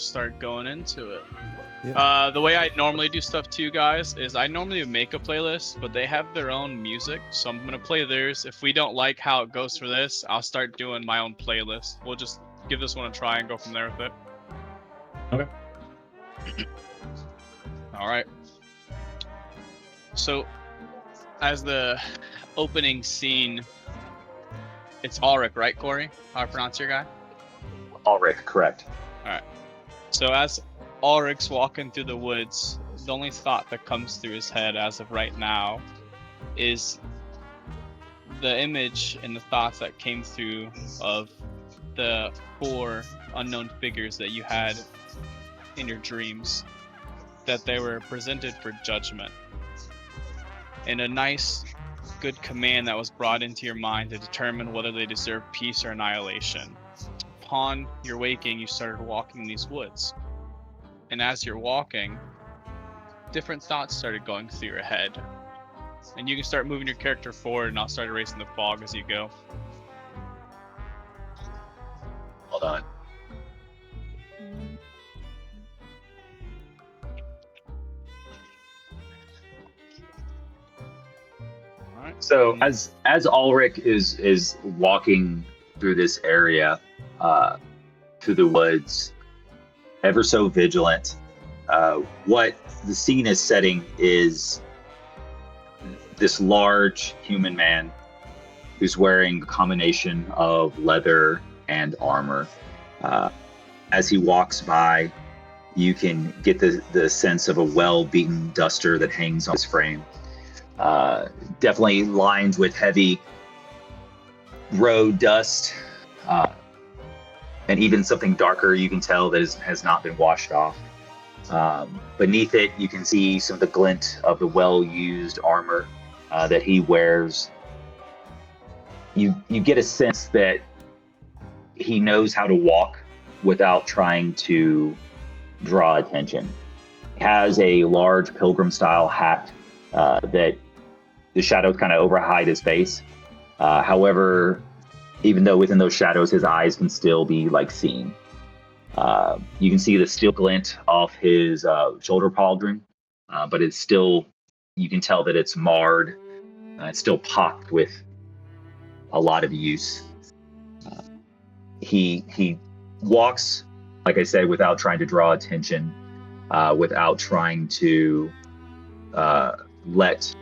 start going into it. Yeah. The way I normally do stuff too, guys, is I normally make a playlist, but they have their own music, so I'm gonna play theirs. If we don't like how it goes for this, I'll start doing my own playlist. We'll just give this one a try and go from there with it. Okay. All right. So, as the opening scene, it's Ulrich, right, Corey? How I pronounce your guy? Ulrich, correct. All right. So as Ulrich's walking through the woods, the only thought that comes through his head as of right now is the image and the thoughts that came through of the 4 unknown figures that you had in your dreams, that they were presented for judgment. And a nice, good command that was brought into your mind to determine whether they deserve peace or annihilation. Upon your waking, you started walking these woods. And as you're walking, different thoughts started going through your head. And you can start moving your character forward, and I'll start erasing the fog as you go. Hold on. All right. So as Ulrich is walking through this area, through the woods, ever so vigilant, what the scene is setting is this large human man who's wearing a combination of leather and armor. As he walks by, you can get the sense of a well-beaten duster that hangs on his frame. Definitely lined with heavy road dust, and even something darker you can tell that has not been washed off. Beneath it, you can see some of the glint of the well-used armor that he wears. You get a sense that he knows how to walk without trying to draw attention. He has a large pilgrim-style hat that the shadows kind of overhide his face. However, even though within those shadows, his eyes can still be seen. You can see the steel glint off his shoulder pauldron, but it's still, you can tell that it's marred. It's still pocked with a lot of use. He walks, like I said, without trying to draw attention, without trying to let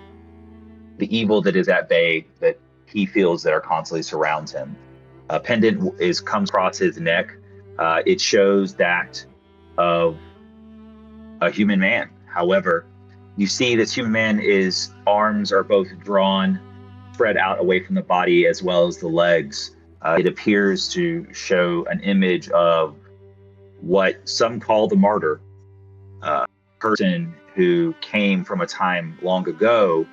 the evil that is at bay, that he feels that are constantly surrounds him. A pendant comes across his neck. It shows that of a human man. However, you see this human man, his arms are both drawn, spread out away from the body, as well as the legs. It appears to show an image of what some call the martyr, a person who came from a time long ago,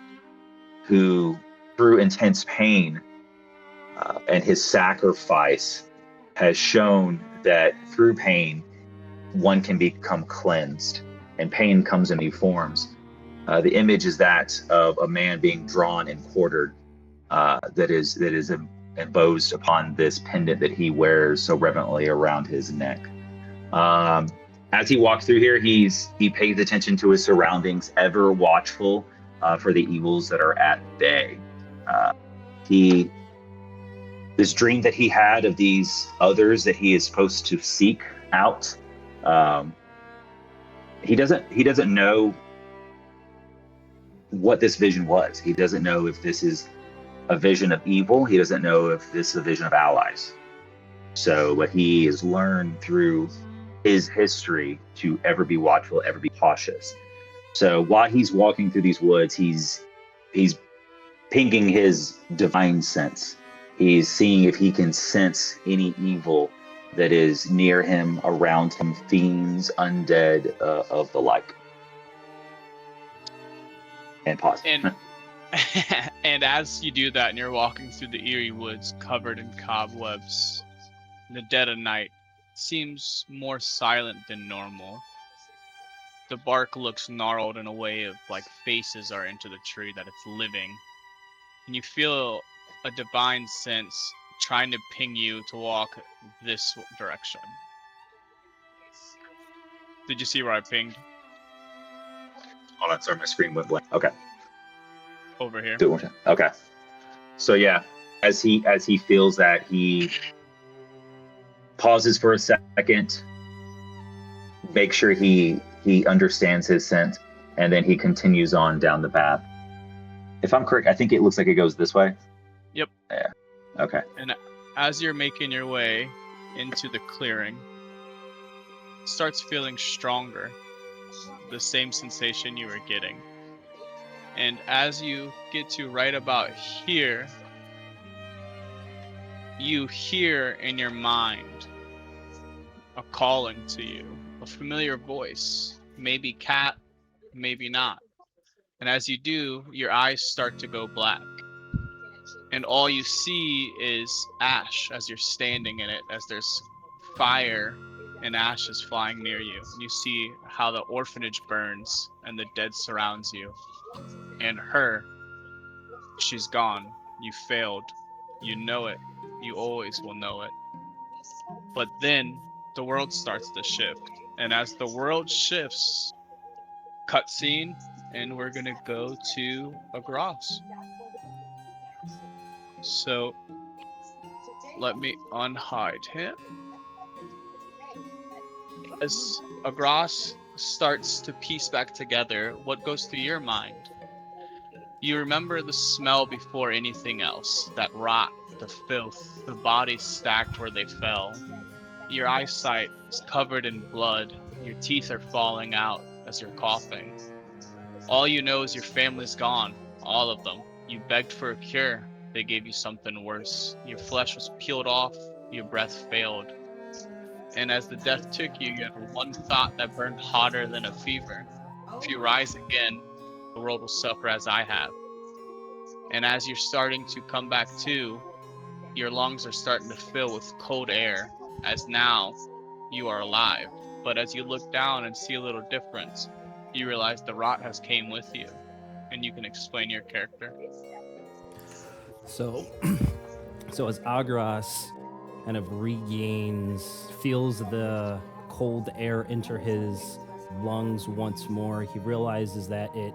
who through intense pain and his sacrifice has shown that through pain one can become cleansed, and pain comes in new forms. The image is that of a man being drawn and quartered, that is embossed upon this pendant that he wears so reverently around his neck. As he walks through here, he pays attention to his surroundings, ever watchful for the evils that are at bay. This dream that he had of these others that he is supposed to seek out, he doesn't know what this vision was. He doesn't know if this is a vision of evil. He doesn't know if this is a vision of allies. So what he has learned through his history to ever be watchful, ever be cautious. So while he's walking through these woods, he's pinging his divine sense. He's seeing if he can sense any evil that is near him, around him, fiends, undead, of the like. And pause. And as you do that, and you're walking through the eerie woods covered in cobwebs, in the dead of night seems more silent than normal. The bark looks gnarled in a way of faces are into the tree, that it's living. And you feel a divine sense trying to ping you to walk this direction. Did you see where I pinged? Hold on, sorry, my screen went blank. Okay, Over here. do it one more time. Okay, so yeah, as he feels that, he pauses for a second, make sure he understands his scent, and then he continues on down the path. If I'm correct, I think it looks like it goes this way. Yep. Yeah. Okay. And as you're making your way into the clearing, it starts feeling stronger. The same sensation you were getting. And as you get to right about here, you hear in your mind a calling to you, a familiar voice, maybe Cat, maybe not. And as you do, your eyes start to go black. And all you see is ash as you're standing in it, as there's fire and ashes flying near you. You see how the orphanage burns and the dead surrounds you. And her, she's gone. You failed. You know it. You always will know it. But then the world starts to shift. And as the world shifts, cutscene, and we're gonna go to Agros. So let me unhide him. As Agros starts to piece back together what goes through your mind, you remember the smell before anything else, that rot, the filth, the bodies stacked where they fell. Your eyesight is covered in blood, your teeth are falling out as you're coughing. All you know is your family's gone, all of them. You begged for a cure, they gave you something worse. Your flesh was peeled off, your breath failed. And as the death took you, you had one thought that burned hotter than a fever. If you rise again, the world will suffer as I have. And as you're starting to come back to, your lungs are starting to fill with cold air, as now you are alive. But as you look down and see a little difference, you realize the rot has came with you, and you can explain your character. So as Agros kind of feels the cold air enter his lungs once more, he realizes that it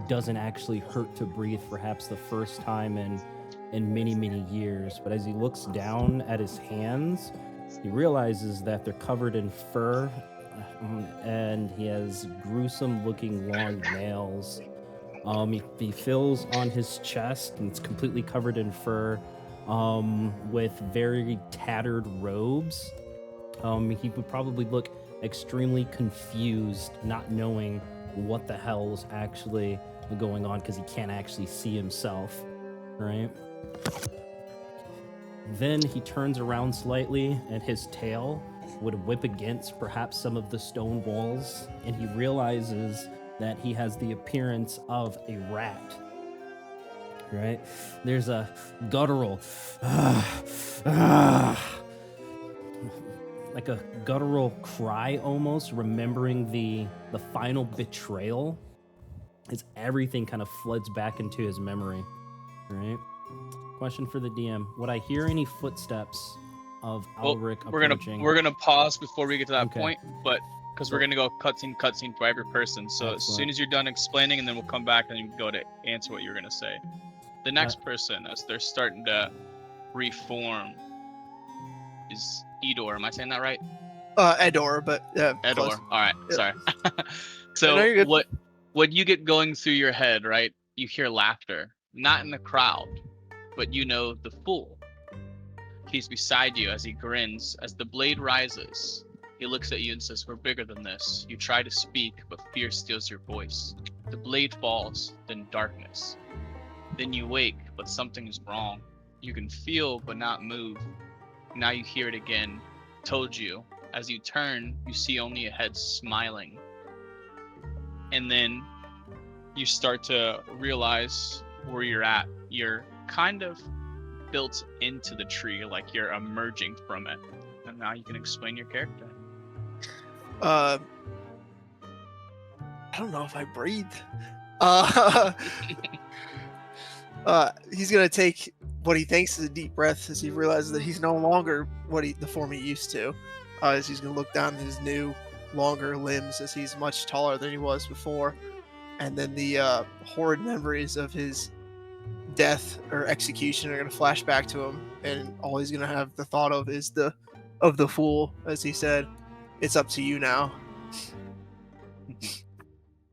doesn't actually hurt to breathe, perhaps the first time in many, many years. But as he looks down at his hands, he realizes that they're covered in fur, and he has gruesome looking long nails. He feels on his chest, and it's completely covered in fur, with very tattered robes. He would probably look extremely confused, not knowing what the hell is actually going on, because he can't actually see himself, right? Then he turns around slightly, and his tail would whip against perhaps some of the stone walls, and he realizes that he has the appearance of a rat, right? There's a guttural, like a guttural cry almost, remembering the final betrayal, as everything kind of floods back into his memory, right? Question for the DM: would I hear any footsteps of Alric approaching? We're gonna pause before we get to that Okay. point, but because we're gonna go cutscene for every person. So Excellent. as soon as you're done explaining, and then we'll come back and you can go to answer what you're gonna say. The next person, as they're starting to reform, is Edor. Am I saying that right? Edor, but Edor. close. All right. Yeah. Sorry. No, you're So good. what you get going through your head, right? You hear laughter, not in the crowd, but you know the fool. He's beside you as he grins. As the blade rises, he looks at you and says, "We're bigger than this." You try to speak, but fear steals your voice. The blade falls, then darkness. Then you wake, but something is wrong. You can feel, but not move. Now you hear it again. Told you. As you turn, you see only a head smiling. And then you start to realize where you're at. You're kind of built into the tree, like you're emerging from it. And now you can explain your character. I don't know if I breathe. He's gonna take what he thinks is a deep breath as he realizes that he's no longer the form he used to. As he's gonna look down at his new longer limbs as he's much taller than he was before. And then the horrid memories of his death or execution are going to flash back to him, and all he's going to have the thought of is the fool, as he said. It's up to you now. Do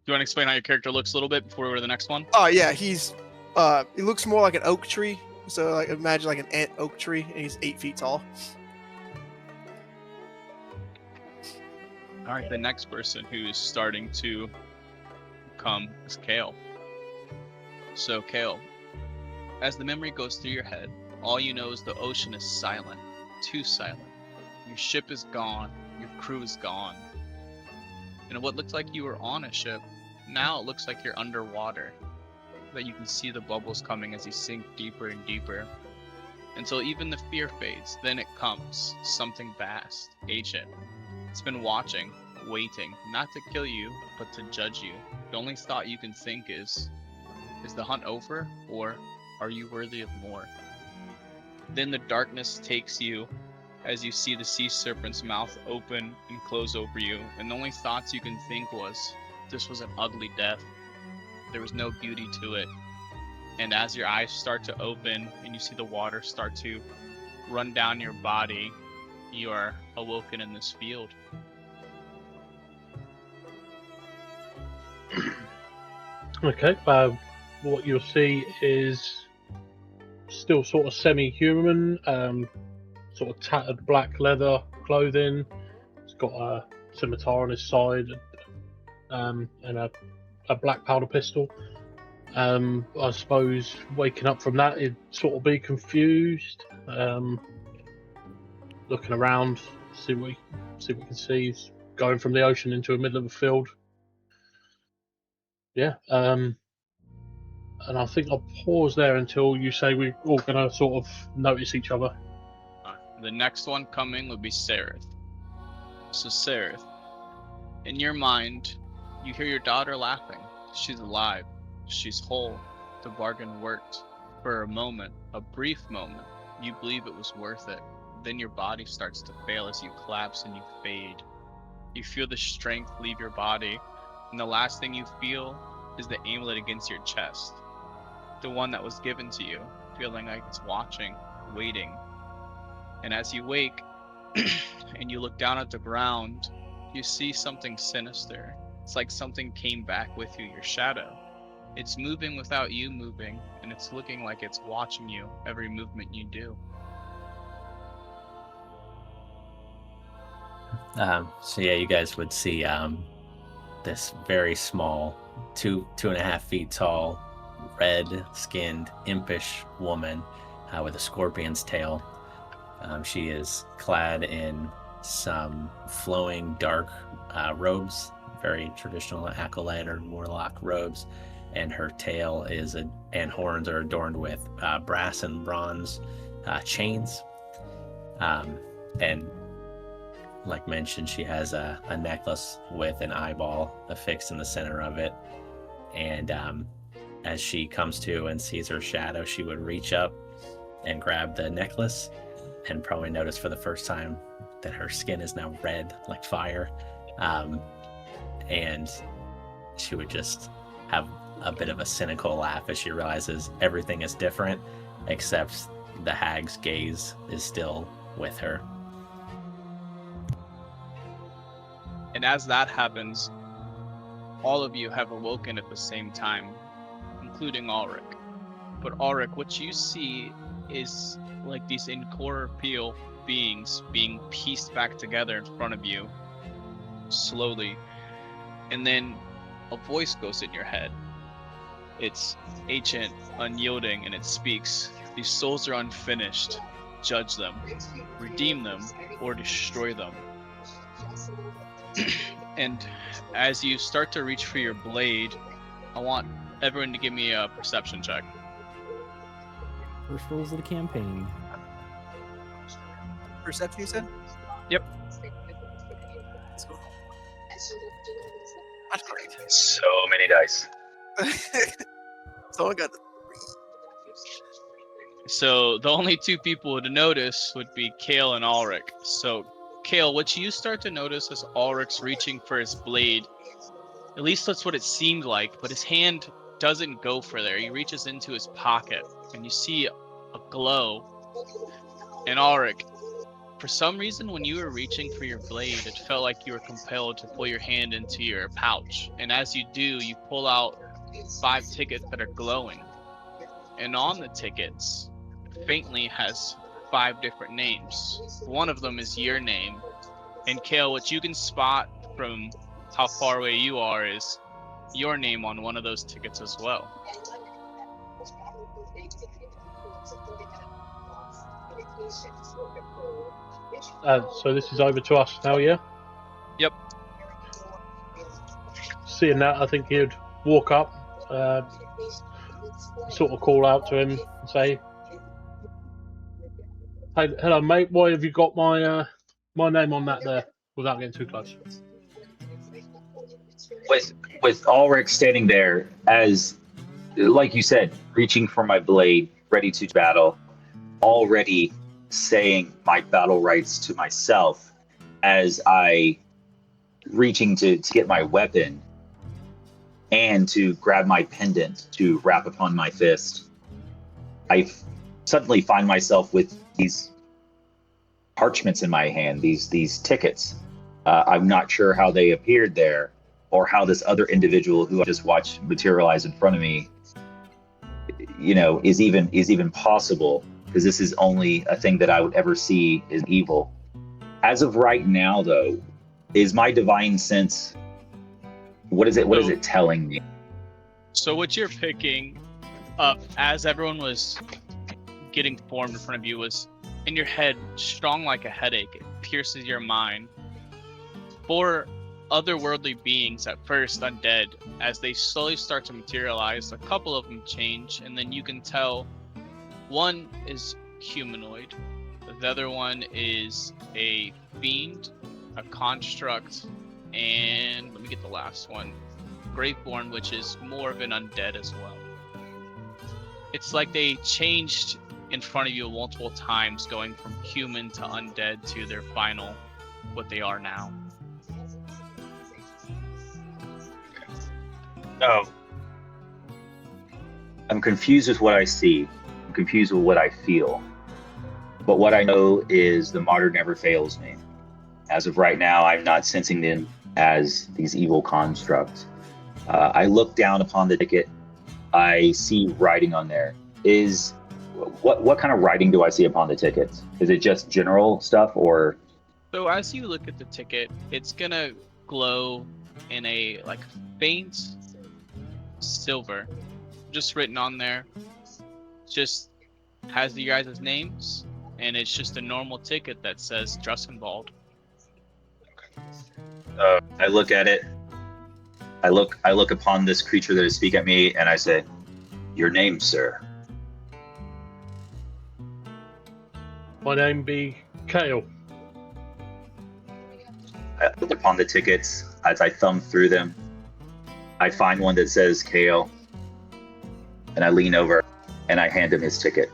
you want to explain how your character looks a little bit before we go to the next one? Oh yeah, he looks more like an oak tree. So like imagine like an ant oak tree, and he's 8 feet tall. All right, the next person who's starting to come is Kale. So Kale, as the memory goes through your head, all you know is the ocean is silent, too silent. Your ship is gone, your crew is gone. And what looked like you were on a ship, now it looks like you're underwater. That you can see the bubbles coming as you sink deeper and deeper. Until even the fear fades, then it comes, something vast, ancient. It's been watching, waiting, not to kill you, but to judge you. The only thought you can think is the hunt over, or are you worthy of more? Then the darkness takes you as you see the sea serpent's mouth open and close over you, and the only thoughts you can think was, this was an ugly death. There was no beauty to it. And as your eyes start to open and you see the water start to run down your body, you are awoken in this field. Okay, what you'll see is still sort of semi-human, sort of tattered black leather clothing. It's got a scimitar on his side, and a black powder pistol. I suppose waking up from that, he'd sort of be confused, looking around, see what we can see. He's going from the ocean into the middle of a field. Yeah, and I think I'll pause there until you say we're all going to sort of notice each other. The next one coming would be Sereth. So Sereth, in your mind, you hear your daughter laughing. She's alive. She's whole. The bargain worked. For a moment, a brief moment, you believe it was worth it. Then your body starts to fail as you collapse and you fade. You feel the strength leave your body, and the last thing you feel is the amulet against your chest. The one that was given to you, feeling like it's watching, waiting. And as you wake, and you look down at the ground, you see something sinister. It's like something came back with you, your shadow. It's moving without you moving, and it's looking like it's watching you, every movement you do. So yeah, you guys would see this very small, 2.5 feet tall, red-skinned, impish woman with a scorpion's tail. She is clad in some flowing dark robes, very traditional acolyte or warlock robes, and her tail and horns are adorned with brass and bronze chains. And like mentioned, she has a necklace with an eyeball affixed in the center of it. And as she comes to and sees her shadow, she would reach up and grab the necklace, and probably notice for the first time that her skin is now red like fire. And she would just have a bit of a cynical laugh as she realizes everything is different, except the hag's gaze is still with her. And as that happens, all of you have awoken at the same time, including Ulrich. But Ulrich, what you see is like these incorporeal beings being pieced back together in front of you, slowly. And then a voice goes in your head. It's ancient, unyielding, and it speaks. These souls are unfinished. Judge them, redeem them, or destroy them. And as you start to reach for your blade, I want everyone to give me a perception check. First rules of the campaign. Perception, you said? Yep. Let's go. That's great. So many dice. Someone got the So the only two people to notice would be Kale and Ulrich. So Kale, what you start to notice is Ulrich's reaching for his blade. At least that's what it seemed like, but his hand doesn't go for there. He reaches into his pocket, and you see a glow. And Ulrich, for some reason, when you were reaching for your blade, it felt like you were compelled to pull your hand into your pouch. And as you do, you pull out 5 tickets that are glowing. And on the tickets, faintly has 5 different names. One of them is your name. And Kale, what you can spot from how far away you are is your name on one of those tickets as well. So this is over to us now, yeah? Yep. Seeing that, I think he'd walk up, sort of call out to him and say, "Hey, hello, mate. Why have you got my name on that there?" Without getting too close. With Ulrich standing there, as like you said, reaching for my blade, ready to battle, already saying my battle rights to myself as I reaching to get my weapon and to grab my pendant to wrap upon my fist. I suddenly find myself with these parchments in my hand, these tickets. I'm not sure how they appeared there or how this other individual who I just watched materialize in front of me, is even possible, because this is only a thing that I would ever see as evil. As of right now, though, is my divine sense, what is it telling me? So what you're picking up as everyone was getting formed in front of you was in your head, strong like a headache. It pierces your mind. 4 otherworldly beings, at first undead, as they slowly start to materialize, a couple of them change, and then you can tell one is humanoid, the other one is a fiend, a construct, and let me get the last one, Graveborn, which is more of an undead as well. It's like they changed in front of you multiple times, going from human to undead to their final, what they are now. No. I'm confused with what I see. I'm confused with what I feel. But what I know is the martyr never fails me. As of right now, I'm not sensing them as these evil constructs. I look down upon the ticket. I see writing on there. What kind of writing do I see upon the tickets? Is it just general stuff, or? So as you look at the ticket, it's gonna glow in a faint silver, just written on there. Just has you guys' names, and it's just a normal ticket that says Druskenbald. I look at it. I look upon this creature that is speaking at me, and I say, "Your name, sir." My name be Kale. I look upon the tickets as I thumb through them. I find one that says Kale, and I lean over and I hand him his ticket.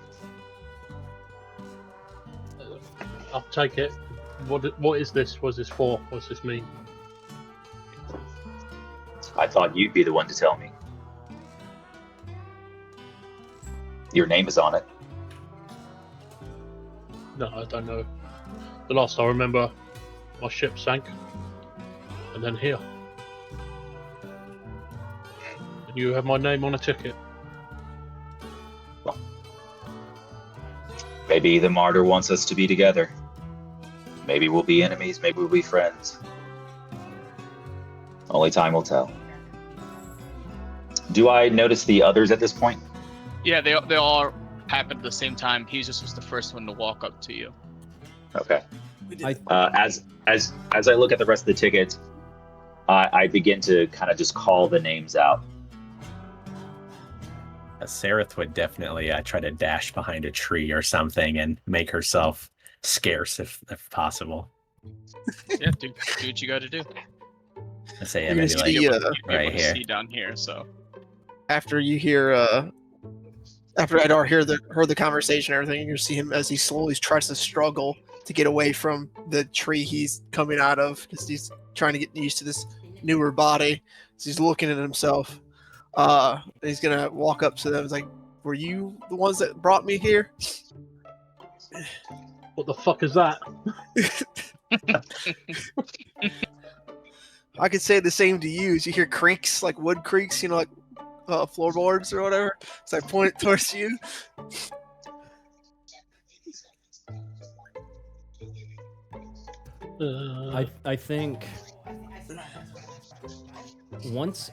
I'll take it. What is this? What's this for? What's this mean? I thought you'd be the one to tell me. Your name is on it. No, I don't know. The last I remember, my ship sank, and then here. And you have my name on a ticket. Maybe the martyr wants us to be together. Maybe we'll be enemies, maybe we'll be friends. Only time will tell. Do I notice the others at this point? Yeah, they all happened at the same time. He just was the first one to walk up to you. Okay. As I look at the rest of the tickets, I begin to kind of just call the names out. Sareth would definitely try to dash behind a tree or something and make herself scarce if possible. Yeah, do what you got to do. I say, yeah, You're maybe gonna like see, right to here. see down here. So After you hear, after Adar heard the conversation and everything, you see him as he slowly tries to struggle to get away from the tree he's coming out of because he's trying to get used to this newer body. So he's looking at himself. He's gonna walk up to them. He's like, "Were you the ones that brought me here?" What the fuck is that? I could say the same to you. As you hear creaks, like wood creaks, you know, like floorboards or whatever. So I point it towards you. I think once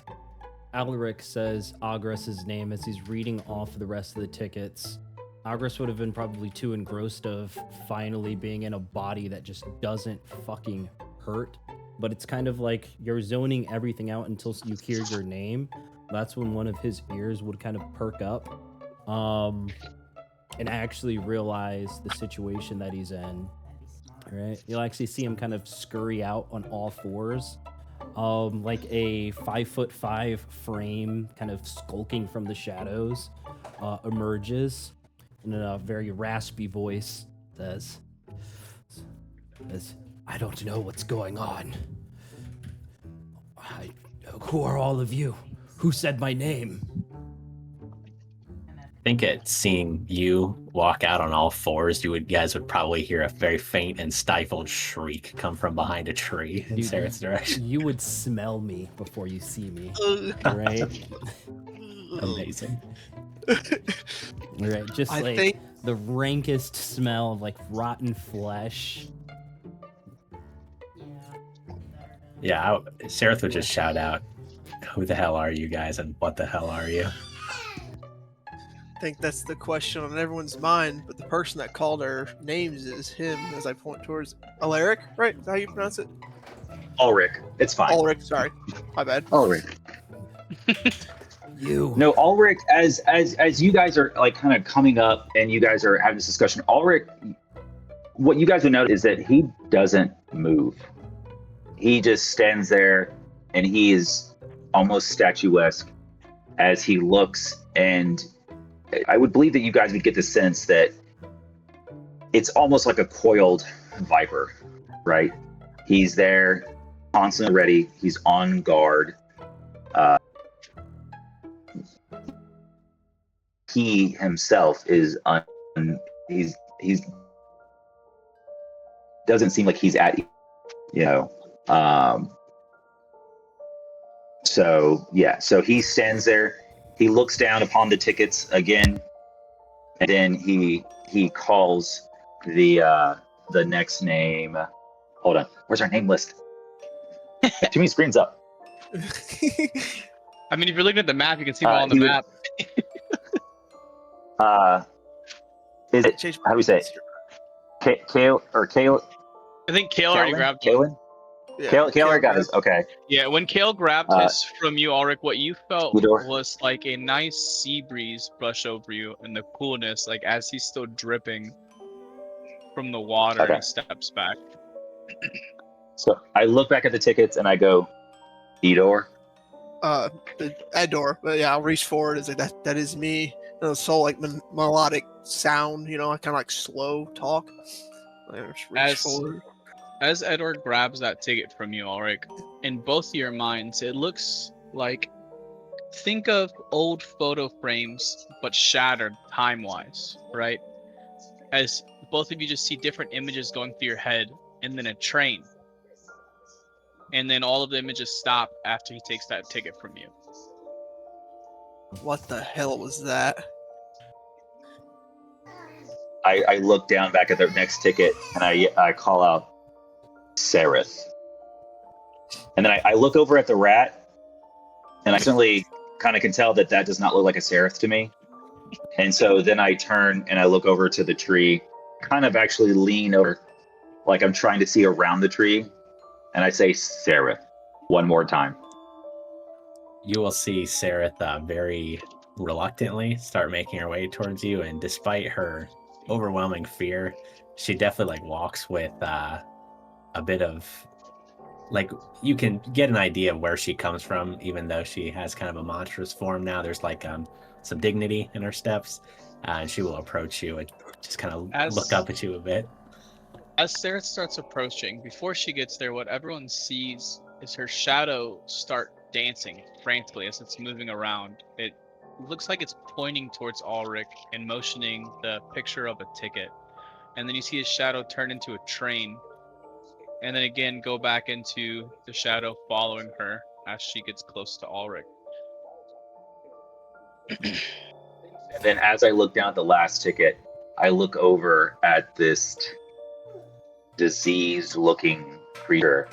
Alaric says Agres's name as he's reading off the rest of the tickets, Agres would have been probably too engrossed of finally being in a body that just doesn't fucking hurt. But it's kind of like you're zoning everything out until you hear your name. That's when one of his ears would kind of perk up and actually realize the situation that he's in. All right, you'll actually see him kind of scurry out on all fours, like a 5'5" frame, kind of skulking from the shadows, emerges in a very raspy voice. Says, "I don't know what's going on. Who are all of you? Who said my name?" I think at seeing you walk out on all fours, you guys would probably hear a very faint and stifled shriek come from behind a tree in Dude, Sarah's direction. You would smell me before you see me, right? Amazing. Right, just I like think the rankest smell of like rotten flesh. Yeah, Sarah would just shout out, "Who the hell are you guys, and what the hell are you?" that's the question on everyone's mind, but the person that called our names is him. As I point towards Alaric, right? Is that how you pronounce it? Ulrich. It's fine. Ulrich. Sorry, my bad. Ulrich. You. No, Ulrich, as you guys are like kind of coming up and you guys are having this discussion, Ulrich, what you guys would notice is that he doesn't move. He just stands there and he is almost statuesque as he looks, and I would believe that you guys would get the sense that it's almost like a coiled viper, right? He's there, constantly ready. He's on guard. He himself is he's doesn't seem like he's at, you know. So yeah, so he stands there. He looks down upon the tickets again, and then he calls the next name. Hold on, where's our name list? Too many screens up. I mean, if you're looking at the map, you can see them all on the he would- map. Is it, Change how do we say it? Kale or Kale? I think Kale already grabbed one. Kalen? Kale already got his. Okay. Yeah, when Kale grabbed his from you, Ulrich, what you felt Udor. was like a nice sea breeze brush over you, and the coolness, like as he's still dripping from the water, Okay. he steps back. So I look back at the tickets and I go, Edor. Ador, but yeah, I'll reach forward. It's like that is me. And it's so like melodic sound, you know, I kind of like slow talk. I just reach forward. As Edward grabs that ticket from you, Ulrich, in both of your minds, it looks like, think of old photo frames, but shattered time-wise, right? As both of you just see different images going through your head, and then a train. And then all of the images stop after he takes that ticket from you. What the hell was that? I look down back at the next ticket and I call out Sereth. And then I look over at the rat, and I certainly kind of can tell that does not look like a Sereth to me. And so then I turn and I look over to the tree, kind of actually lean over, like I'm trying to see around the tree, and I say Sereth one more time. You will see Sarah very reluctantly start making her way towards you, and despite her overwhelming fear, she definitely like walks with a bit of like, you can get an idea of where she comes from, even though she has kind of a monstrous form now. There's like some dignity in her steps, and she will approach you and just kind of look up at you a bit. As Sarah starts approaching, before she gets there, what everyone sees is her shadow start dancing frantically as it's moving around. It looks like it's pointing towards Ulrich and motioning the picture of a ticket. And then you see his shadow turn into a train. And then again go back into the shadow following her as she gets close to Ulrich. And then as I look down at the last ticket, I look over at this diseased-looking creature,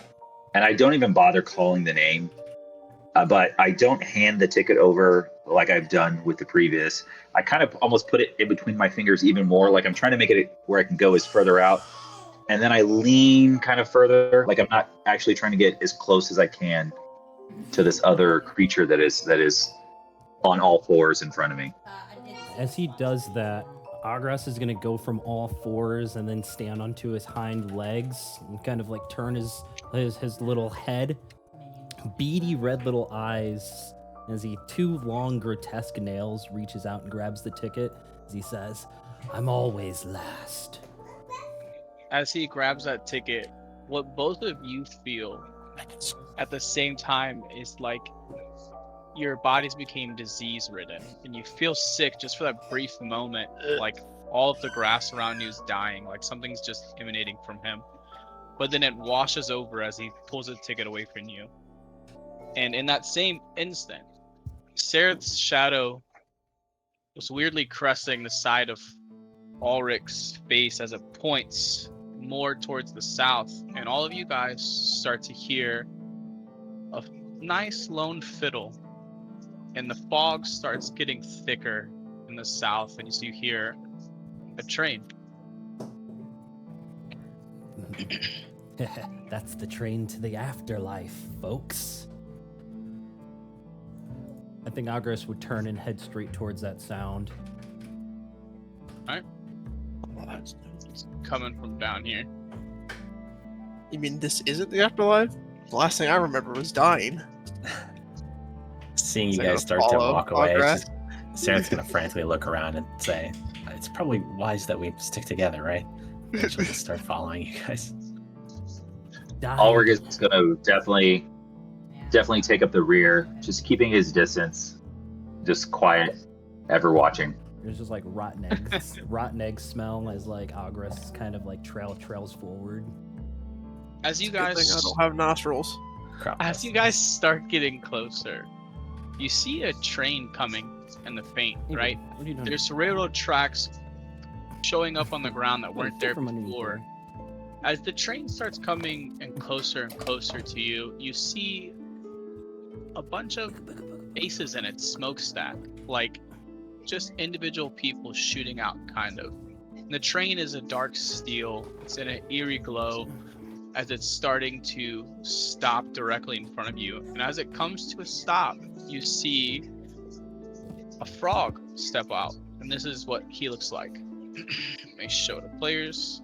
and I don't even bother calling the name. But I don't hand the ticket over like I've done with the previous. I kind of almost put it in between my fingers even more, like I'm trying to make it where I can go is further out. And then I lean kind of further, like I'm not actually trying to get as close as I can to this other creature that is on all fours in front of me. As he does that, Agras is going to go from all fours and then stand onto his hind legs and kind of like turn his little head. Beady red little eyes as he two long grotesque nails reaches out and grabs the ticket as he says, "I'm always last." As he grabs that ticket, what both of you feel at the same time is like your bodies became disease ridden and you feel sick just for that brief moment, like all of the grass around you is dying, like something's just emanating from him. But then it washes over as he pulls the ticket away from you. And in that same instant, Sarah's shadow was weirdly caressing the side of Ulrich's face as it points more towards the south, and all of you guys start to hear a nice lone fiddle, and the fog starts getting thicker in the south, and you hear a train. That's the train to the afterlife, folks. I think Agras would turn and head straight towards that sound. It's coming from down here. You mean this isn't the afterlife? The last thing I remember was dying. Seeing Is you that guys gonna start to follow walk away, progress? Sarah's gonna frantically look around and say, "It's probably wise that we stick together, right?" And she'll just start following you guys. Ulrich is going to definitely take up the rear, just keeping his distance, just quiet, ever watching. There's just like rotten egg smell as like Agras kind of like trails forward. As you It's a good guys thing I don't have nostrils. As you guys start getting closer, you see a train coming in the faint, right? What are you doing? There's railroad tracks showing up on the ground that weren't there From underneath before. there. As the train starts coming and closer to you, you see a bunch of faces in its smokestack, like just individual people shooting out, kind of. And the train is a dark steel. It's in an eerie glow as it's starting to stop directly in front of you. And as it comes to a stop, you see a frog step out. And this is what he looks like. Let me show the players.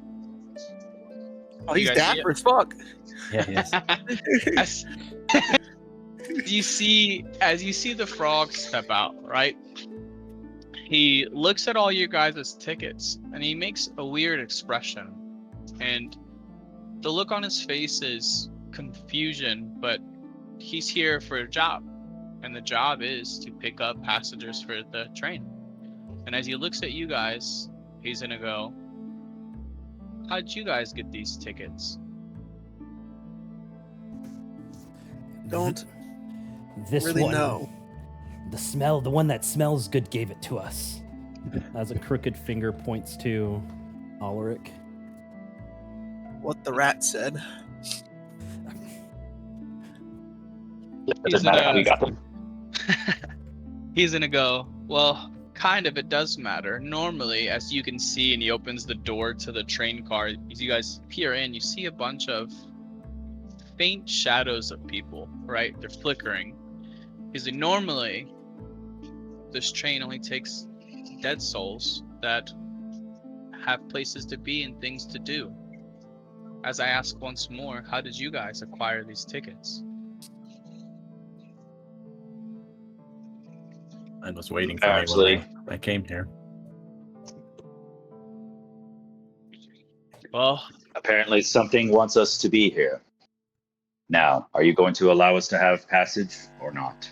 Oh, You he's guys see dapper as fuck. Yeah, yes. as you see the frog step out, right? He looks at all you guys' tickets and he makes a weird expression. And the look on his face is confusion, but he's here for a job. And the job is to pick up passengers for the train. And as he looks at you guys, he's gonna go, "How'd you guys get these tickets?" Don't This really one, know. the one that smells good gave it to us. As a crooked finger points to Ulrich. What the rat said. He's gonna, We got them. he's gonna go, "Well, kind of, it does matter. Normally, as you can see," and he opens the door to the train car. As you guys peer in, you see a bunch of faint shadows of people, right? They're flickering. Because normally, this train only takes dead souls that have places to be and things to do. As I ask once more, how did you guys acquire these tickets? I was waiting for Actually- me when I came here. Well, Apparently something wants us to be here. Now, are you going to allow us to have passage or not?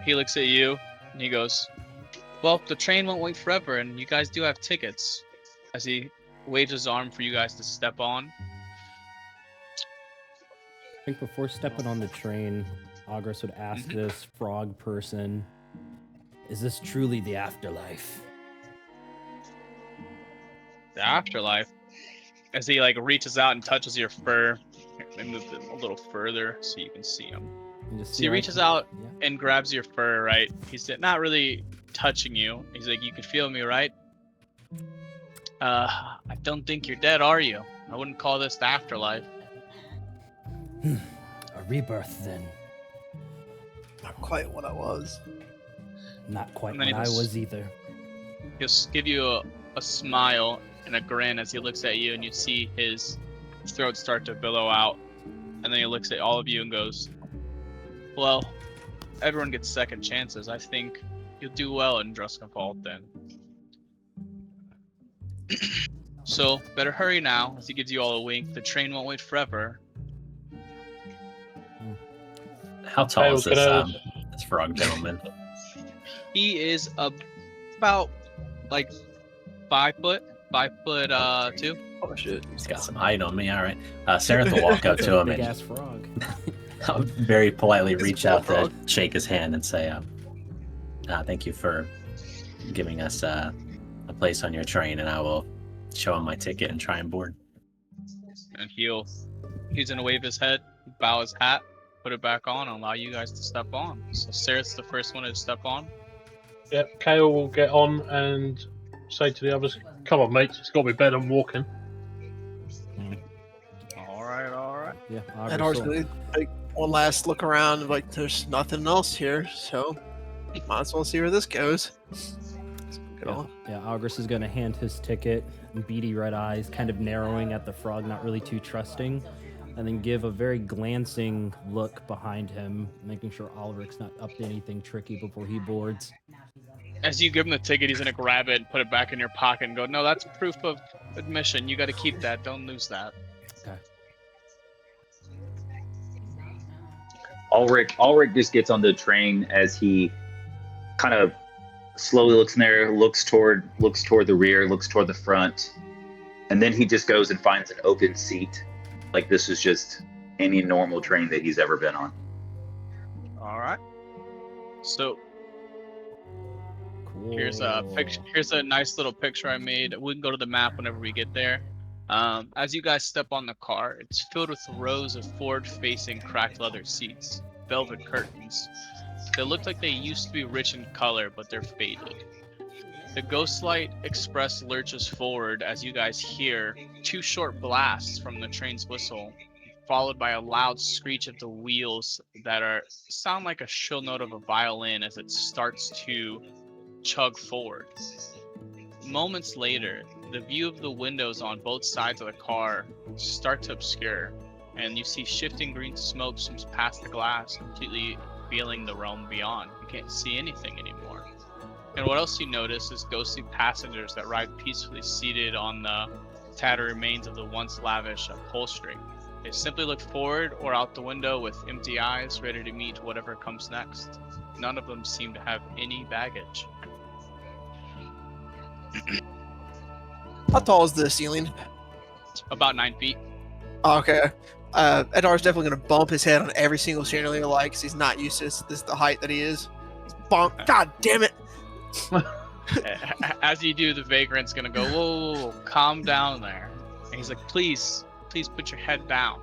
He looks at you and he goes, well, the train won't wait forever and you guys do have tickets. As he waves his arm for you guys to step on. I think before stepping on the train, Agras would ask this frog person, is this truly the afterlife? The afterlife. As he like reaches out and touches your fur. Let me move it a little further so you can see him. So he reaches out and grabs your fur, right? He's not really touching you. He's like, you can feel me, right? I don't think you're dead, are you? I wouldn't call this the afterlife. A rebirth, then. Not quite what I was. Not quite And then what I he goes- was either. He'll give you a smile and a grin as he looks at you, and you see his throat start to billow out. And then he looks at all of you and goes, well, everyone gets second chances. I think you'll do well in Druskenfeld then. So, better hurry now, as he gives you all a wink. The train won't wait forever. How tall is this frog gentleman? He is about, like, 5 foot. 5'2". Oh shit. He's got some height on me. All right. Sarenth will walk up to him Big and ass frog. I'll very politely It's a reach out to frog. shake his hand and say, thank you for giving us a place on your train, and I will show him my ticket and try and board. And he's gonna wave his head, bow his hat, put it back on, and allow you guys to step on. So Sarah's the first one to step on. Yep, Kale will get on and say to the others, come on, mates, it's got to be better than walking. All right. Yeah, And ours gonna take one last look around, and like there's nothing else here, so might as well see where this goes. So get on. Yeah, Agras is going to hand his ticket, beady red eyes kind of narrowing at the frog, not really too trusting, and then give a very glancing look behind him, making sure Ulrich's not up to anything tricky before he boards. As you give him the ticket, he's gonna grab it and put it back in your pocket and go, no, that's proof of admission. You gotta keep that. Don't lose that. Okay. Ulrich just gets on the train as he kind of slowly looks in there, looks toward the rear, looks toward the front, and then he just goes and finds an open seat. Like this is just any normal train that he's ever been on. All right. So Cool. here's a picture. Here's a nice little picture I made. We can go to the map whenever we get there. As you guys step on the car, it's filled with rows of forward-facing cracked leather seats, velvet curtains. They look like they used to be rich in color, but they're faded. The Ghostlight Express lurches forward as you guys hear 2 short blasts from the train's whistle, followed by a loud screech of the wheels that sound like a shrill note of a violin as it starts to chug forward. Moments later, the view of the windows on both sides of the car start to obscure, and you see shifting green smoke swims past the glass, completely revealing the realm beyond. You can't see anything anymore. And what else you notice is ghostly passengers that ride peacefully seated on the tattered remains of the once lavish upholstery. They simply look forward or out the window with empty eyes, ready to meet whatever comes next. None of them seem to have any baggage. How tall is the ceiling? About 9 feet. Oh, okay. Edar's definitely gonna bump his head on every single chandelier light because he's not used to this is the height that he is. Bonk! God damn it! As you do, the vagrant's gonna go, whoa, calm down there. And he's like, please put your head down.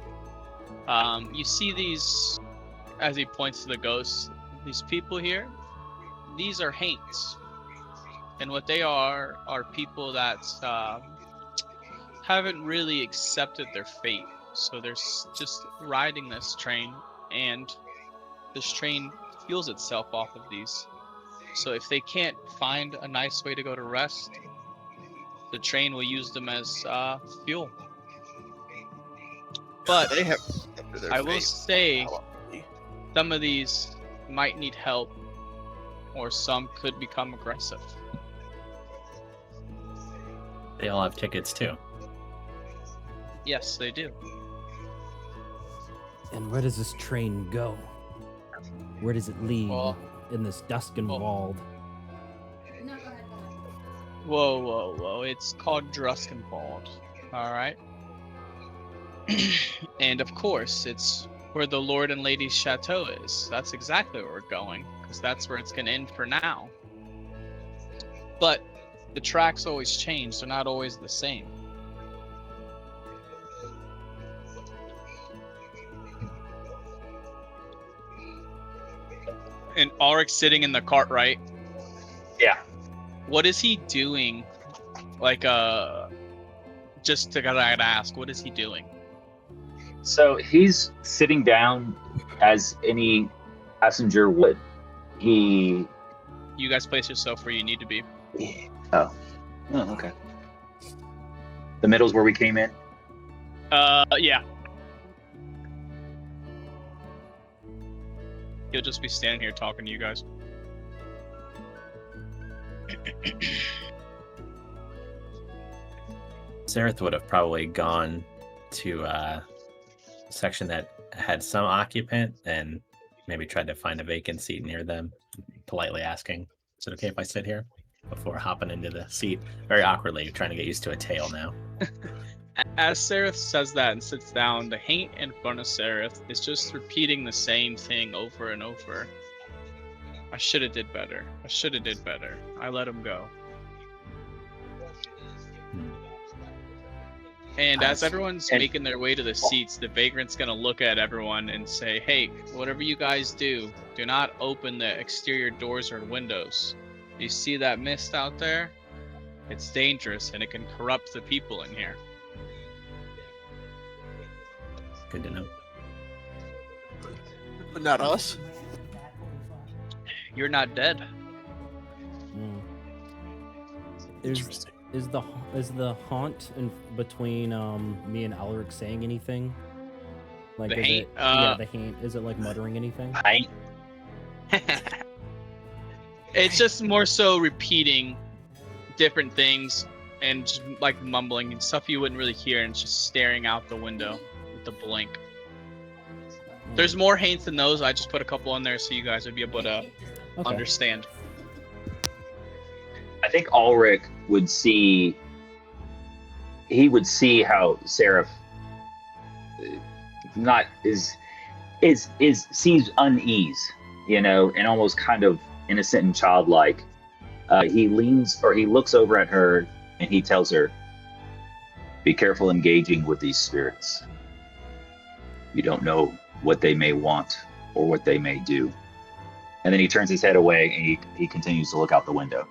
You see these, as he points to the ghosts, these people here, these are haints. And what they are people that haven't really accepted their fate. So they're just riding this train, and this train fuels itself off of these. So if they can't find a nice way to go to rest, the train will use them as fuel. But They have. their I will fate. say, some of these might need help, or some could become aggressive. They all have tickets too. Yes, they do. And where does this train go? Where does it lead Well- in this Duskenwald? Whoa, whoa, whoa. It's called Druskenwald. Alright? And of course, it's where the Lord and Lady's chateau is. That's exactly where we're going, because that's where it's going to end for now. But the tracks always change, they're not always the same. And Ulrich sitting in the cart, right? Yeah. What is he doing? Like, just to gotta ask, what is he doing? So he's sitting down as any passenger would. He. You guys place yourself where you need to be. Oh, okay. The middle's where we came in. Yeah. He'll just be standing here talking to you guys. Zareth would have probably gone to a section that had some occupant and maybe tried to find a vacant seat near them, politely asking, "Is it okay if I sit here?" before hopping into the seat, very awkwardly, trying to get used to a tail now. As Sereth says that and sits down, the Haint in front of Sereth is just repeating the same thing over and over. I should have did better. I should have did better. I let him go. And as everyone's making their way to the seats, the vagrant's gonna look at everyone and say, "Hey, whatever you guys do not open the exterior doors or windows. You see that mist out there? It's dangerous and it can corrupt the people in here." Good to know. But not us. You're not dead. Mm. Is the haunt in between me and Alaric saying anything? Like The is Haint? it, yeah, the Haint. Is it like muttering anything? I It's just more so repeating different things and just like mumbling and stuff you wouldn't really hear, and it's just staring out the window with the blink. There's more Haints than those. I just put a couple on there so you guys would be able to Okay. understand. I think Ulrich would see. He would see how Seraph seems unease, and almost kind of innocent and childlike. He looks over at her and he tells her, "Be careful engaging with these spirits. You don't know what they may want or what they may do." And then he turns his head away and he continues to look out the window.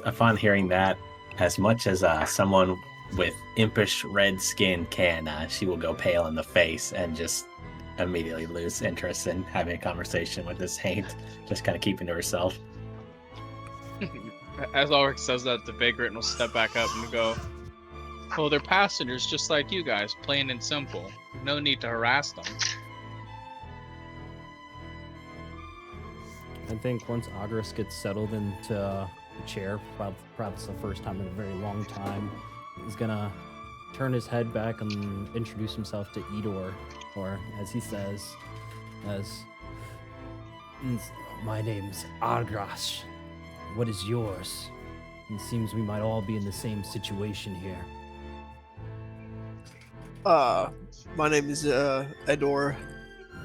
Upon hearing that, as much as someone with impish red skin can, she will go pale in the face and just immediately lose interest in having a conversation with this Haint, just kind of keeping to herself. As Ulrich says that, the vagrant will step back up and go, "Well, they're passengers just like you guys, plain and simple. No need to harass them." I think once Agris gets settled into a chair, probably it's the first time in a very long time, he's gonna turn his head back and introduce himself to Edor, or as he says, "My name's Agras. What is yours? It seems we might all be in the same situation here." My name is Edor.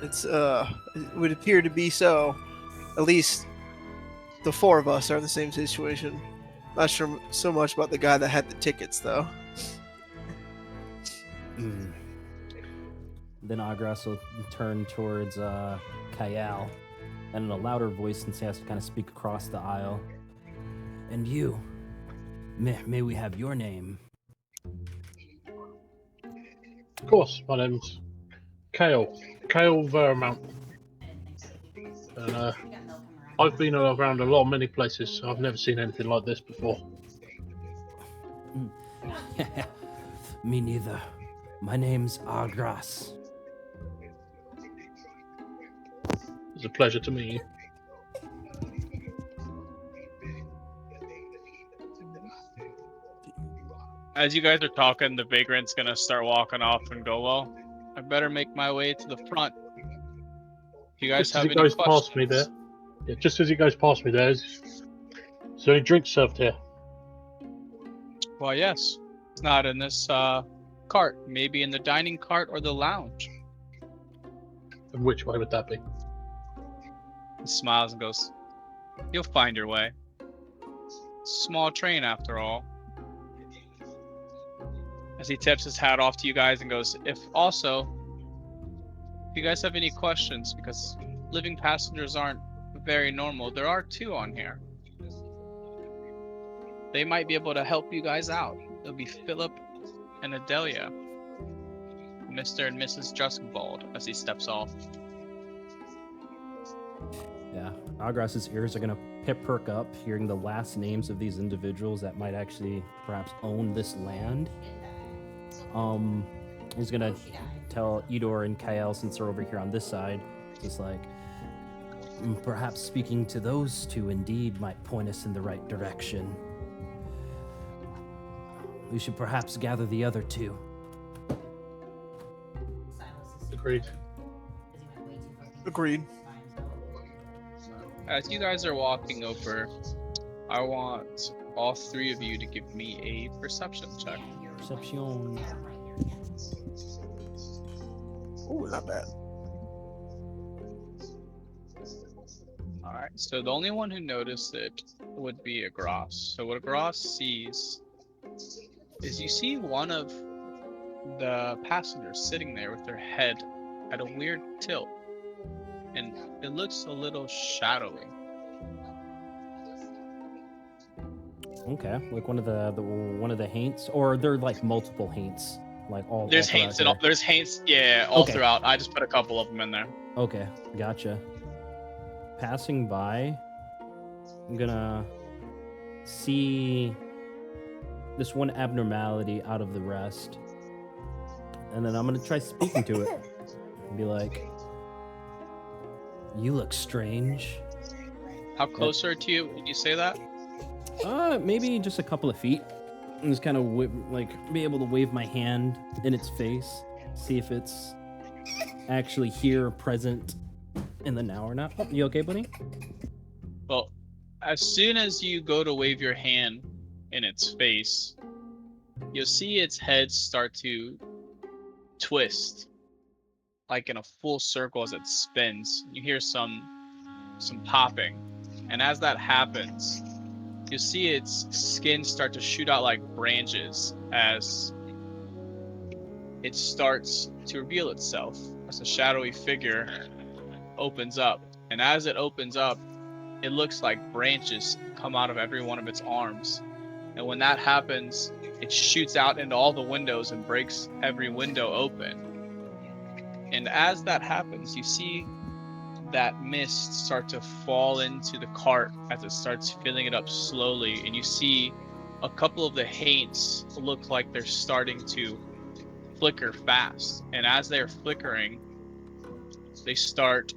It would appear to be so. At least the four of us are in the same situation. Not sure so much about the guy that had the tickets, though. Then Agras will turn towards Kayal, and in a louder voice, since he has to kind of speak across the aisle. "And you, may we have your name?" Of course, my name's Kale Vermount. And I've been around many places. I've never seen anything like this before. Me neither. My name's Agras. It's a pleasure to meet you. As you guys are talking, the vagrant's gonna start walking off and go, well, I better make my way to the front. If you guys Just as have he any goes questions. past me there. Yeah, just as he goes past me there. Is there any drinks served here? Well, yes. It's not in this cart. Maybe in the dining cart or the lounge. And which way would that be? He smiles and goes, you'll find your way. Small train after all. As he tips his hat off to you guys and goes, if you guys have any questions, because living passengers aren't very normal, there are 2 on here. They might be able to help you guys out. It'll be Philip and Adelia. Mr. and Mrs. Druskbald, as he steps off. Yeah, Agras's ears are gonna perk up hearing the last names of these individuals that might actually perhaps own this land. He's gonna tell Edor and Kael, since they're over here on this side, just like, perhaps speaking to those 2 indeed might point us in the right direction. We should perhaps gather the other 2. Agreed. Agreed. As you guys are walking over, I want all 3 of you to give me a perception check. Perception. Ooh, not bad. Alright, so the only one who noticed it would be Agras. So what Agras sees is you see one of the passengers sitting there with their head at a weird tilt. And it looks a little shadowy. Okay, like one of the haints, or they're like multiple haints, like all. There's all throughout haints and all, here? there's haints, yeah, all Okay. throughout. I just put a couple of them in there. Okay, gotcha. Passing by, I'm gonna see this one abnormality out of the rest, and then I'm gonna try speaking to it and be like, "You look strange." How close are to you when you say that? Maybe just a couple of feet. And just kind of be able to wave my hand in its face, see if it's actually here, present in the now or not. Oh, you okay, buddy? Well, as soon as you go to wave your hand in its face, you'll see its head start to twist, like in a full circle as it spins. You hear some popping, and as that happens, you'll see its skin start to shoot out like branches as it starts to reveal itself as a shadowy figure opens up. And as it opens up, it looks like branches come out of every one of its arms. And when that happens, it shoots out into all the windows and breaks every window open. And as that happens, you see that mist start to fall into the cart as it starts filling it up slowly, and you see a couple of the haints look like they're starting to flicker fast. And as they're flickering, they start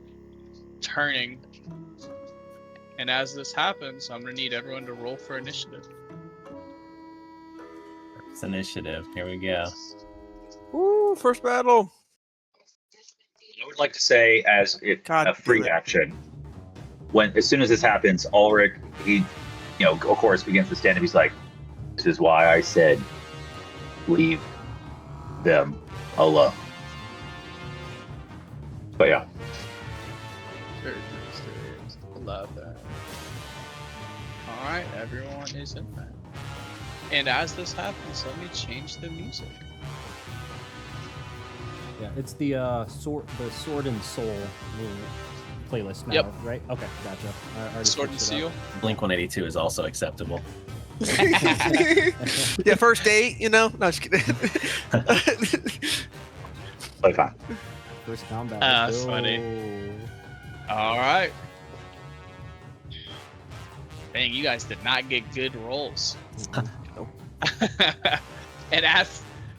turning. And as this happens, I'm gonna need everyone to roll for initiative. It's initiative. Here we go. Ooh, first battle. I would like to say, as God a free damn it. action, as soon as this happens, Ulrich, he, of course, begins to stand up. He's like, "This is why I said, leave them alone." But yeah, 11. Alright, everyone is in there. And as this happens, let me change the music. Yeah, it's the Sword and Soul playlist now, Yep. right? Okay, gotcha. I already Sword and switched it Seal. Blink 182 is also acceptable. Yeah, first date, No, just kidding. play fine. up. First combat. Ah, let's that's go. funny. Alright. Dang, you guys did not get good rolls. And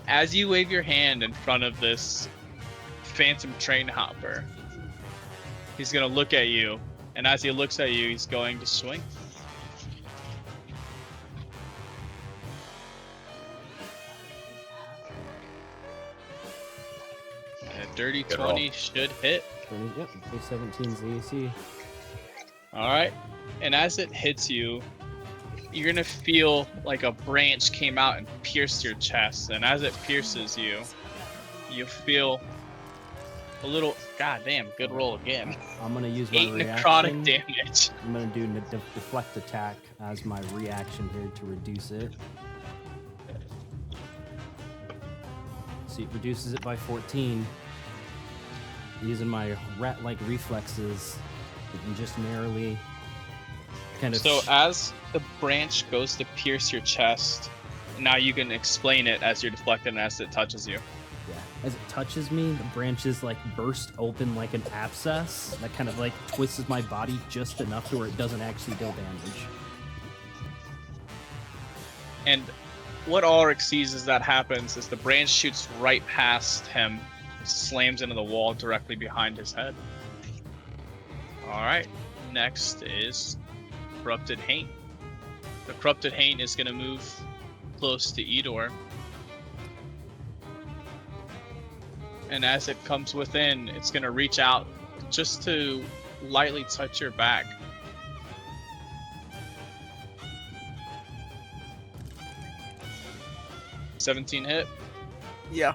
as you wave your hand in front of this phantom train hopper, he's gonna look at you, and as he looks at you, he's going to swing. Dirty Good 20 should hit. 20, yep, a 17's the AC. All right. And as it hits you, you're going to feel like a branch came out and pierced your chest. And as it pierces you, you feel a little, goddamn, good roll again. I'm gonna use my 8 reaction. necrotic damage. I'm gonna do deflect attack as my reaction here to reduce it. See, it reduces it by 14. Using my rat-like reflexes, it can just narrowly kind of. So as the branch goes to pierce your chest, now you can explain it as you're deflecting as it touches you. Yeah. As it touches me, the branches like burst open like an abscess that kind of like twists my body just enough to where it doesn't actually deal damage. And what Ulrich sees as that happens is the branch shoots right past him, slams into the wall directly behind his head. Alright, next is Corrupted Haint. The Corrupted Haint is going to move close to Edor. And as it comes within, it's going to reach out just to lightly touch your back. $17 hit. Yeah.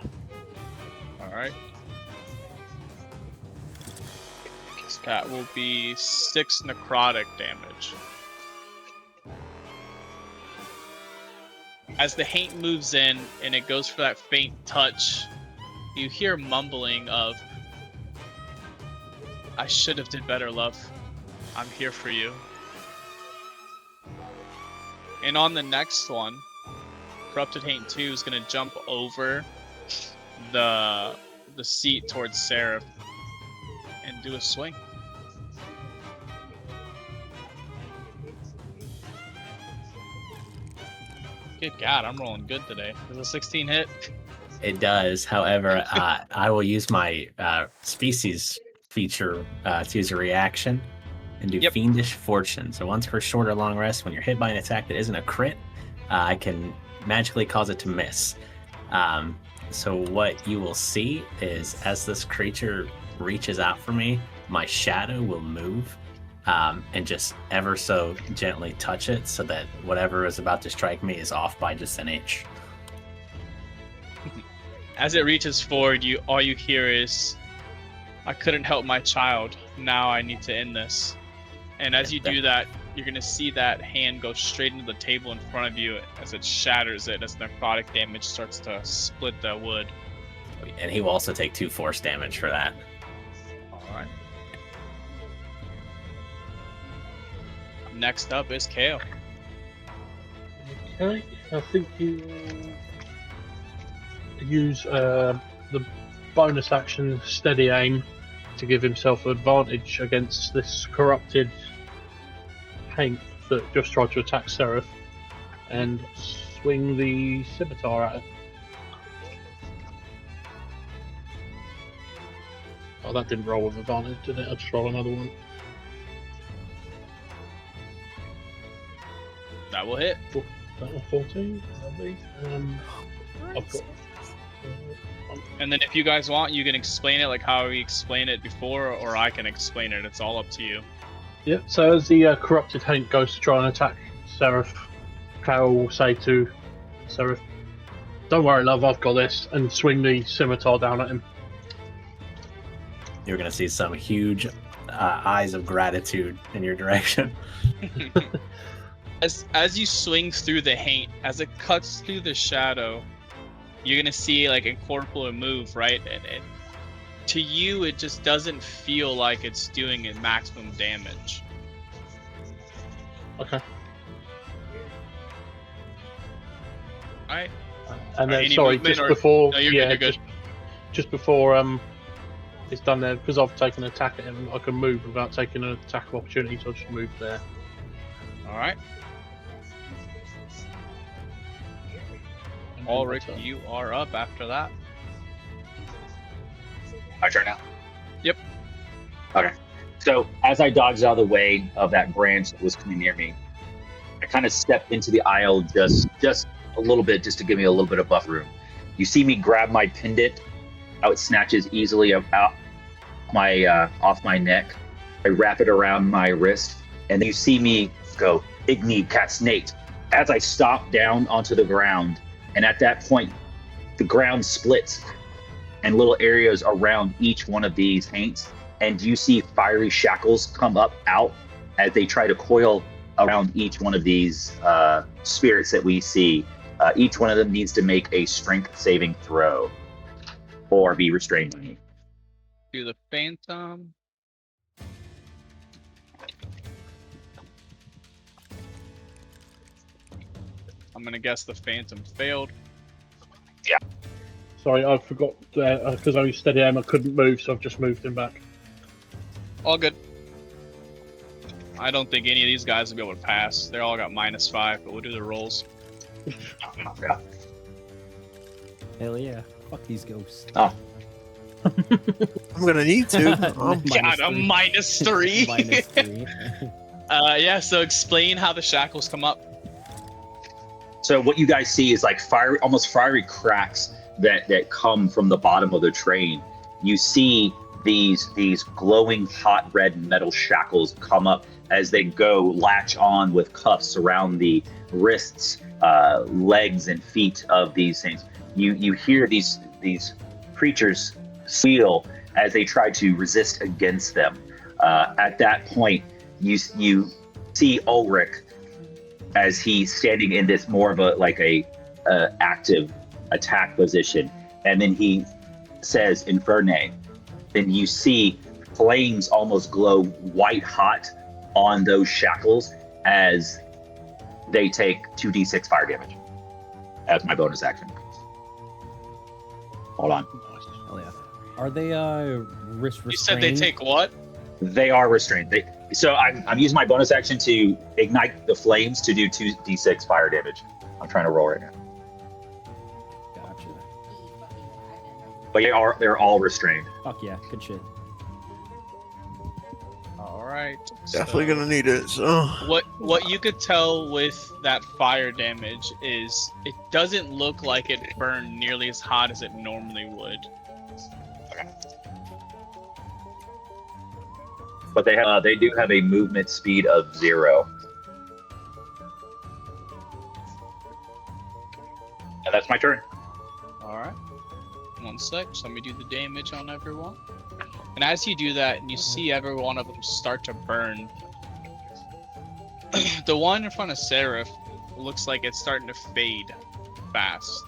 Alright. That will be 6 necrotic damage. As the haint moves in and it goes for that faint touch, you hear mumbling of, "I should have did better, love. I'm here for you." And on the next one, Corrupted Haint 2 is going to jump over the seat towards Seraph and do a swing. Good God, I'm rolling good today. Does a 16 hit? It does. However, I will use my species feature to use a reaction and do Fiendish Fortune. So once per short or long rest, when you're hit by an attack that isn't a crit, I can magically cause it to miss. So what you will see is as this creature reaches out for me, my shadow will move and just ever so gently touch it so that whatever is about to strike me is off by just an inch. As it reaches forward, all you hear is, "I couldn't help my child. Now I need to end this." And as you do that, you're going to see that hand go straight into the table in front of you as it shatters it, as necrotic damage starts to split the wood. And he will also take 2 force damage for that. Alright. Next up is Kale. Okay, I think you use the bonus action Steady Aim to give himself advantage against this corrupted Haint that just tried to attack Seraph, and swing the scimitar at it. Oh, that didn't roll with advantage, did it? I'll just roll another one. That will hit. That was 14, lovely. I've got. And then if you guys want, you can explain it like how we explained it before, or I can explain it. It's all up to you. Yeah, so as the corrupted Haint goes to try and attack Seraph, Carol will say to Seraph, "Don't worry, love, I've got this," and swing the scimitar down at him. You're going to see some huge eyes of gratitude in your direction. As you swing through the haint, as it cuts through the shadow, you're gonna see like a corporeal move, right? And to you, it just doesn't feel like it's doing a maximum damage. Okay. Alright. And then, Any sorry, movement just or- before, No, you're yeah, good, you're good. just before it's done there, because I've taken an attack at him, I can move without taking an attack of opportunity, so I'll just move there. Alright. And Ulrich, that's it. you are up after that. My turn now. Yep. Okay. So as I dodged out of the way of that branch that was coming near me, I kind of stepped into the aisle just a little bit, just to give me a little bit of buffer room. You see me grab my pendant how it snatches easily out my off my neck. I wrap it around my wrist, and then you see me go, Igni Katsnate, as I stop down onto the ground. And at that point, the ground splits, and little areas around each one of these haints, and you see fiery shackles come up out as they try to coil around each one of these spirits that we see. Each one of them needs to make a strength saving throw or be restrained by me. Do the Phantom. I'm gonna guess the Phantom failed. Sorry, I forgot because I was steady aim. I couldn't move, so I've just moved him back. All good. I don't think any of these guys will be able to pass. They all got -5, but we'll do the rolls. Hell yeah. Fuck these ghosts. Oh, I'm gonna need to. God, a -3. -3. Yeah, so explain how the shackles come up. so what you guys see is like fiery, almost fiery cracks that come from the bottom of the train. You see these glowing hot red metal shackles come up as they go latch on with cuffs around the wrists, legs, and feet of these things. You hear these creatures squeal as they try to resist against them. At that point, you see Ulrich as he's standing in this more of a active attack position, and then he says Inferne. Then you see flames almost glow white hot on those shackles as they take 2d6 fire damage as my bonus action. Hold on. Hell yeah. Are they restrained? You said they take what? They are restrained. So I'm using my bonus action to ignite the flames to do 2d6 fire damage. I'm trying to roll right now. Gotcha. But they're all restrained. Fuck yeah. Good shit. All right. Definitely so gonna need it. So What you could tell with that fire damage is it doesn't look like it burned nearly as hot as it normally would. But they do have a movement speed of 0. And that's my turn. All right. 1 sec. So let me do the damage on everyone. And as you do that, and you see every one of them start to burn, the one in front of Seraph looks like it's starting to fade fast.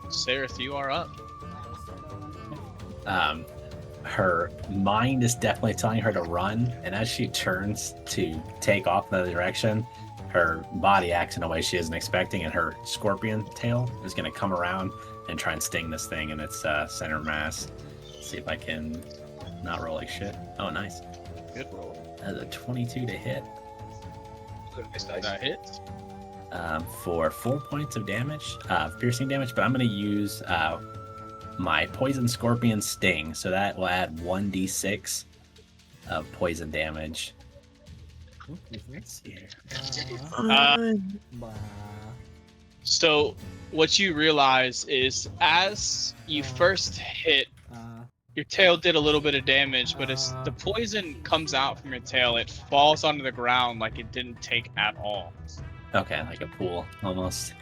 Seraph, you are up. Her mind is definitely telling her to run, and as she turns to take off in the direction, her body acts in a way she isn't expecting, and her scorpion tail is going to come around and try and sting this thing in its center mass. Let's see if I can not roll like shit. Oh, nice. Good roll. That's a 22 to hit. That hits. For 4 points of damage, piercing damage, but I'm going to use my poison scorpion sting, so that will add 1d6 of poison damage. Let's see here. So what you realize is as you first hit, your tail did a little bit of damage, but as the poison comes out from your tail, it falls onto the ground like it didn't take at all. Okay, like a pool almost.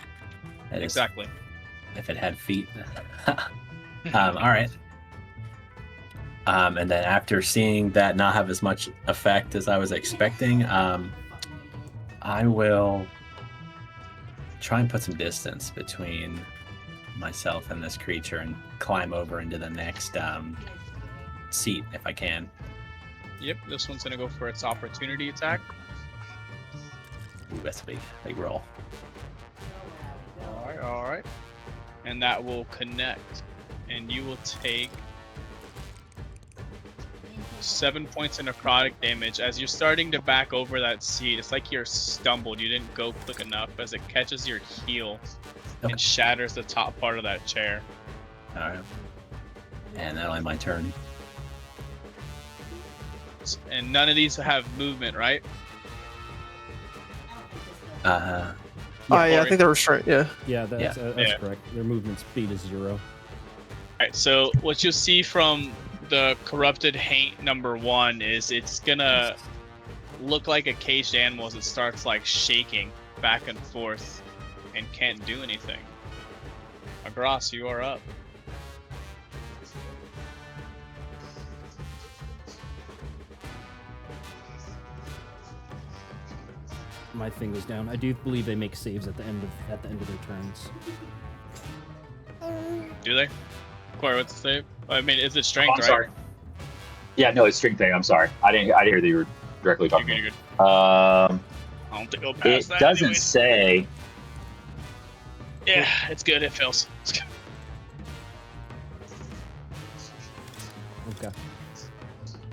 That is- Exactly. if it had feet. All right. And then after seeing that not have as much effect as I was expecting, I will try and put some distance between myself and this creature and climb over into the next seat if I can. Yep, this one's gonna go for its opportunity attack. Ooh, that's a big roll. All right. And that will connect, and you will take 7 points of necrotic damage. As you're starting to back over that seat, it's like you're stumbled. You didn't go quick enough as it catches your heel and shatters the top part of that chair. All right. And that'll end my turn. And none of these have movement, right? yeah, I think they're restrained. Yeah. Yeah, that's Yeah. correct. Their movement speed is 0. Alright, so what you'll see from the corrupted haint number 1 is it's gonna look like a caged animal as it starts like shaking back and forth and can't do anything. Agras, you are up. My thing was down. I do believe they make saves at the end of their turns. Do they? Corey, what's the save? I mean, is it strength, I'm right? sorry. Yeah, no, it's strength thing. I'm sorry. I didn't hear that you were directly You're talking. good, you're good. I I don't think it'll pass it that doesn't anyways. say. Yeah, it's good. It fails. It's good. Okay.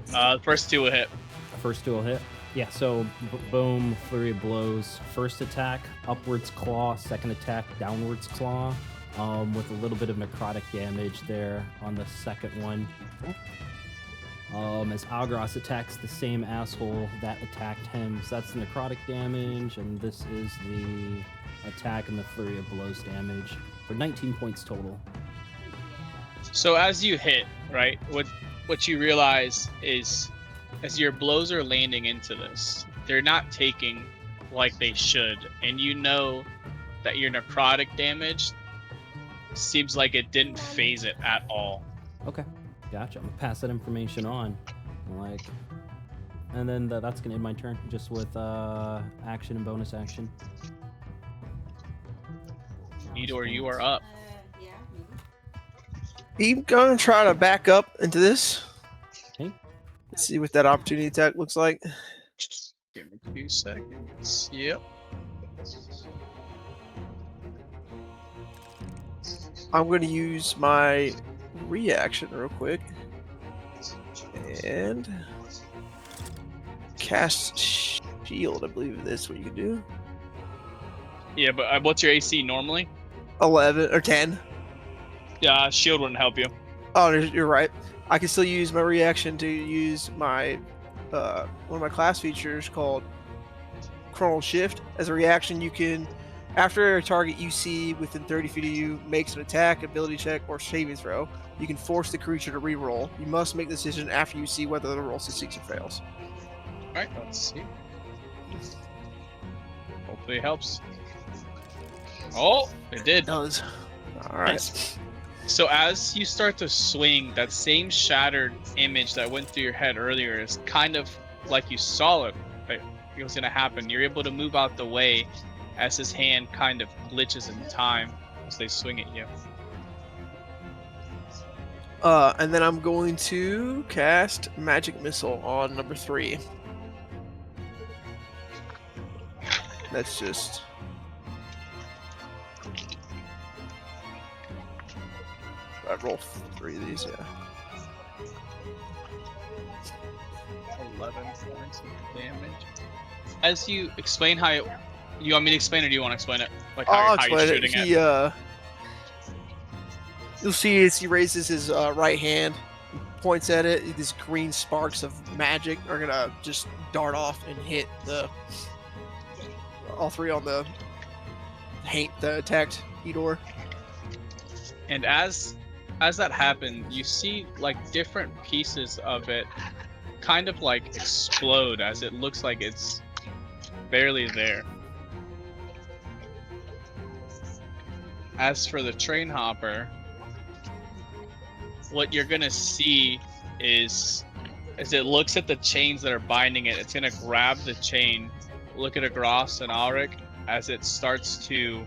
The first 2 will hit. First 2 will hit. Yeah, so boom, flurry of blows. First attack, upwards claw. Second attack, downwards claw. With a little bit of necrotic damage there on the second one. As Agras attacks the same asshole that attacked him. So that's the necrotic damage, and this is the attack and the flurry of blows damage for 19 points total. So as you hit, right, what you realize is as your blows are landing into this, they're not taking like they should, and you know that your necrotic damage seems like it didn't phase it at all. Okay, gotcha. I'm gonna pass that information on. And then that's gonna end my turn, just with action and bonus action. Edor, you are up. Yeah, maybe. I'm gonna try to back up into this. Okay. Let's see what that opportunity attack looks like. Give me 2 seconds. Yep. I'm gonna use my reaction real quick and cast shield. I believe that's what you can do. Yeah, but what's your AC normally? 11 or 10. Yeah, shield wouldn't help you. Oh, you're right. I can still use my reaction to use my one of my class features called Chronal Shift. As a reaction, you can, after a target you see within 30 feet of you makes an attack, ability check, or saving throw, you can force the creature to re-roll. You must make the decision after you see whether the roll succeeds or fails. Alright, let's see. Hopefully it helps. Oh, it did. It does. All right. Nice. So as you start to swing, that same shattered image that went through your head earlier is kind of like you saw it. It was going to happen. You're able to move out the way as his hand kind of glitches in time as they swing at you. And then I'm going to cast Magic Missile on number 3. That's just... I roll 3 of these, yeah. 11 points of damage. As you explain how you want me to explain, or do you want to explain it? Like I'll how you're explain it. shooting He, it? you'll see as he raises his right hand, points at it, these green sparks of magic are gonna just dart off and hit all 3 on the haint that attacked Edor. And as that happened, you see like different pieces of it kind of like explode as it looks like it's barely there. As for the train hopper, what you're gonna see is as it looks at the chains that are binding it, it's gonna grab the chain, look at Agras and Ulrich as it starts to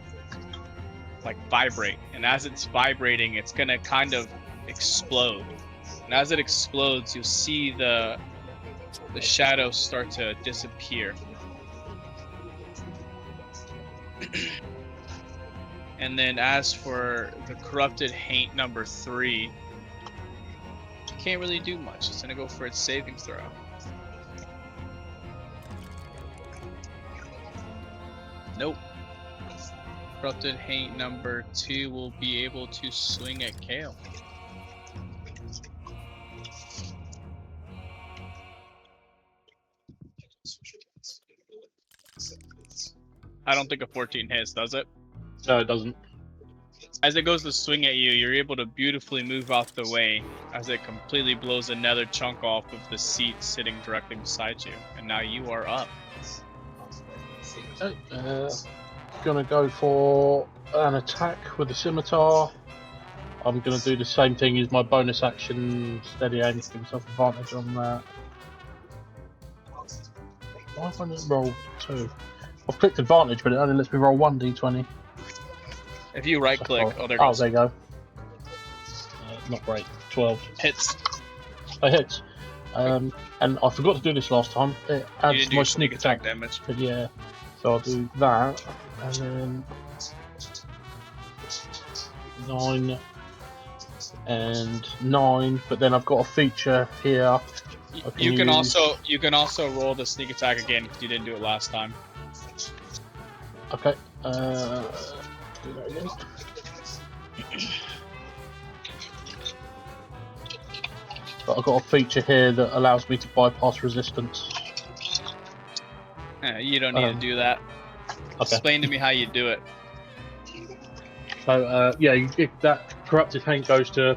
like vibrate, and as it's vibrating, it's gonna kind of explode. And as it explodes, you'll see the shadows start to disappear. And then as for the corrupted haint number 3, can't really do much. It's gonna go for its saving throw. Nope. Corrupted haint number 2 will be able to swing at Kale. I don't think a 14 hits, does it? No, it doesn't. As it goes to swing at you, you're able to beautifully move out the way as it completely blows another chunk off of the seat sitting directly beside you. And now you are up. Okay, gonna go for an attack with the scimitar. I'm gonna do the same thing as my bonus action, steady aim, give myself advantage on that. Why have I not rolled 2? I've clicked advantage, but it only lets me roll 1d20. If you right click, Oh, there oh, goes. there you go. Not great. 12. Hits. I hit. And I forgot to do this last time. It You adds didn't do my your sneak attack. damage. But yeah, so I'll do that, and then 9 and 9. But then I've got a feature here. You can use- also roll the sneak attack again because you didn't do it last time. Okay. Do that again. But I've got a feature here that allows me to bypass resistance. You don't need to do that. Okay. Explain to me how you do it. So if that corrupted Hank goes to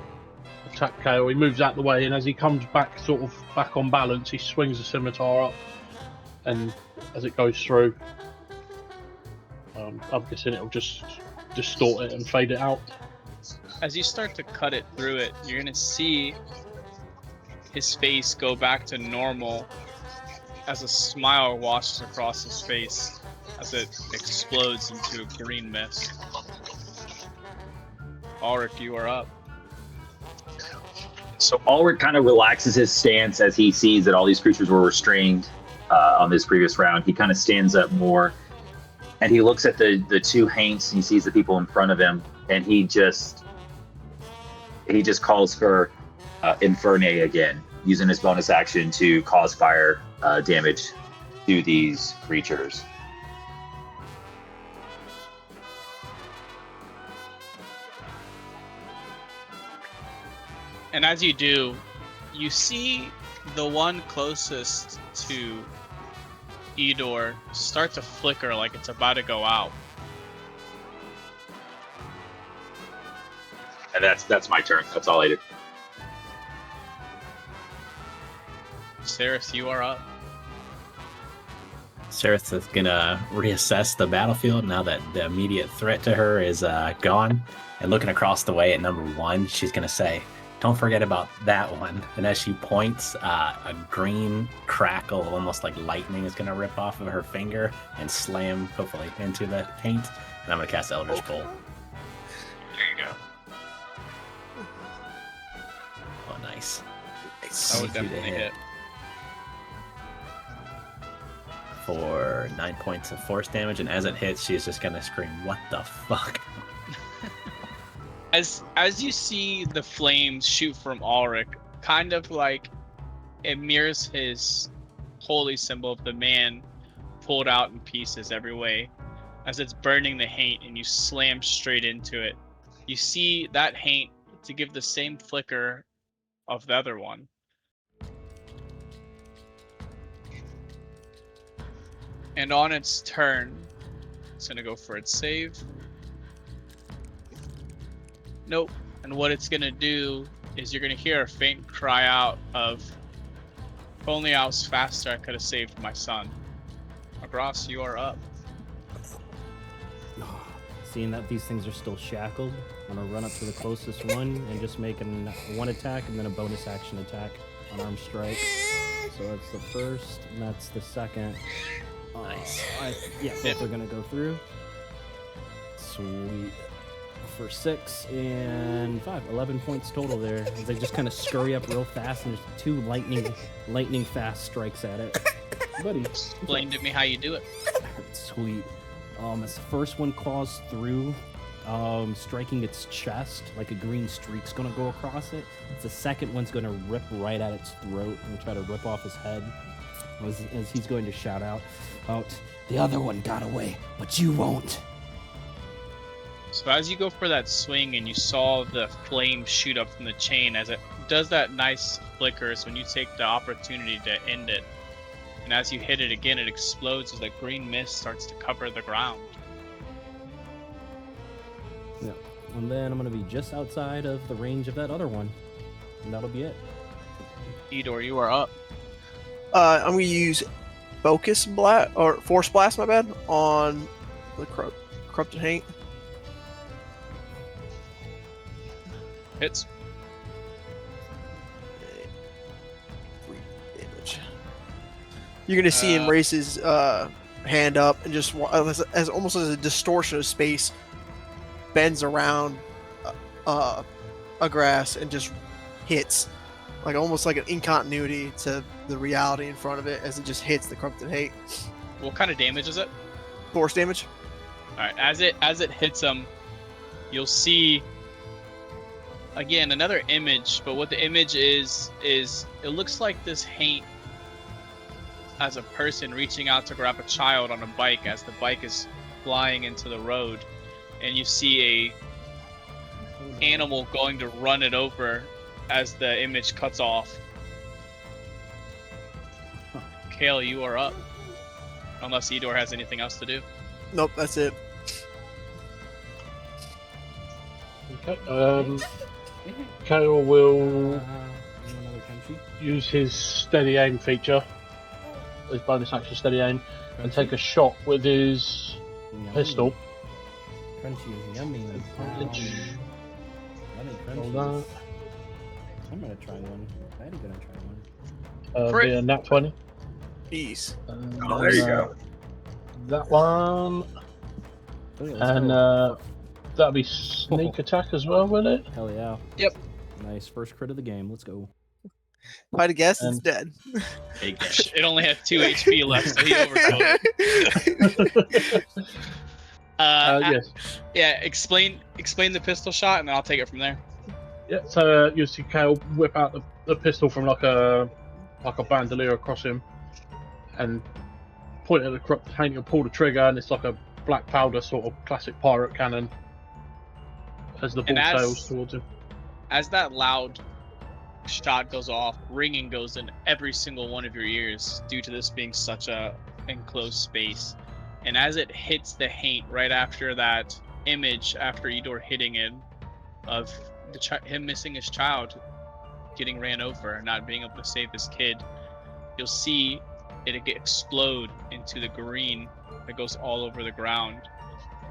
attack Kale, he moves out the way, and as he comes back, sort of back on balance, he swings the scimitar up, and as it goes through, I'm guessing it'll just distort it and fade it out. As you start to cut it through it, you're gonna see his face go back to normal as a smile washes across his face as it explodes into a green mist. Ulrich, you are up. So Ulrich kind of relaxes his stance as he sees that all these creatures were restrained on this previous round. He kind of stands up more, and he looks at the two Haints, and he sees the people in front of him, and he just calls for Infernae again, using his bonus action to cause fire damage to these creatures. And as you do, you see the one closest to Edor start to flicker like it's about to go out. And that's my turn. That's all I do. Saris, you are up. Sarith is gonna reassess the battlefield now that the immediate threat to her is gone. And looking across the way at number 1, she's gonna say, "Don't forget about that one." And as she points, a green crackle, almost like lightning, is gonna rip off of her finger and slam, hopefully, into the paint. And I'm gonna cast Eldritch Bolt. There you go. Oh, nice. That would definitely hit. For 9 points of force damage, and as it hits, she's just gonna scream, "What the fuck?" As you see the flames shoot from Ulrich, kind of like it mirrors his holy symbol of the man pulled out in pieces every way. As it's burning the Haint and you slam straight into it, you see that Haint to give the same flicker of the other one. And on its turn, it's gonna go for its save. Nope. And what it's gonna do is you're gonna hear a faint cry out of, "If only I was faster, I could have saved my son." Agras, you are up. Seeing that these things are still shackled, I'm gonna run up to the closest one and just make one attack and then a bonus action attack, unarmed strike. So that's the first, and that's the second. Nice. Both are gonna go through. Sweet. For 6 and 5, 11 points total there. As they just kind of scurry up real fast, and there's 2 lightning fast strikes at it. Buddy. Explain to me how you do it. Sweet. As the first one claws through, striking its chest, like a green streak's gonna go across it. The second one's gonna rip right at its throat and try to rip off his head. As he's going to shout out, "The other one got away, but you won't." So as you go for that swing and you saw the flame shoot up from the chain, as it does that nice flickers when you take the opportunity to end it. And as you hit it again, it explodes as that green mist starts to cover the ground. Yeah. And then I'm going to be just outside of the range of that other one. And that'll be it. Edor, you are up. I'm gonna use Focus Blast or Force Blast, my bad, on the Corrupted Haint. Hits. Free damage. You're gonna see him raise his hand up and just as almost as a distortion of space bends around a grass and just hits, like almost like an incontinuity to the reality in front of it as it just hits the Corrupted Hate. What kind of damage is it? Force damage. All right. As it hits him, you'll see again another image. But what the image is it looks like this Haint as a person reaching out to grab a child on a bike as the bike is flying into the road, and you see a animal going to run it over as the image cuts off. Kale, you are up. Unless Edor has anything else to do. Nope, that's it. Okay. Kale will Another country. use his steady aim feature, his bonus action steady aim, and take a shot with his Yummy. pistol. Crunchy is yummy. Crunchy. Yummy Hold crunchies. on. I'm gonna try one. I'm gonna try one. Be a nat 20. Jeez. Oh, there you go. That one. Okay, let's And go. that'll be sneak attack as well, will it? Hell yeah. Yep. Nice first crit of the game. Let's go. If I had to guess, it's dead. Big dash. It only had 2 HP left, so he overkilled it. Yes. Yeah, explain the pistol shot, and then I'll take it from there. Yeah. So you see Kale whip out the pistol from like a bandolier across him, and point at the Corrupted Haint and pull the trigger, and it's like a black powder sort of classic pirate cannon as the ball And as- sails towards him. As that loud shot goes off, ringing goes in every single one of your ears due to this being such a enclosed space. And as it hits the Haint right after that image, after Edor hitting it, of him missing his child, getting ran over, not being able to save his kid, you'll see it explode into the green that goes all over the ground.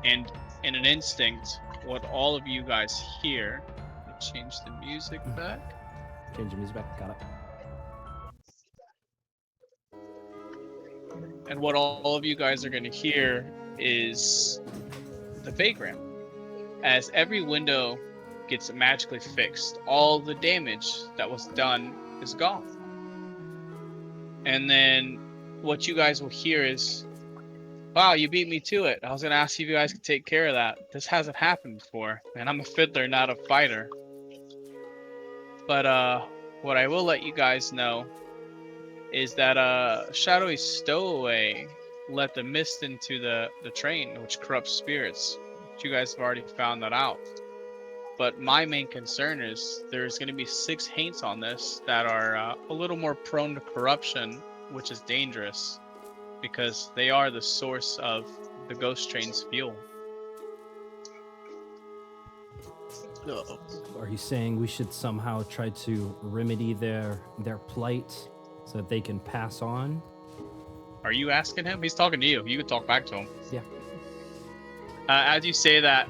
And in an instinct, what all of you guys hear, let me change the music back. Change the music back. Got it. And what all of you guys are going to hear is the vagram. As every window gets magically fixed, all the damage that was done is gone. And then what you guys will hear is, wow, you beat me to it. I was going to ask if you guys could take care of that. This hasn't happened before. And I'm a fiddler, not a fighter. But what I will let you guys know is that Shadowy Stowaway let the mist into the train, which corrupts spirits. You guys have already found that out. But my main concern is there's going to be 6 Haints on this that are a little more prone to corruption, which is dangerous, because they are the source of the ghost train's fuel. Uh-oh. Are you saying we should somehow try to remedy their plight so that they can pass on? Are you asking him? He's talking to you. You can talk back to him. Yeah. As you say that,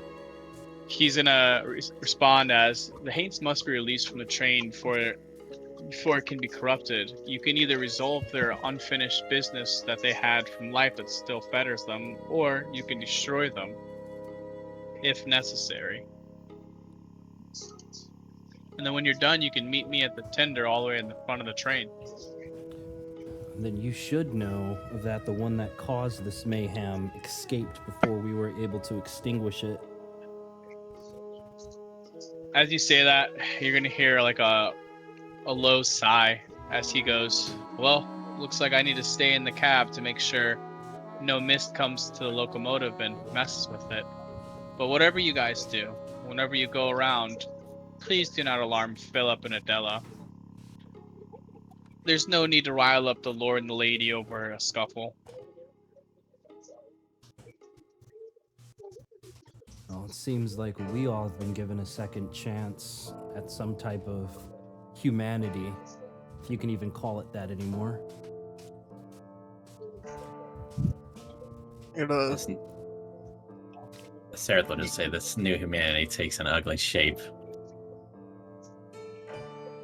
he's gonna respond as the Haints must be released from the train before it can be corrupted. You can either resolve their unfinished business that they had from life that still fetters them, or you can destroy them, if necessary. And then when you're done, you can meet me at the tender all the way in the front of the train. Then you should know that the one that caused this mayhem escaped before we were able to extinguish it. As you say that, you're gonna hear like a low sigh as he goes, well, looks like I need to stay in the cab to make sure no mist comes to the locomotive and messes with it. But whatever you guys do, whenever you go around, please do not alarm Philip and Adela. There's no need to rile up the lord and the lady over a scuffle. Oh, it seems like we all have been given a second chance at some type of humanity, if you can even call it that anymore. Sereth will just say this new humanity takes an ugly shape.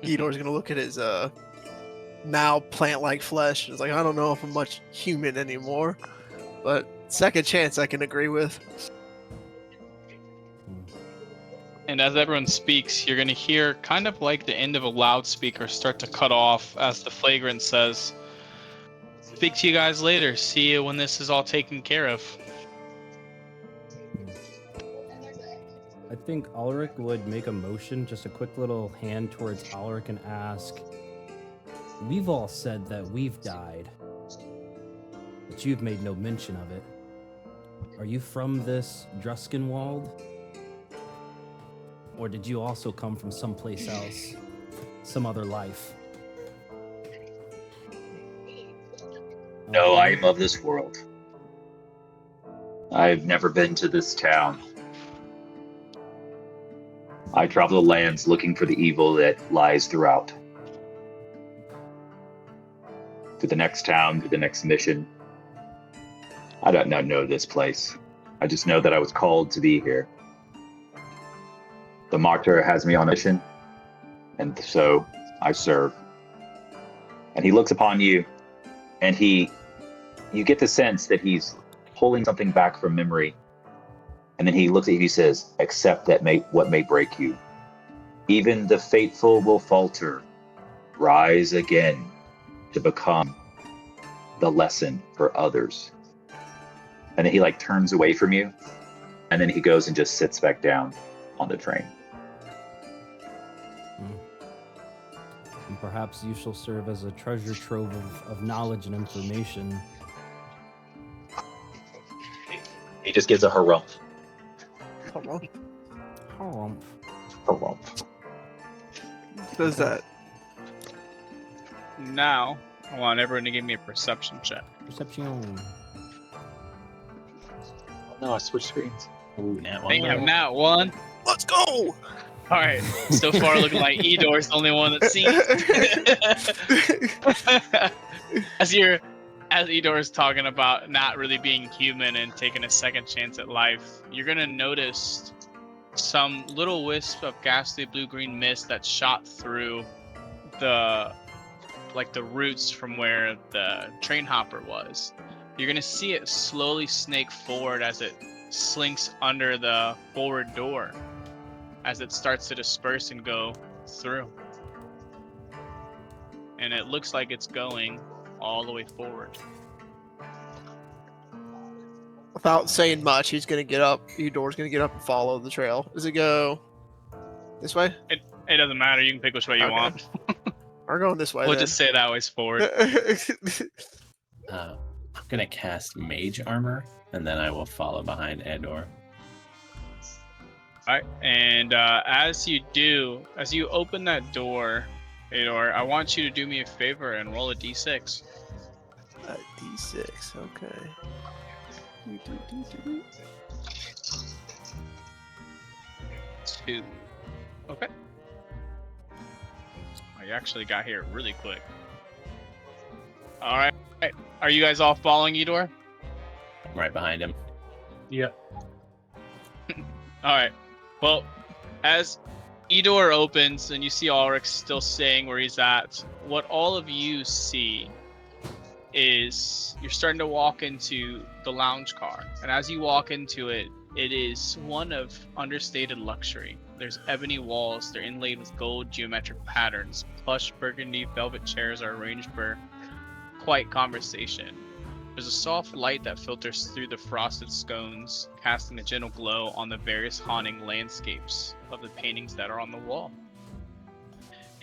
Edor's gonna look at his now plant-like flesh. It's like, I don't know if I'm much human anymore, but second chance I can agree with. And as everyone speaks, you're gonna hear kind of like the end of a loudspeaker start to cut off as the flagrant says, "Speak to you guys later. See you when this is all taken care of." I think Ulrich would make a motion, just a quick little hand towards Ulrich, and ask, we've all said that we've died, but you've made no mention of it. Are you from this Druskenwald? Or did you also come from someplace else? Some other life? No, I am of this world. I've never been to this town. I travel the lands looking for the evil that lies throughout. To the next town, to the next mission. I do not know this place. I just know that I was called to be here. The Martyr has me on a mission, and so I serve. And he looks upon you, and you get the sense that he's pulling something back from memory. And then he looks at you and he says, accept that what may break you. Even the faithful will falter, rise again to become the lesson for others. And then he turns away from you, and then he goes and just sits back down on the train. And perhaps you shall serve as a treasure trove of knowledge and information. He just gives a harumph. Harumph. Harumph. Does that? Now, I want everyone to give me a perception check. Perception. No, I switched screens. Ooh, nat one. Damn, now one. Let's go! Alright, so far looking like Edor's the only one that sees. As Edor's talking about not really being human and taking a second chance at life, you're gonna notice some little wisp of ghastly blue-green mist that shot through the roots from where the train hopper was. You're gonna see it slowly snake forward as it slinks under the forward door, as it starts to disperse and go through. And it looks like it's going all the way forward. Without saying much, he's gonna get up. Edor's gonna get up and follow the trail. Does it go this way? It doesn't matter. You can pick which way you Okay. want. We're going this way. We'll then. just say that way's forward. I'm gonna cast Mage Armor, and then I will follow behind Edor. Alright, and as you open that door, Edor, I want you to do me a favor and roll a d6. D6. Okay. 2. Okay. Oh, you actually got here really quick. Alright. Are you guys all following Edor? I'm right behind him. Yeah. Alright. Well, as Edor opens and you see Ulrich still staying where he's at, what all of you see is you're starting to walk into the lounge car. And as you walk into it, it is one of understated luxury. There's ebony walls, they're inlaid with gold geometric patterns. Plush burgundy velvet chairs are arranged for quiet conversation. There's a soft light that filters through the frosted scones, casting a gentle glow on the various haunting landscapes of the paintings that are on the wall.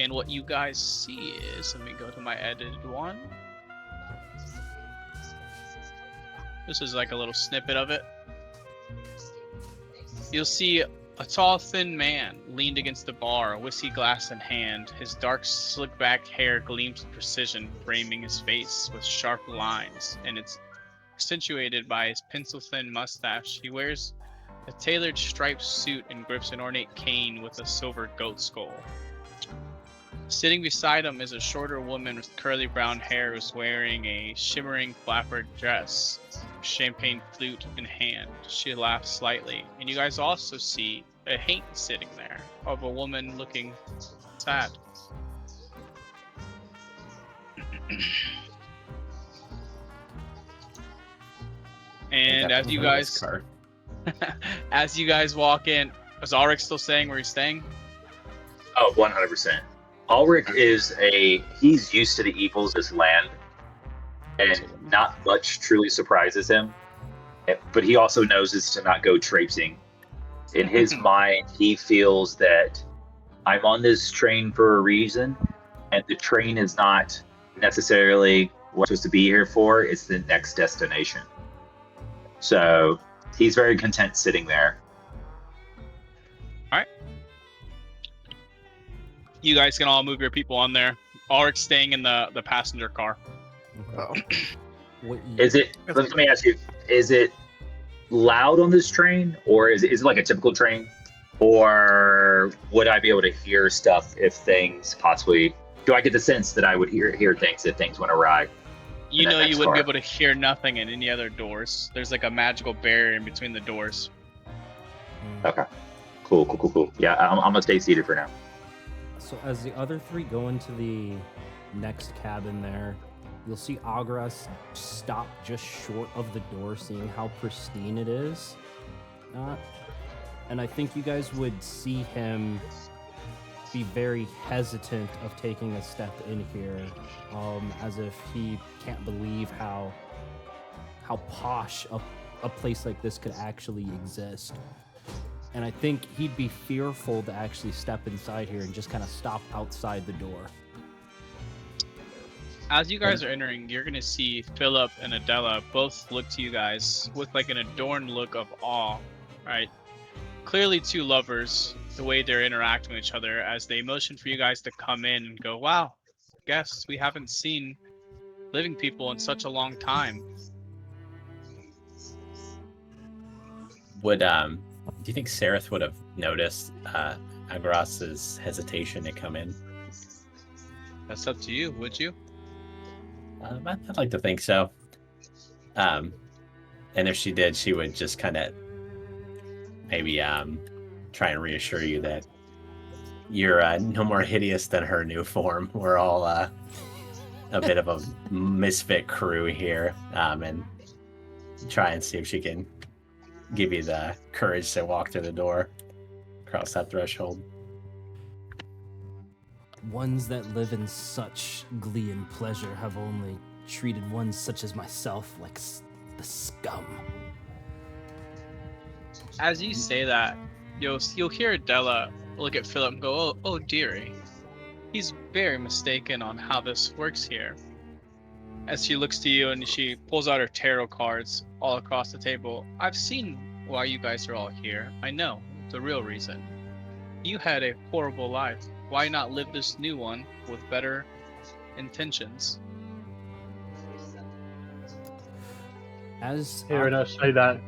And what you guys see is, let me go to my edited one. This is like a little snippet of it. You'll see a tall, thin man leaned against the bar, whiskey glass in hand. His dark, slick-back hair gleams with precision, framing his face with sharp lines, and it's accentuated by his pencil-thin mustache. He wears a tailored striped suit and grips an ornate cane with a silver goat skull. Sitting beside him is a shorter woman with curly brown hair who's wearing a shimmering flappered dress, champagne flute in hand. She laughs slightly, and you guys also see a haint sitting there of a woman looking sad. And as you guys as you guys walk in, is Auric still saying where he's staying? Oh, 100%. Ulrich he's used to the evils of this land, and not much truly surprises him. But he also knows it's to not go traipsing. In his mind, he feels that I'm on this train for a reason, and the train is not necessarily what I'm supposed to be here for. It's the next destination. So he's very content sitting there. You guys can all move your people on there. Auric's staying in the passenger car. Okay. Oh. What Is it? Let me ask you: is it loud on this train, or is it like a typical train, or would I be able to hear stuff if things possibly? Do I get the sense that I would hear things if things went awry? You in that know you next wouldn't be car? able to hear nothing in any other doors. There's like a magical barrier in between the doors. Okay. Cool. Yeah, I'm gonna stay seated for now. So as the other three go into the next cabin there, you'll see Agras stop just short of the door, seeing how pristine it is. And I think you guys would see him be very hesitant of taking a step in here, as if he can't believe how posh a place like this could actually exist. And I think he'd be fearful to actually step inside here and just kind of stop outside the door. As you guys are entering, you're gonna see Philip and Adela both look to you guys with like an adorned look of awe, right? Clearly two lovers, the way they're interacting with each other as they motion for you guys to come in and go, wow, guess we haven't seen living people in such a long time. Would do you think Sereth would have noticed Agras's hesitation to come in? That's up to you, would you? I'd like to think so. And if she did, she would just kind of maybe try and reassure you that you're no more hideous than her new form. We're all a bit of a misfit crew here, and try and see if she can give you the courage to walk through the door, cross that threshold. Ones that live in such glee and pleasure have only treated ones such as myself like the scum. As you say that, you'll hear Adela look at Philip and go, oh dearie. He's very mistaken on how this works here. As she looks to you and she pulls out her tarot cards all across the table. I've seen why you guys are all here. I know the real reason. You had a horrible life. Why not live this new one with better intentions? As Hearing her say that,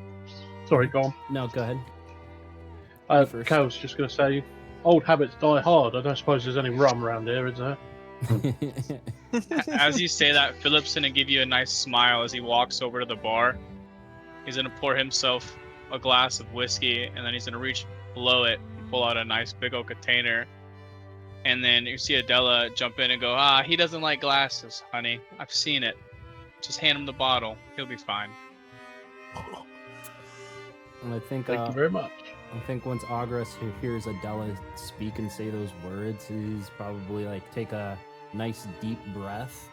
sorry, go on. No, go ahead. First. Cal was just going to say, old habits die hard. I don't suppose there's any rum around here, is there? As you say that, Philip's gonna give you a nice smile as he walks over to the bar. He's gonna pour himself a glass of whiskey, and then he's gonna reach below it and pull out a nice big old container. And then you see Adela jump in and go, he doesn't like glasses, honey. I've seen it. Just hand him the bottle. He'll be fine. And I think Thank you very much. I think once Agras hears Adela speak and say those words, he's probably like take a nice deep breath,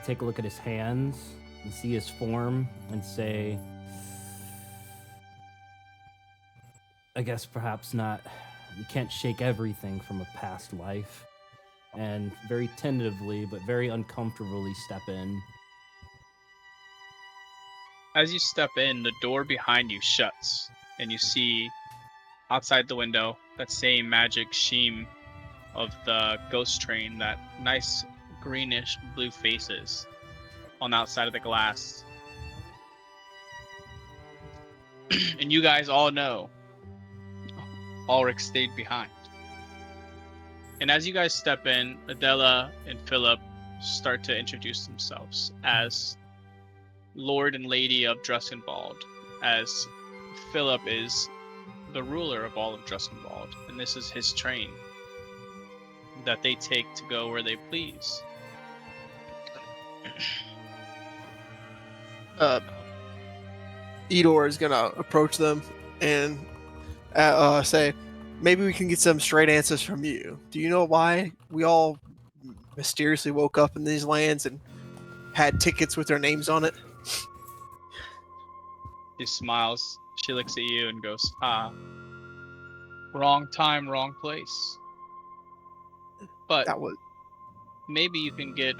take a look at his hands and see his form and say, I guess perhaps not. You can't shake everything from a past life. And very tentatively, but very uncomfortably step in. As you step in, the door behind you shuts, and you see outside the window that same magic sheen of the ghost train, that nice greenish blue faces on the outside of the glass. And you guys all know Ulrich stayed behind. And as you guys step in, Adela and Philip start to introduce themselves as Lord and Lady of Druskenwald, as Philip is the ruler of all of Druskenwald, and this is his train that they take to go where they please. Edor is gonna approach them and say, maybe we can get some straight answers from you. Do you know why we all mysteriously woke up in these lands and had tickets with their names on it? She smiles, she looks at you and goes, wrong time, wrong place. But That was maybe you can get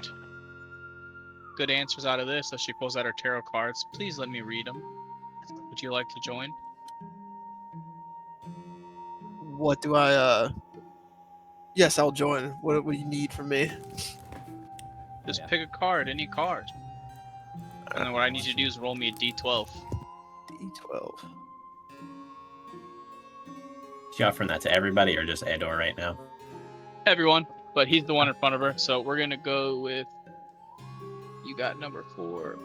good answers out of this. As she pulls out her tarot cards, please let me read them. Would you like to join? what do I Yes, I'll join. What do you need from me? Just Yeah. pick a card, any card. And then what I need you to do is roll me a d12. D12. She offering that to everybody or just Edor right now? Everyone, but he's the one in front of her, so we're gonna go with. You got number 4.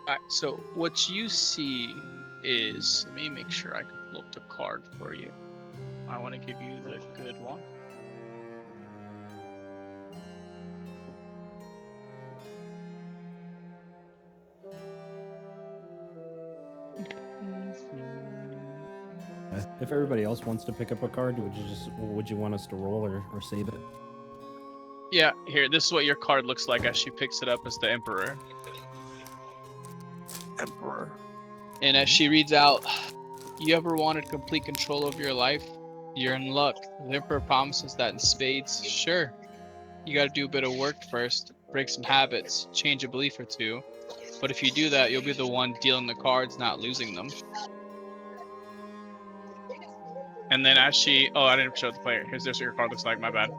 Alright, so what you see is. Let me make sure I can pull up the card for you. I want to give you the good one. If everybody else wants to pick up a card, would you want us to roll or save it? Yeah, here, this is what your card looks like as she picks it up as the Emperor. Emperor. And as she reads out, you ever wanted complete control over your life? You're in luck. The Emperor promises that in spades. Sure. You gotta do a bit of work first, break some habits, change a belief or two. But if you do that, you'll be the one dealing the cards, not losing them. And then as she... Oh, I didn't show the player. Here's what your card looks like, my bad.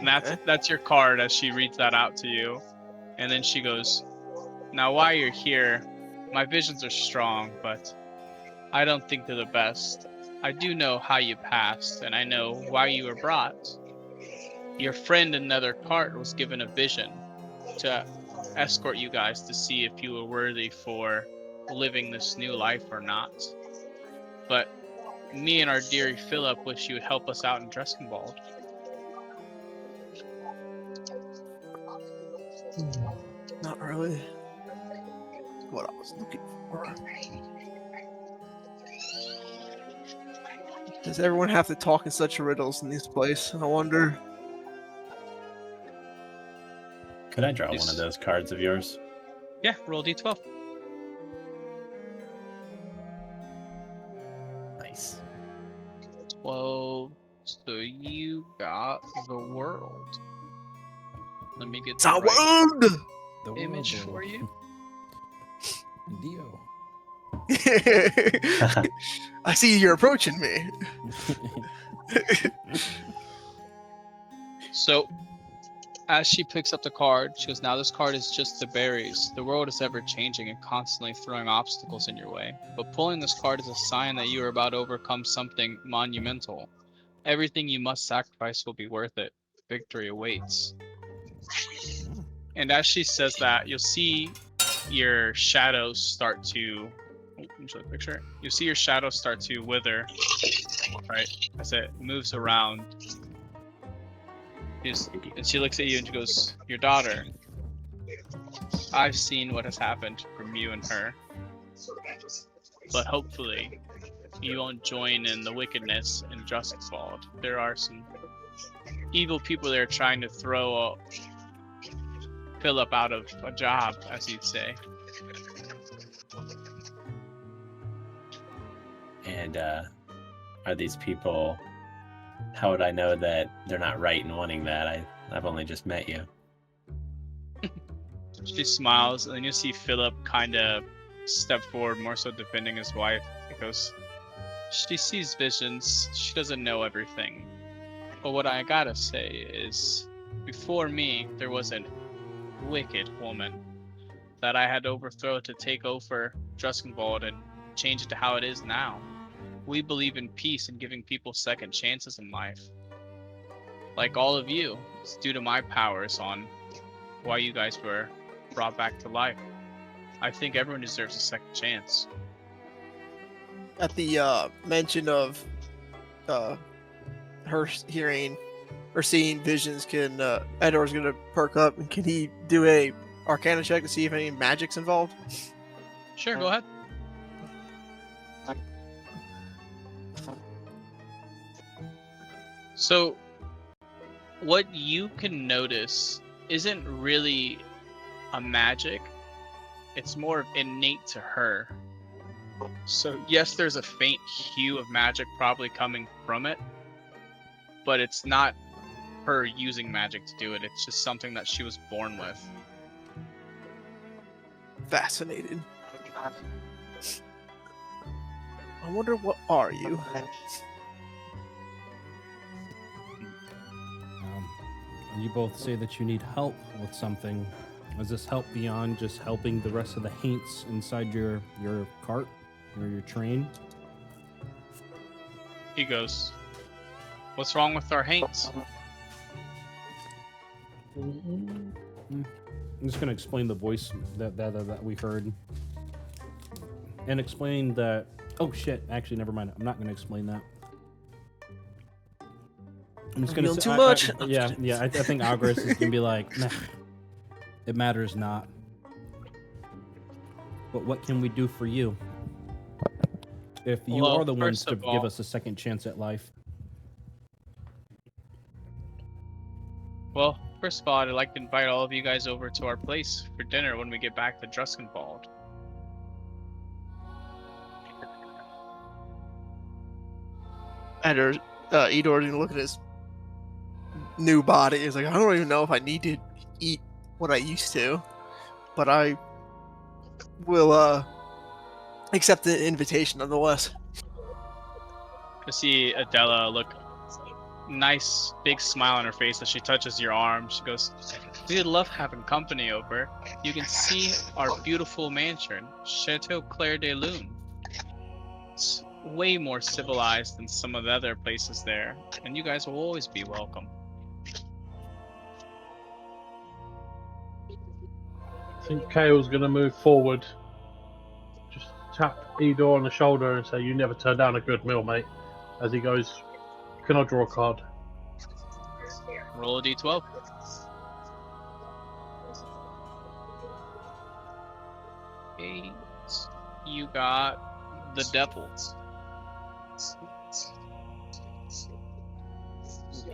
And that's your card as she reads that out to you. And then she goes, now while you're here, my visions are strong, but I don't think they're the best. I do know how you passed, and I know why you were brought. Your friend in Nether Cart was given a vision to escort you guys to see if you were worthy for living this new life or not. But me and our dear Philip wish you would help us out in Druskenwald. Not really what I was looking for. Does everyone have to talk in such riddles in this place? I wonder. Could I draw Yes. one of those cards of yours? Yeah, roll d12. Nice. 12. So you got the world. Let me get It's our the right world! The image world. for you. Dio. I see you're approaching me. So, as she picks up the card, she goes, now this card is just the berries. The world is ever changing and constantly throwing obstacles in your way. But pulling this card is a sign that you are about to overcome something monumental. Everything you must sacrifice will be worth it. Victory awaits. And as she says that, you'll see your shadows start to... Let me show the picture. You'll see your shadows start to wither, right? As it moves around. And she looks at you and she goes, your daughter. I've seen what has happened from you and her. But hopefully, you won't join in the wickedness in Druskenwald. There are some evil people there trying to throw Philip out of a job, as you'd say. And are these people? How would I know that they're not right in wanting that? I've only just met you. She smiles, and then you see Philip kind of step forward, more so defending his wife. He goes, she sees visions. She doesn't know everything. But what I gotta say is, before me, there was a wicked woman that I had to overthrow to take over Druskenwald and change it to how it is now. We believe in peace and giving people second chances in life. Like all of you, it's due to my powers on why you guys were brought back to life. I think everyone deserves a second chance. At the mention of her hearing or seeing visions, can Edor's gonna perk up, and can he do a Arcana check to see if any magic's involved? Sure, go ahead. So, what you can notice isn't really a magic, it's more innate to her. So, yes, there's a faint hue of magic probably coming from it, but it's not her using magic to do it, it's just something that she was born with. Fascinated. I wonder, what are you? And you both say that you need help with something. Is this help beyond just helping the rest of the haints inside your cart or your train? He goes, "What's wrong with our haints?" I'm just gonna explain the voice that we heard, and explain that. Oh shit! Actually, never mind. I'm not gonna explain that. I'm just gonna Revealing say, too much. I think Agris is gonna be like, nah, it matters not. But what can we do for you? If you Well, are the ones first to of give all- us a second chance at life. Well, first of all, I'd like to invite all of you guys over to our place for dinner when we get back to Druskenwald. Edor's gonna look at his new body. He's like, I don't even know if I need to eat what I used to, but I will accept the invitation nonetheless. To see Adela look nice, big smile on her face as she touches your arm. She goes, "We would love having company over. You can see our beautiful mansion, Chateau Claire de Lune. It's way more civilized than some of the other places there, and you guys will always be welcome." I think Kale's going to move forward. Just tap Edor on the shoulder and say, "You never turn down a good meal, mate." As he goes, "Can I draw a card?" Roll a d12. Eight. You got the devils.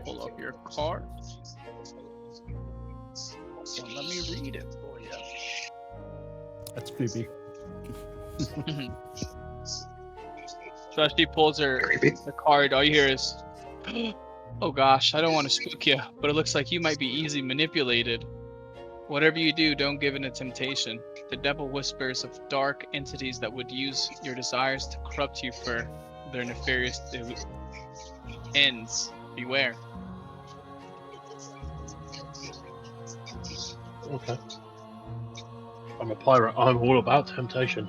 Pull up your card. So let me read it for you. That's creepy. So as she pulls the card, all you hear is, "Oh gosh, I don't want to spook you, but it looks like you might be easily manipulated. Whatever you do, don't give in to temptation. The devil whispers of dark entities that would use your desires to corrupt you for their nefarious ends. Beware." Okay. I'm a pirate. I'm all about temptation.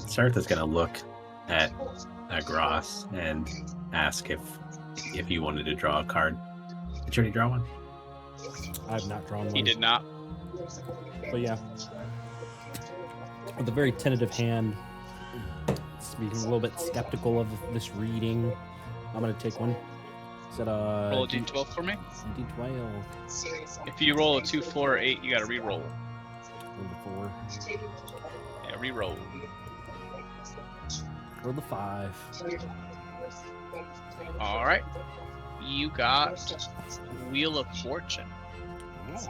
Sartha's gonna look at Gross and ask if you wanted to draw a card. Did you already draw one? I have not drawn one. He did not. But yeah, with a very tentative hand, being a little bit skeptical of this reading, I'm gonna take one. Is that Roll a d12 for me. D12. If you roll a 2, 4, or 8, you gotta re-roll. Roll the 4. Yeah, re-roll. Roll the 5. Alright. You got Wheel of Fortune. What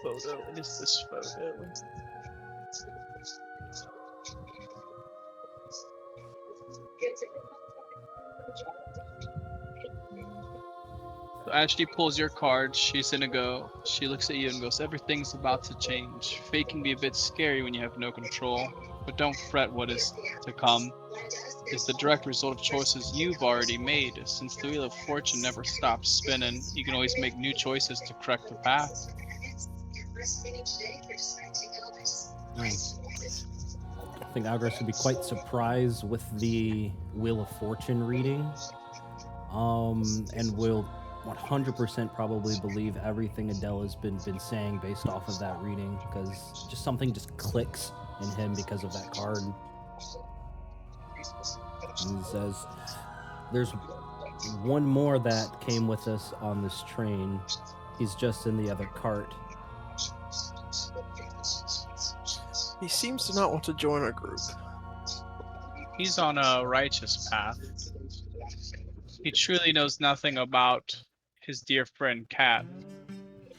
photo? What is this photo? So as she pulls your card, she's gonna go. She looks at you and goes, "Everything's about to change. Fate can be a bit scary when you have no control. But don't fret, what is to come is the direct result of choices you've already made. Since the Wheel of Fortune never stops spinning, you can always make new choices to correct the path. I think Agras would be quite surprised with the Wheel of Fortune reading, and will 100% probably believe everything Adela's been saying based off of that reading, because just something just clicks in him because of that card. And he says, "There's one more that came with us on this train. He's just in the other cart." He seems to not want to join our group. He's on a righteous path. He truly knows nothing about his dear friend Cat.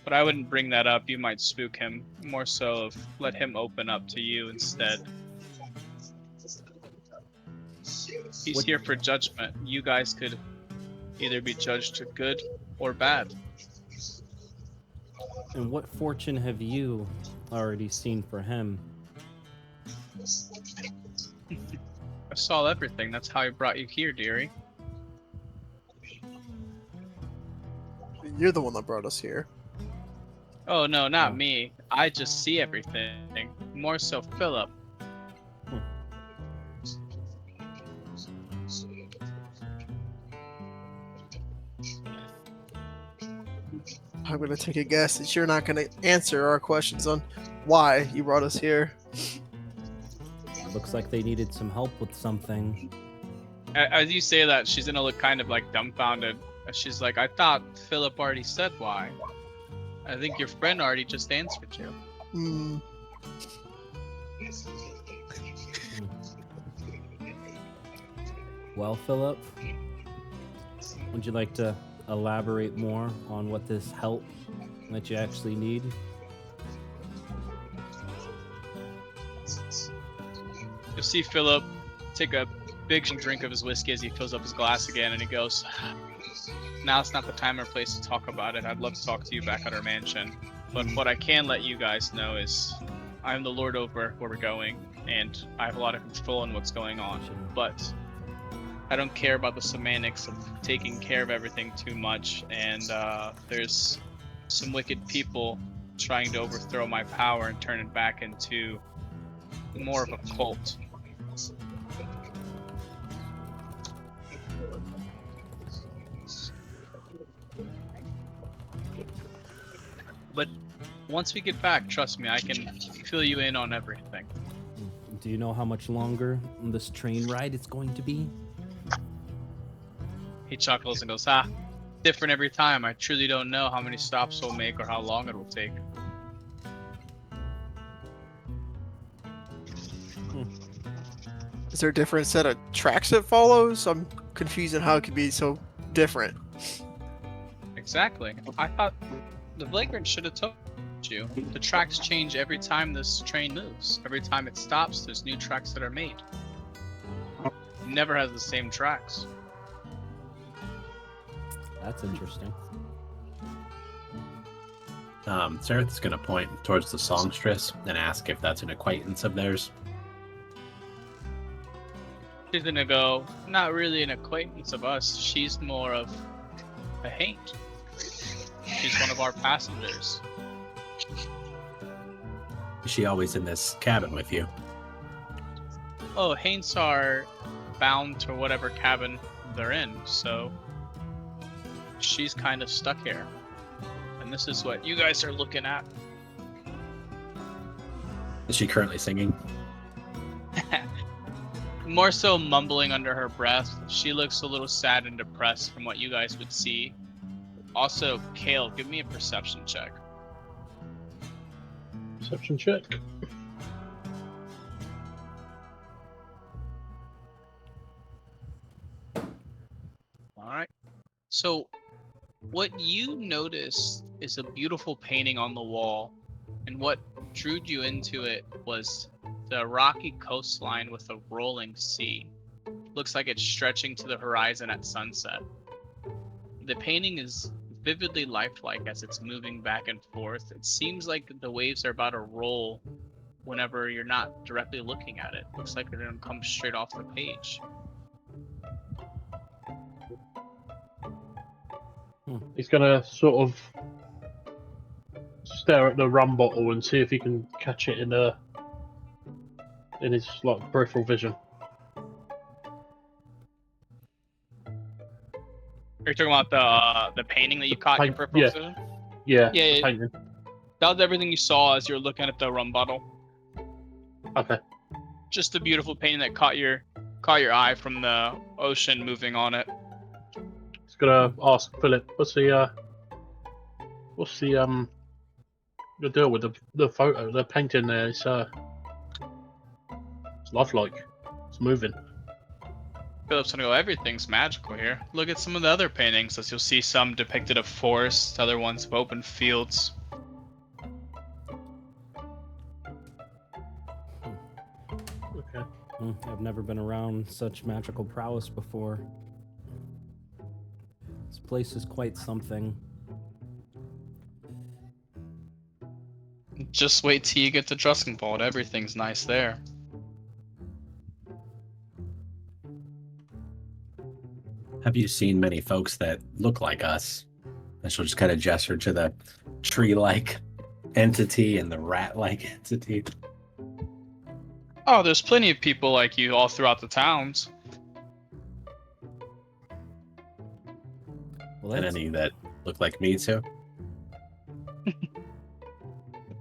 But I wouldn't bring that up, you might spook him. More so of let him open up to you instead. He's here for judgment. You guys could either be judged good or bad. And what fortune have you already seen for him? I saw everything. That's how I brought you here, dearie. You're the one that brought us here. Oh no, not me. I just see everything. More so Philip. I'm gonna take a guess that you're not gonna answer our questions on why you brought us here. Looks like they needed some help with something. As you say that, she's gonna look kind of like dumbfounded. She's like, I thought Philip already said why. I think your friend already just answered you. Well, Philip, would you like to elaborate more on what this help that you actually need? You'll see Philip take a big drink of his whiskey as he fills up his glass again, and he goes, "Now's not the time or place to talk about it. I'd love to talk to you back at our mansion. But what I can let you guys know is I'm the lord over where we're going, and I have a lot of control in what's going on. But I don't care about the semantics of taking care of everything too much, and there's some wicked people trying to overthrow my power and turn it back into more of a cult." But once we get back, trust me, I can fill you in on everything. Do you know how much longer this train ride is going to be? He chuckles and goes, different every time. I truly don't know how many stops we'll make or how long it will take. Is there a different set of tracks it follows? I'm confused on how it could be so different. Exactly. I thought the Vagrant should have told you. The tracks change every time this train moves. Every time it stops, there's new tracks that are made. It never has the same tracks. That's interesting. Sarah's going to point towards the songstress and ask if that's an acquaintance of theirs. She's gonna go, not really an acquaintance of us. She's more of a haint. She's one of our passengers. Is she always in this cabin with you? Oh, haints are bound to whatever cabin they're in, so she's kind of stuck here. And this is what you guys are looking at. Is she currently singing? More so mumbling under her breath. She looks a little sad and depressed from what you guys would see. Also, Kale, give me a perception check. Perception check. Alright. So, what you notice is a beautiful painting on the wall, and what drew you into it was the rocky coastline with a rolling sea. Looks like it's stretching to the horizon at sunset. The painting is vividly lifelike as it's moving back and forth. It seems like the waves are about to roll whenever you're not directly looking at it. Looks like they're gonna come straight off the page. He's gonna sort of stare at the rum bottle and see if he can catch it in his like peripheral vision. Are you talking about the painting that you caught in your peripheral vision? Yeah. Yeah, the yeah. painting. That was everything you saw as you were looking at the rum bottle. Okay. Just a beautiful painting that caught your eye from the ocean moving on it. He's gonna ask Philip, what's the deal with the photo, the painting there? It's lifelike. It's moving. Philip's gonna go, everything's magical here. Look at some of the other paintings, as you'll see some depicted of forests, other ones of open fields. Okay. I've never been around such magical prowess before. This place is quite something. Just wait till you get to Druskenwald. Everything's nice there. Have you seen many folks that look like us? And she'll just kind of gesture to the tree-like entity and the rat-like entity. Oh, there's plenty of people like you all throughout the towns. Well, And that's, any that look like me too?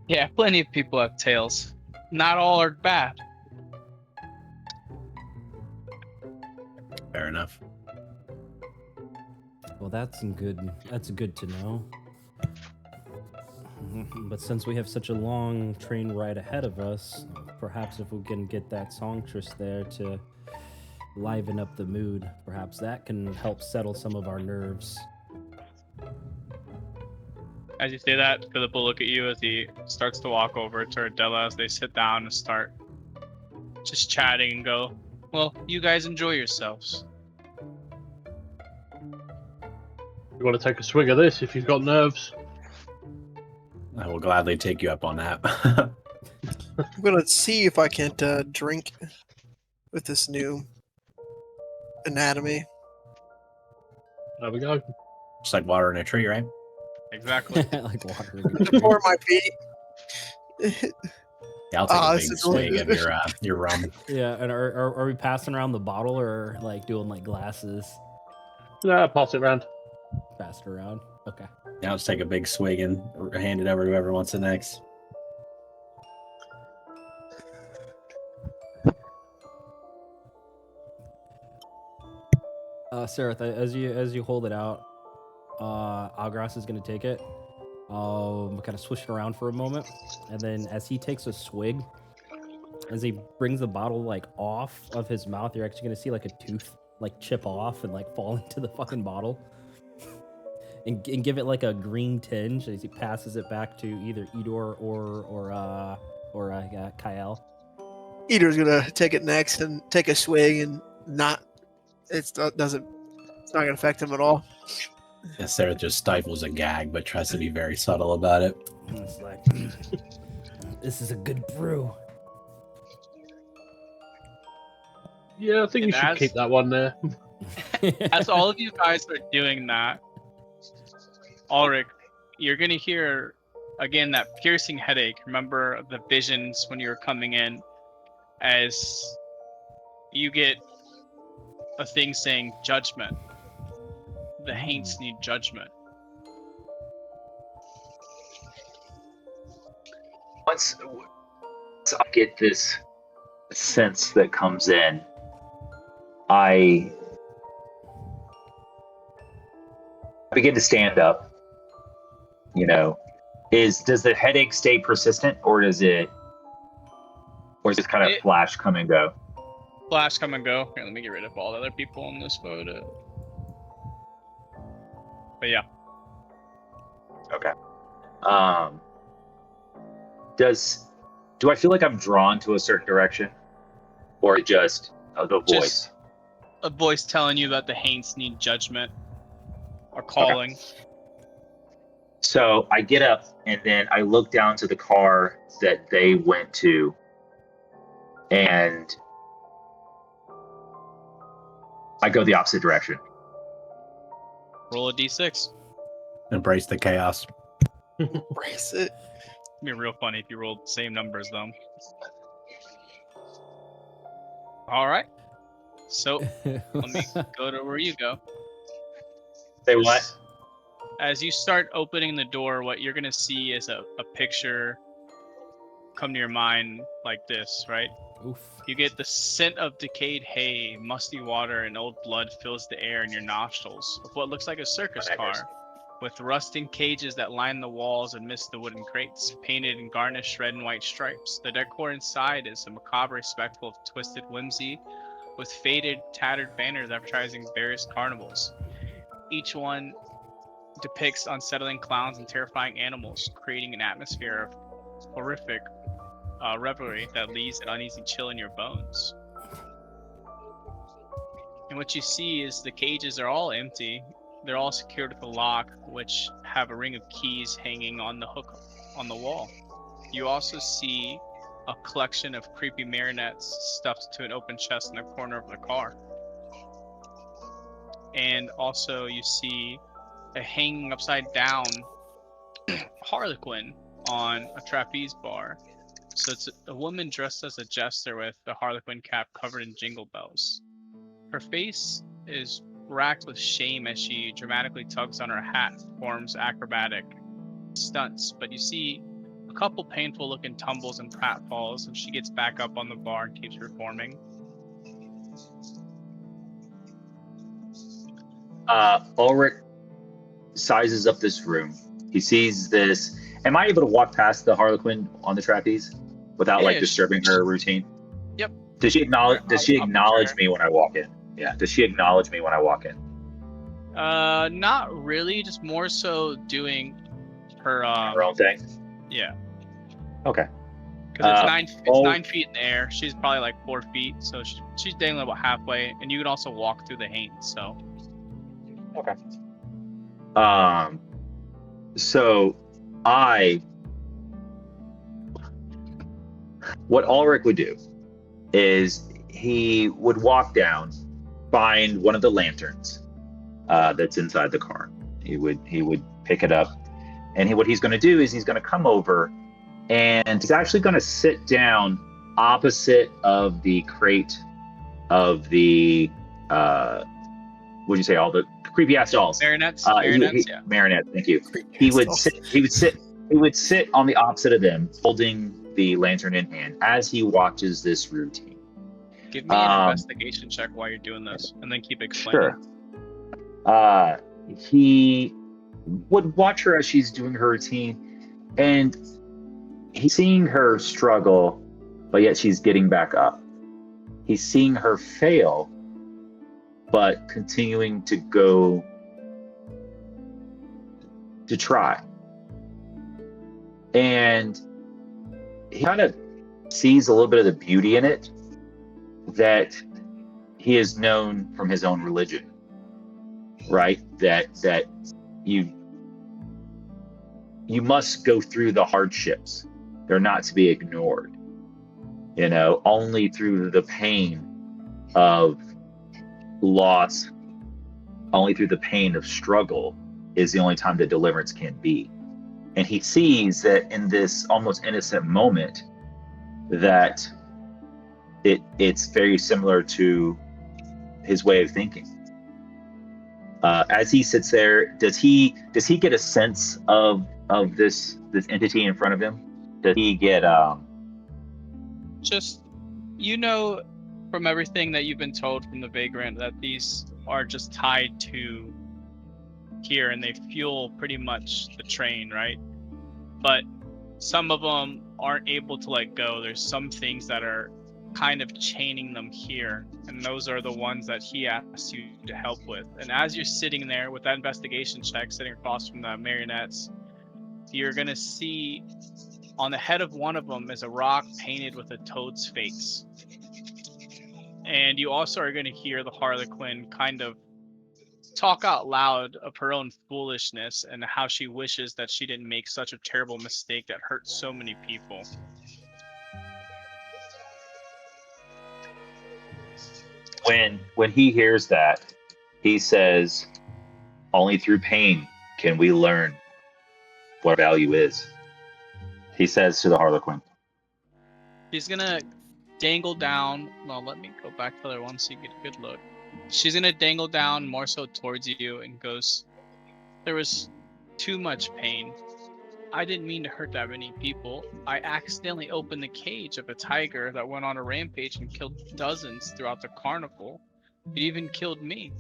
Yeah, plenty of people have tails. Not all are bad. Fair enough. well, that's good to know. But since we have such a long train ride ahead of us, perhaps if we can get that songstress there to liven up the mood, perhaps that can help settle some of our nerves. As you say that, Philip will look at you as he starts to walk over to Ardella as they sit down and start just chatting and go, well, you guys enjoy yourselves. You want to take a swig of this if you've got nerves? I will gladly take you up on that. I'm gonna see if I can't drink with this new anatomy. There we go. Just like water in a tree, right? Exactly. Like water. Pour my feet. Yeah, I'll take a this big is swig of delicious. your rum. Yeah, and are we passing around the bottle or like doing like glasses? Yeah, pass it round. Passed around. Okay. Yeah, I'll just take a big swig and hand it over to whoever wants it next. Sereth, as you hold it out, Agras is gonna take it. Kind of swish it around for a moment, and then as he takes a swig, as he brings the bottle like off of his mouth, you're actually gonna see like a tooth like chip off and like fall into the fucking bottle, and give it like a green tinge as he passes it back to either Edor or Kyle. Eater's gonna take it next and take a swig and not. It's not gonna affect him at all. Yeah, Sarah just stifles a gag, but tries to be very subtle about it. And it's like, this is a good brew. Yeah, I think you And should as- keep that one there. As all of you guys are doing that, Ulrich, you're gonna hear again that piercing headache. Remember the visions when you were coming in, as you get a thing saying judgment. The Haints need judgment. Once I get this sense that comes in, I begin to stand up. You know, does the headache stay persistent, or does it kind of flash, come and go? Flash, come and go. Here, let me get rid of all the other people in this photo. But yeah, Okay. Do I feel like I'm drawn to a certain direction, or just the voice? Just a voice telling you that the Haints need judgment or calling. So I get up and then I look down to the car that they went to, and I go the opposite direction. Roll a d6. Embrace the chaos. Brace it. It'd be real funny if you rolled the same numbers though. All right. So let me go to where you go. Say what? As you start opening the door, what you're gonna see is a picture come to your mind like this, right? Oof. You get the scent of decayed hay, musty water, and old blood fills the air in your nostrils of what looks like a circus car, with rusting cages that line the walls amidst the wooden crates, painted and garnished red and white stripes. The decor inside is a macabre spectacle of twisted whimsy, with faded, tattered banners advertising various carnivals. Each one depicts unsettling clowns and terrifying animals, creating an atmosphere of horrific revelry that leaves an uneasy chill in your bones. And what you see is the cages are all empty. They're all secured with a lock, which have a ring of keys hanging on the hook on the wall. You also see a collection of creepy marionettes stuffed to an open chest in the corner of the car. And also you see a hanging upside down Harlequin on a trapeze bar. So it's a woman dressed as a jester with a Harlequin cap covered in jingle bells. Her face is racked with shame as she dramatically tugs on her hat, performs acrobatic stunts, but you see a couple painful looking tumbles and pratfalls, and she gets back up on the bar and keeps performing. Ulrich sizes up this room. He sees this. Am I able to walk past the Harlequin on the trapeze without Yeah, disturbing her routine? Yep. Does she acknowledge? Does she I'll acknowledge prepare. me when I walk in? Yeah. Does she acknowledge me when I walk in? Not really, just more so doing her Her own thing. yeah. Okay. Because it's oh. 9 feet in the air. She's probably like 4 feet, so she's dangling about halfway, and you can also walk through the haint. So Okay. So what Ulrich would do is he would walk down, find one of the lanterns that's inside the car. He would pick it up, and what he's going to do is he's going to come over, and he's actually going to sit down opposite of the crate of the what'd you say, all the creepy ass dolls. marionettes, yeah. Marionette, thank you. He would sit on the opposite of them, holding the lantern in hand as he watches this routine. Give me an investigation check while you're doing this, and then keep explaining. Sure. He would watch her as she's doing her routine, and he's seeing her struggle, but yet she's getting back up. He's seeing her fail, but continuing to go to try. And he kind of sees a little bit of the beauty in it that he has known from his own religion, right? That you must go through the hardships. They're not to be ignored. Only through the pain of loss, only through the pain of struggle is the only time that deliverance can be. And he sees that in this almost innocent moment that it's very similar to his way of thinking. As he sits there, does he get a sense of this entity in front of him? Does he get Just, from everything that you've been told from the vagrant, that these are just tied to here and they fuel pretty much the train, right? But some of them aren't able to let go. There's some things that are kind of chaining them here, and those are the ones that he asks you to help with. And as you're sitting there with that investigation check, sitting across from the marionettes, you're gonna see on the head of one of them is a rock painted with a toad's face. And you also are going to hear the Harlequin kind of talk out loud of her own foolishness and how she wishes that she didn't make such a terrible mistake that hurt so many people. When he hears that, he says, "Only through pain can we learn what value is." He says to the Harlequin. She's gonna dangle down. Well, let me go back to the other one so you get a good look. She's gonna dangle down more so towards you and goes, "There was too much pain. I didn't mean to hurt that many people. I accidentally opened the cage of a tiger that went on a rampage and killed dozens throughout the carnival. It even killed me.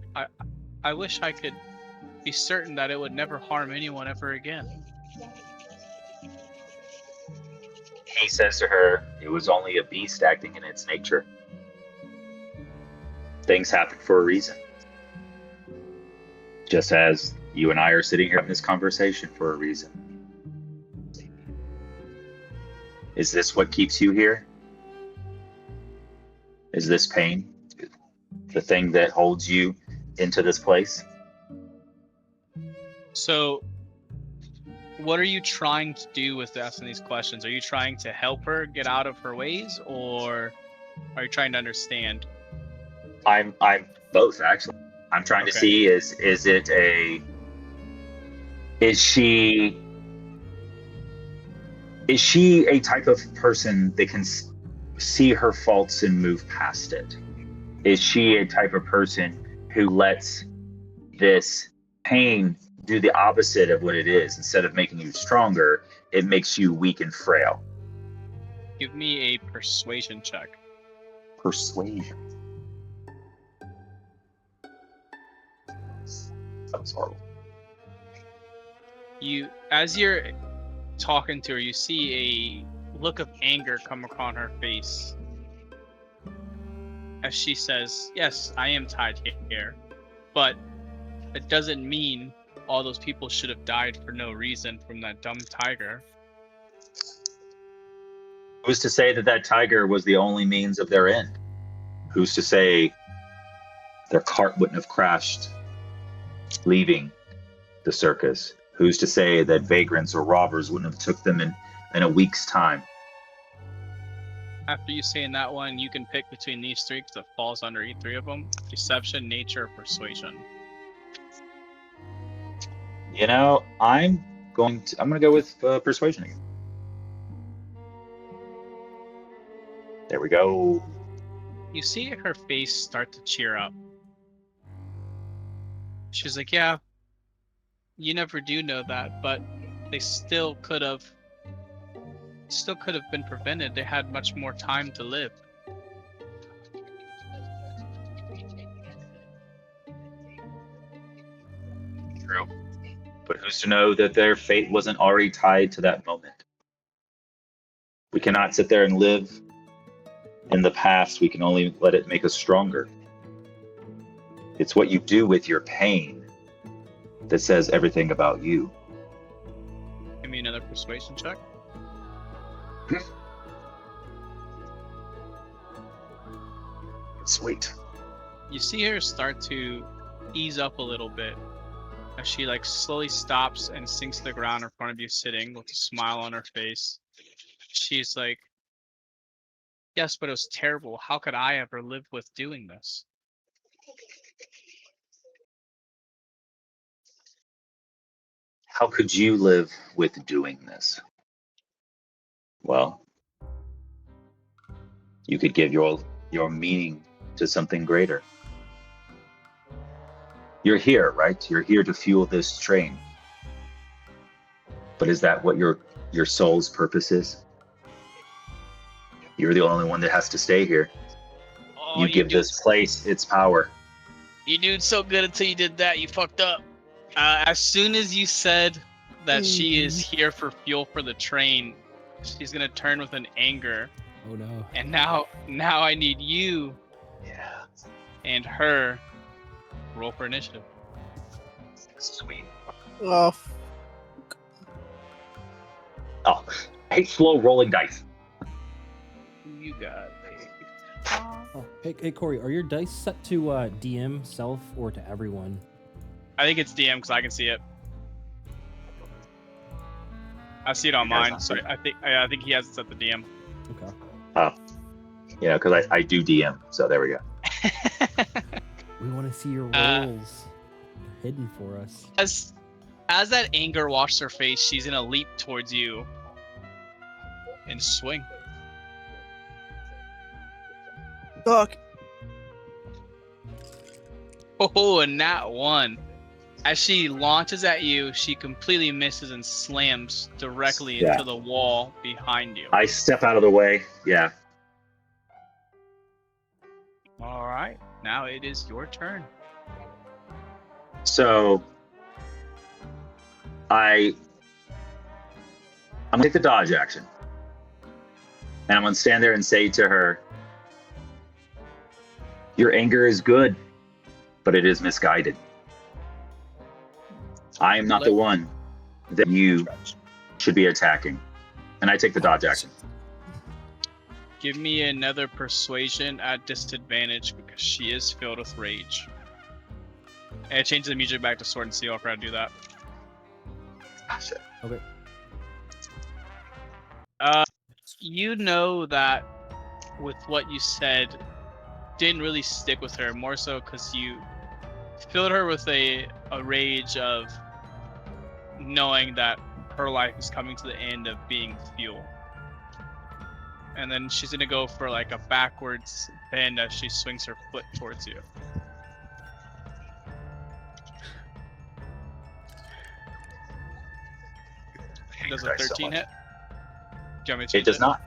I wish I could be certain that it would never harm anyone ever again." He says to her, "It was only a beast acting in its nature. Things happen for a reason. Just as you and I are sitting here having this conversation for a reason. Is this what keeps you here? Is this pain the thing that holds you into this place?" So, what are you trying to do with asking these questions? Are you trying to help her get out of her ways, or are you trying to understand? I'm both, actually. I'm trying to Okay. see is she a type of person that can see her faults and move past it? Is she a type of person who lets this pain do the opposite of what it is? Instead of making you stronger, it makes you weak and frail. Give me a persuasion check. Persuasion. That was horrible. As you're talking to her, you see a look of anger come upon her face as she says, "Yes, I am tied here, but it doesn't mean all those people should have died for no reason from that dumb tiger." Who's to say that tiger was the only means of their end? Who's to say their cart wouldn't have crashed leaving the circus? Who's to say that vagrants or robbers wouldn't have took them in a week's time? After you saying that one, you can pick between these three because it falls under each three of them: deception, nature, or persuasion. You know, I'm gonna go with persuasion again. There we go. You see her face start to cheer up. She's like, "Yeah, you never do know that, but they still could have been prevented. They had much more time to live." True. But who's to know that their fate wasn't already tied to that moment? We cannot sit there and live in the past. We can only let it make us stronger. It's what you do with your pain that says everything about you. Give me another persuasion check. Sweet. You see her start to ease up a little bit as she like slowly stops and sinks to the ground in front of you, sitting with a smile on her face. She's like, "Yes, but it was terrible. How could I ever live with doing this?" How could you live with doing this? Well, you could give your meaning to something greater. You're here, right? You're here to fuel this train. But is that what your soul's purpose is? You're the only one that has to stay here. Oh, You give this place its power. You doing so good until you did that. You fucked up. As soon as you said that she is here for fuel for the train, she's gonna turn with an anger. Oh no. And now I need you Yeah. and her roll for initiative. Sweet. Oh, Oh, I hate slow rolling dice. You got it. Oh, hey Corey, are your dice set to DM self or to everyone? I think it's DM because I can see it. I see it on He has mine, not so seen I think he has it set the DM. Okay. Yeah, because I do DM, so there we go. We want to see your Uh, rolls. They're hidden for us. As that anger washes her face, she's gonna leap towards you and swing. Fuck. Oh, and that one. As she launches at you, she completely misses and slams directly Yeah. into the wall behind you. I step out of the way. Yeah. All right, now it is your turn. So I'm gonna take the dodge action. And I'm gonna stand there and say to her, your anger is good, but it is misguided. I am not the one that you should be attacking. And I take the dodge action. Give me another persuasion at disadvantage because she is filled with rage. And it changes the music back to Sword and Steel. I forgot to do that. Shit. Okay. You know that with what you said didn't really stick with her, more so because you filled her with a rage of knowing that her life is coming to the end of being fuel. And then she's gonna go for like a backwards bend as she swings her foot towards you. Does a Thanks so 13 much. hit? Do you want me to It change does not.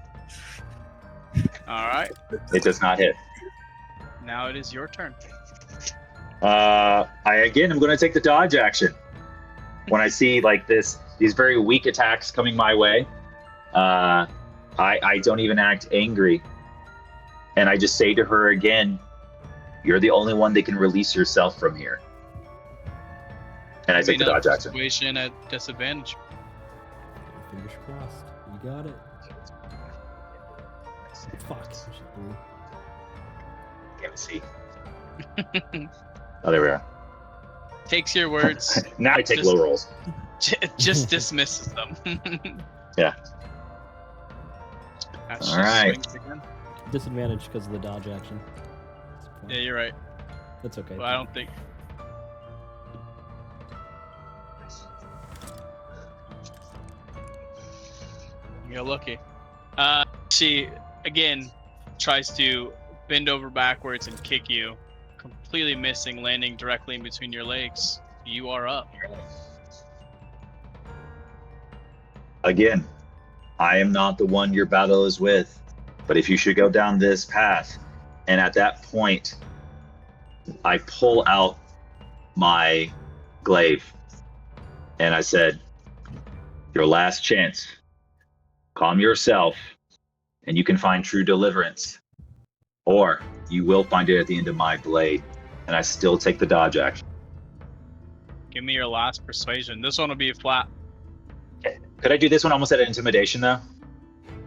All right, It does not hit. now it is your turn. I again am gonna take the dodge action. When I see like these very weak attacks coming my way, I don't even act angry. And I just say to her again, you're the only one that can release yourself from here. And I Give me take the another dodge action. Persuasion at disadvantage. Fingers crossed. You got it. Fuck. Can't see. Oh, there we are. Takes your words, Now I take Just- low rolls. just dismisses them. Yeah. As she All right. swings again. Disadvantage because of the dodge action. Yeah, you're right. That's okay. But I don't think. You're lucky. She again tries to bend over backwards and kick you, completely missing, landing directly in between your legs. You are up. Again, I am not the one your battle is with, but if you should go down this path, and at that point, I pull out my glaive, and I said, your last chance. Calm yourself, and you can find true deliverance. Or you will find it at the end of my blade, and I still take the dodge action. Give me your last persuasion. This one will be flat. Could I do this one almost at an intimidation, though?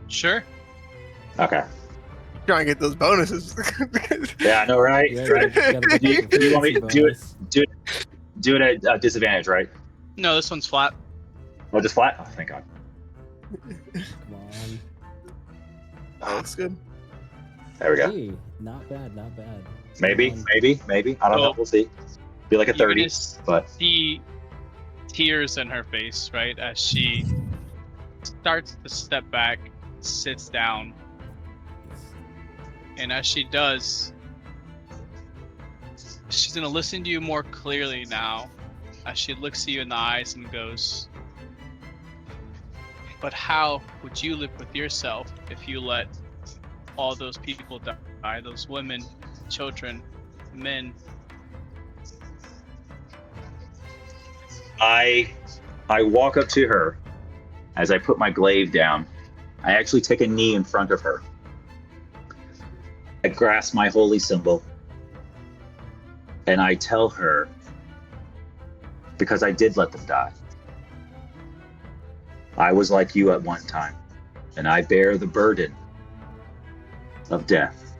Sure. Okay. Trying to get those bonuses. Yeah, I know, right? Yeah, Right. Do you want me to do it? Do it at disadvantage, right? No, this one's flat. Oh, just flat? Oh, thank God. Come on. Oh, that's good. There we go. Hey, not bad, not bad. Maybe. Come on. I don't know. Oh. We'll see. Be like a You're 30, gonna but see tears in her face, right, as she starts to step back, sits down, and as she does, she's gonna listen to you more clearly now, as she looks at you in the eyes and goes, "But how would you live with yourself if you let all those people die, those women, children, men?" I walk up to her as I put my glaive down. I actually take a knee in front of her. I grasp my holy symbol, and I tell her, because I did let them die. I was like you at one time, and I bear the burden of death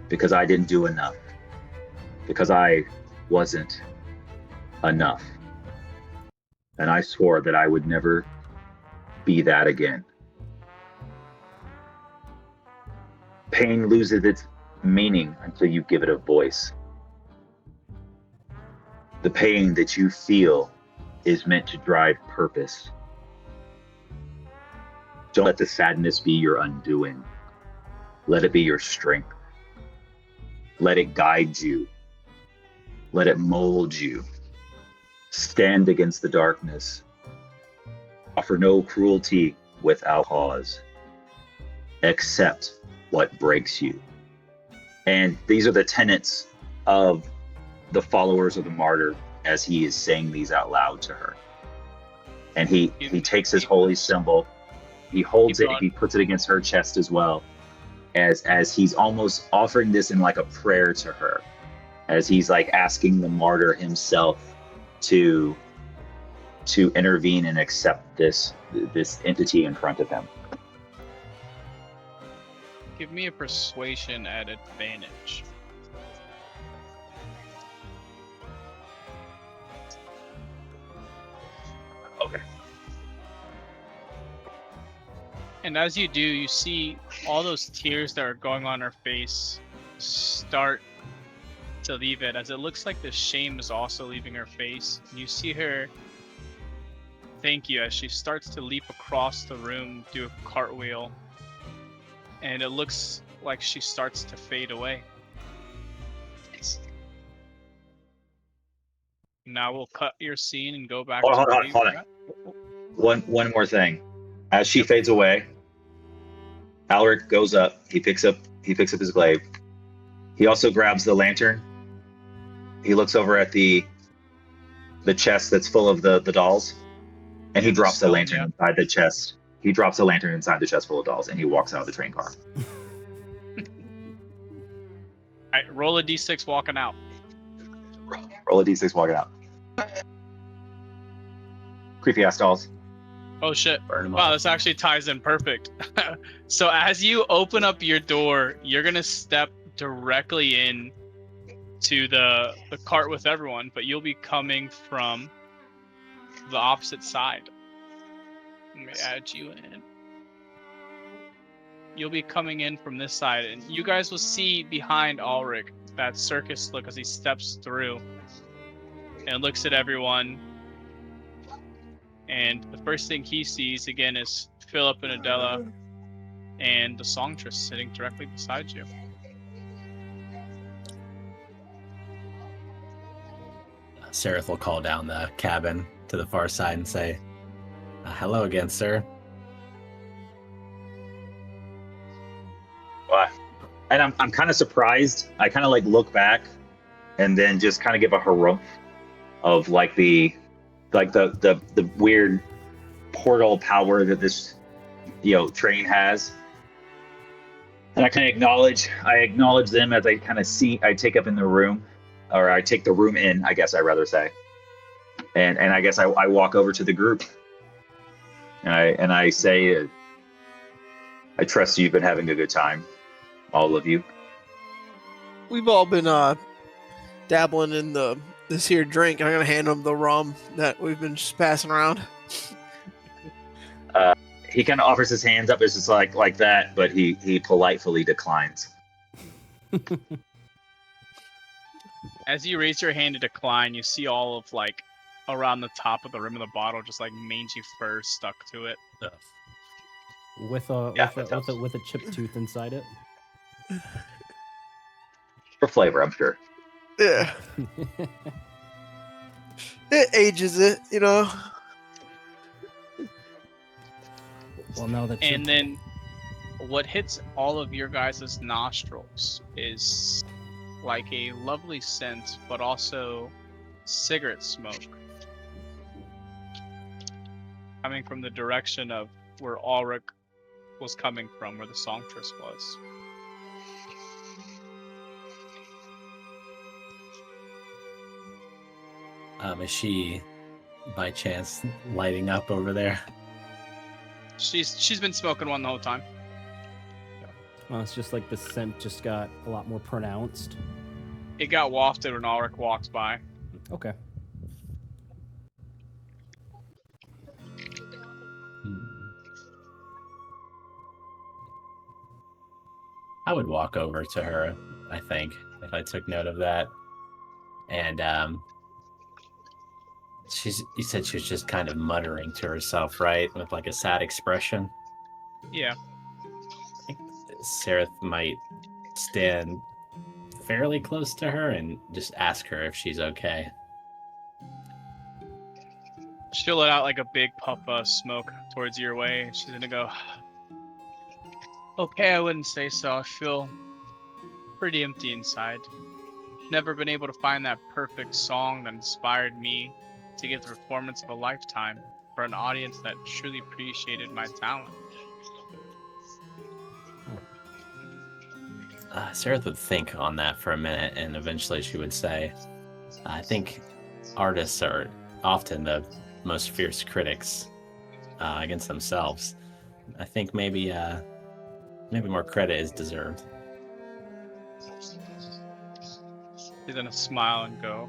because I didn't do enough, because I wasn't enough. And I swore that I would never be that again. Pain loses its meaning until you give it a voice. The pain that you feel is meant to drive purpose. Don't let the sadness be your undoing. Let it be your strength. Let it guide you. Let it mold you. Stand against the darkness. Offer no cruelty without cause. Accept what breaks you. And these are the tenets of the followers of the martyr as he is saying these out loud to her. And he takes his holy symbol, he holds it, he puts it against her chest as well, as he's almost offering this in like a prayer to her, as he's like asking the martyr himself to intervene and accept this entity in front of him. Give me a persuasion at advantage. Okay. And as you do, you see all those tears that are going on her face start to leave it, as it looks like the shame is also leaving her face. And you see her thank you as she starts to leap across the room, do a cartwheel, and it looks like she starts to fade away. Now we'll cut your scene and go back Hold to on. One more thing. As she fades away, Alric goes up. He picks up his glaive. He also grabs the lantern. He looks over at the chest that's full of the dolls, and he drops the lantern inside the chest. He drops the lantern inside the chest full of dolls, and he walks out of the train car. Alright, roll a d6 walking out. Roll a d6 walking out. Creepy ass dolls. Oh shit. Burn 'em Wow, off. this actually ties in perfect. So as you open up your door, you're gonna step directly in to the cart with everyone, but you'll be coming from the opposite side. Let me add you in. You'll be coming in from this side, and you guys will see behind Ulrich that circus look as he steps through and looks at everyone. And the first thing he sees again is Philip and Adela and the songstress sitting directly beside you. Seraph will call down the cabin to the far side and say, hello again, sir. Why? And I'm kind of surprised. I kind of like look back, and then just kind of give a harumph of like the weird portal power that this train has. And I kind of acknowledge them as I kind of I take up in the room, or I take the room in, I guess I rather say. And I guess I walk over to the group, and I say, I trust you've been having a good time, all of you. We've all been dabbling in this here drink. I'm gonna hand them the rum that we've been just passing around. He kind of offers his hands up. It's just like that, but he politely declines. As you raise your hand to decline, you see all of like around the top of the rim of the bottle, just like mangy fur stuck to it. With a chipped tooth inside it. For flavor, I'm sure. Yeah, it ages it, Well, now that And then what hits all of your guys' nostrils is like a lovely scent, but also cigarette smoke coming from the direction of where Ulrich was coming from, where the songstress was. Is she, by chance, lighting up over there? She's been smoking one the whole time. well, it's just like the scent just got a lot more pronounced. It got wafted when Ulrich walked by. Okay. I would walk over to her, I think, if I took note of that. And you said she was just kind of muttering to herself, right? With like a sad expression. Yeah. I think Sereth might stand fairly close to her and just ask her if she's okay. She'll let out like a big puff of smoke towards your way, and she's gonna go, okay, I wouldn't say so. I feel pretty empty inside. Never been able to find that perfect song that inspired me to give the performance of a lifetime for an audience that truly appreciated my talent. Sereth would think on that for a minute, and eventually she would say, I think artists are often the most fierce critics against themselves. I think maybe more credit is deserved. She's gonna smile and go,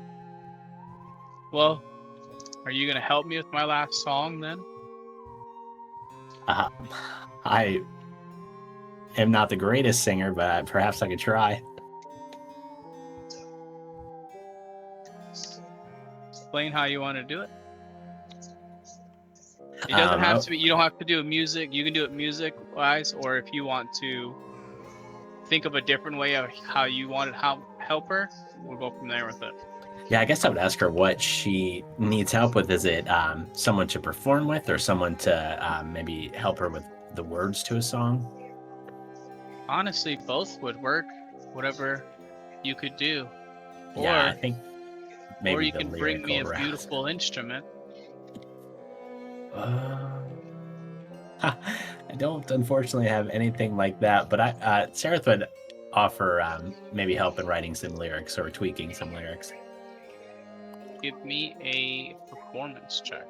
well, are you gonna help me with my last song then? I am not the greatest singer, but perhaps I could try. Explain how you want to do it. It doesn't have to be. You don't have to do it music. You can do it music-wise, or if you want to think of a different way of how you want to help her, we'll go from there with it. Yeah, I guess I would ask her what she needs help with. Is it someone to perform with, or someone to maybe help her with the words to a song? Honestly, both would work. Whatever you could do. Yeah, I think maybe or you the can bring me a lyrical beautiful instrument. I don't unfortunately have anything like that, but Sereth would offer maybe help in writing some lyrics or tweaking some lyrics. Give me a performance check.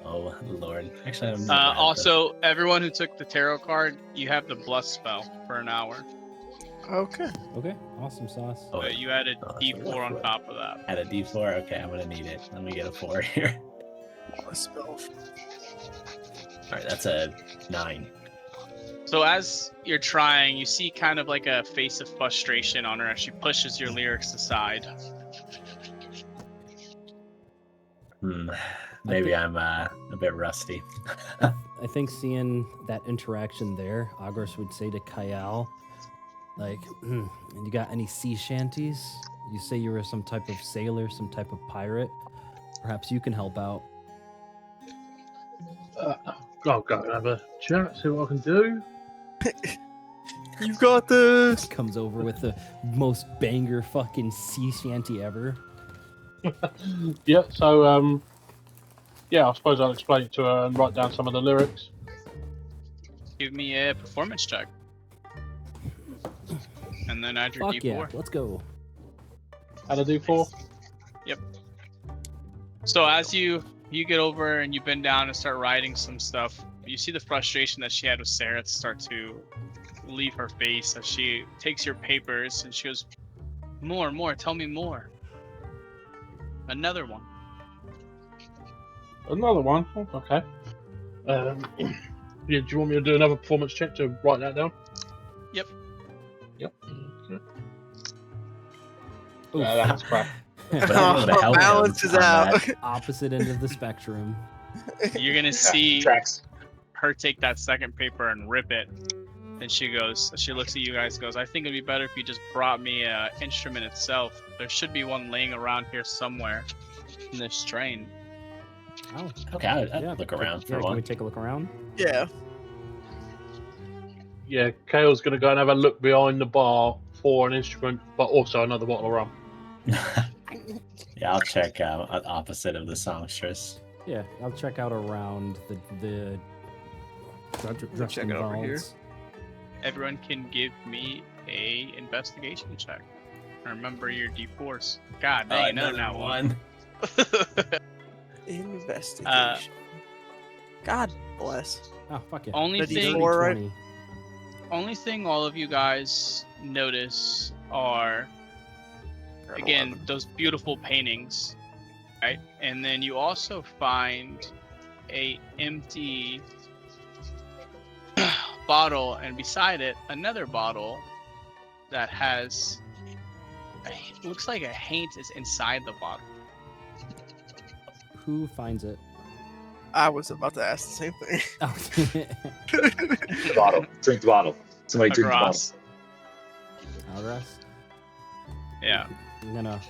Oh Lord! Actually, I'm not also, everyone who took the tarot card, you have the bless spell for an hour. Okay. Okay, awesome sauce. Oh, You add a that's D4 on top of that. Add a D4. Okay, I'm gonna need it. Let me get a 4 here. A spell. All right, that's a 9. So as you're trying, you see kind of like a face of frustration on her as she pushes your lyrics aside. Maybe I'm a bit rusty. I think seeing that interaction there, Agros would say to Kyle, like, and you got any sea shanties? You say you were some type of sailor, some type of pirate. Perhaps you can help out. I'll go and have a chat, see what I can do. You've got this. Comes over with the most banger fucking sea shanty ever. Yeah, so, yeah, I suppose I'll explain it to her and write down some of the lyrics. Give me a performance check. And then add your Fuck D4. yeah, let's go. Add a D4? Yep. So as you get over and you bend down and start writing some stuff, you see the frustration that she had with Sereth start to leave her face as she takes your papers and she goes, more, tell me more. Another one. Another one? Oh, okay. Yeah, do you want me to do another performance check to write that down? Yep. Yep. Okay. Oof. That's crap. But I'm able to help him Balances on out. that. Opposite end of the spectrum. You're gonna see Tracks. her take that second paper and rip it. And she looks at you guys, goes, I think it'd be better if you just brought me an instrument itself. There should be one laying around here somewhere in this train. Oh, Okay, I'd look around for Can we one. take a look around? Yeah. Yeah, Kale's going to go and have a look behind the bar for an instrument, but also another bottle of rum. Yeah, I'll check opposite of the songstress. Yeah, I'll check out around the Check it over here. Everyone can give me a investigation check. Remember your D4s. God dang, I know that one. Investigation. God bless. Oh, fuck it. Only The thing, D4, right? only thing all of you guys notice are, again, those beautiful paintings, right? And then you also find a empty bottle, and beside it, another bottle that has it looks like a haint is inside the bottle. Who finds it? I was about to ask the same thing. Okay. The bottle. Drink the bottle. Somebody drink the bottle. Across. Alras? Yeah. I'm gonna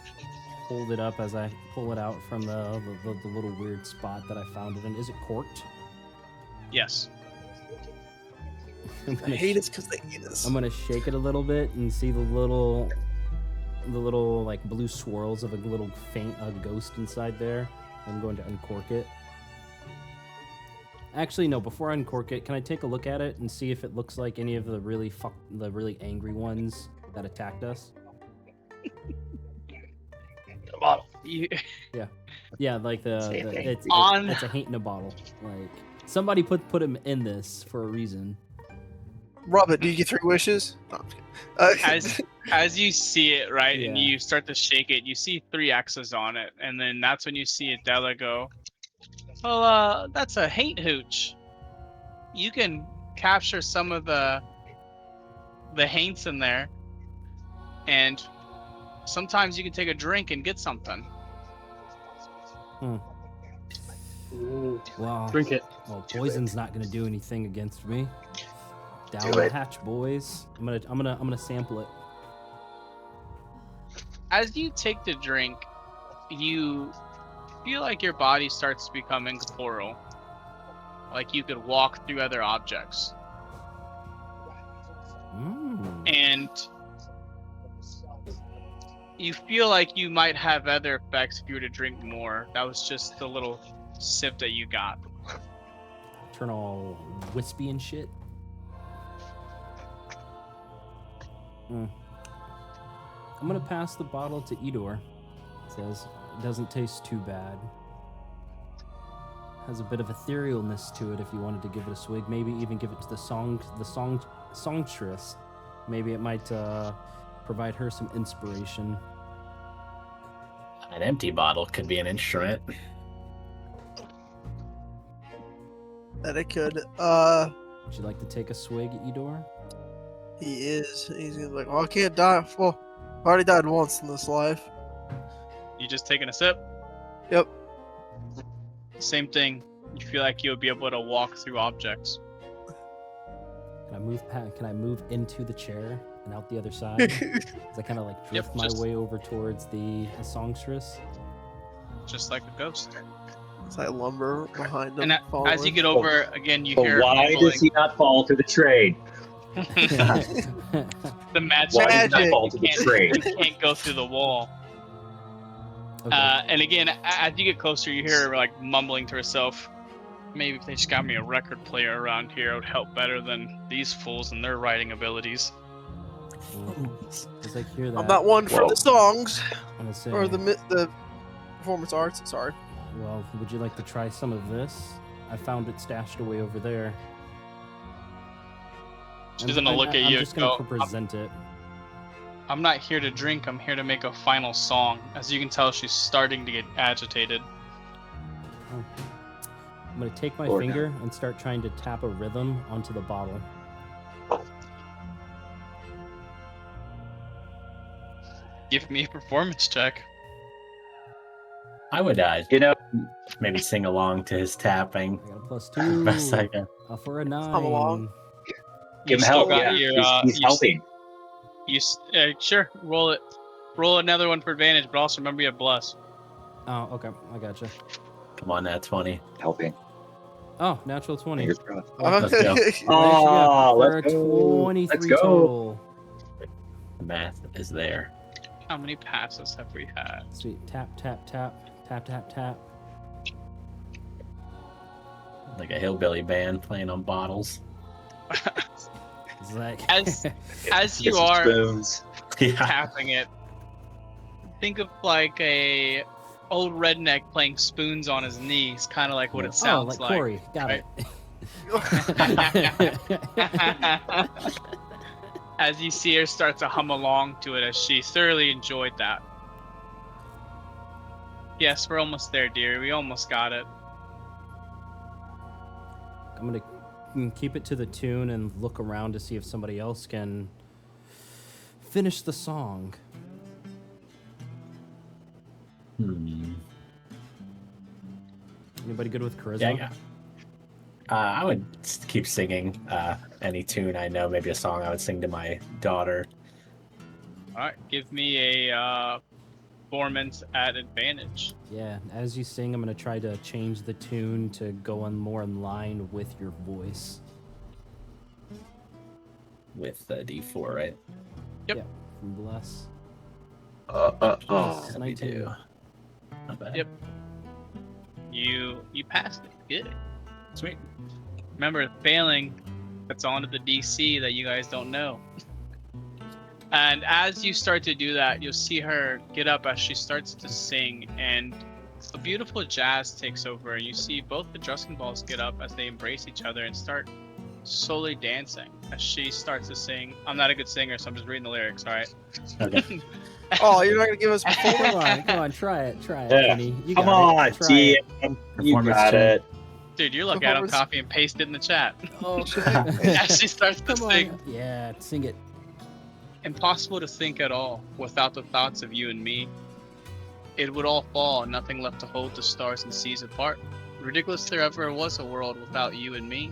hold it up as I pull it out from the little weird spot that I found it in. Is it corked? Yes. I'm I gonna hate us because they hate us. I'm gonna shake it a little bit and see the little like blue swirls of a little faint ghost inside there. I'm going to uncork it. Actually, no. Before I uncork it, can I take a look at it and see if it looks like any of the really angry ones that attacked us? The bottle. You, Yeah, like Same thing. it's a haint in a bottle. Like somebody put him in this for a reason. Robert, do you get 3 wishes? No, I'm just kidding. as you see it, right, and Yeah. you start to shake it, you see 3 X's on it, and then that's when you see Adela go, well, that's a haint hooch. You can capture some of the haints in there, and sometimes you can take a drink and get something. Ooh, Wow. drink it. Well, poison's not gonna do anything against me. Down Do the it. hatch, boys. I'm gonna sample it. As you take the drink, you feel like your body starts to become incorporeal. Like you could walk through other objects. Mm. And you feel like you might have other effects if you were to drink more. That was just the little sip that you got. Turn all wispy and shit. Mm. I'm gonna pass the bottle to Edor. Says it doesn't taste too bad. Has a bit of etherealness to it. If you wanted to give it a swig, maybe even give it to the songstress. Maybe it might provide her some inspiration. An empty bottle could be an instrument. That it could. Would you like to take a swig, Edor? He is. He's gonna be like, well, I can't die. Well, I already died once in this life. You just taking a sip? Yep. Same thing. You feel like you'll be able to walk through objects. Can I move into the chair and out the other side? As I kind of like drift my just- way over towards the songstress. Just like a ghost. It's like lumber behind him. And as you following. get over, again, you But hear why mumbling. does he not fall to the trade? The magic. Why does he not Magic. fall to the trade? You can't go through the wall. Okay. And again, as you get closer, you hear her like mumbling to herself. Maybe if they just got me a record player around here, it would help better than these fools and their writing abilities. As I hear that, I'm not one for Whoa. the songs I'm gonna say, or the performance arts. Sorry. well, would you like to try some of this? I found it stashed away over there. She's gonna look at I'm you just and gonna go, present it. I'm not here to drink, I'm here to make a final song. As you can tell, she's starting to get agitated. I'm gonna take my Lord, finger and start trying to tap a rhythm onto the bottle. Give me a performance check. I would You know, maybe sing along to his tapping. I got a +2. Best I can. For a 9. Come along. give him still help. got Yeah. your, He's you s- helping. Sure, roll it. Roll another one for advantage, but also remember you have bless. Oh, okay. I gotcha. Come on, that 20. Helping. Oh, natural 20. Fingers crossed. Let's go. Oh, For let's a go. 23 Let's go. total. The math is there. How many passes have we had? Sweet. Tap, tap, tap. Tap, tap, tap. Like a hillbilly band playing on bottles. It's like... As you Get some are spoons. Yeah. tapping it, think of like a old redneck playing spoons on his knees, kind of like what it oh, sounds like Corey. Got right? it. As you see her start to hum along to it, as she thoroughly enjoyed that. Yes, we're almost there, dear. We almost got it. I'm gonna keep it to the tune and look around to see if somebody else can finish the song. Anybody good with charisma? Yeah. I would keep singing any tune I know. Maybe a song I would sing to my daughter. All right, give me a performance at advantage. Yeah, as you sing, I'm going to try to change the tune to go on more in line with your voice. With the D4, right? Yep. Yeah, from Bless. Yes, we 19. do. Not bad. Yep. You passed it. Good. Sweet. Remember, failing, that's on to the DC that you guys don't know. And as you start to do that, you'll see her get up as she starts to sing, and a beautiful jazz takes over, and you see both the Druskin Balls get up as they embrace each other and start slowly dancing as she starts to sing. I'm not a good singer, so I'm just reading the lyrics, all right? Okay. Oh, you're not gonna give us Come on, try it, Yeah. Kenny. You Come got on, it. Try it. GM. You Performance got tune. it. Dude, you're lucky I don't copy and paste it in the chat. Oh, As she starts to come sing. on. Yeah, sing it. Impossible to think at all without the thoughts of you and me. It would all fall, nothing left to hold the stars and seas apart. Ridiculous there ever was a world without you and me.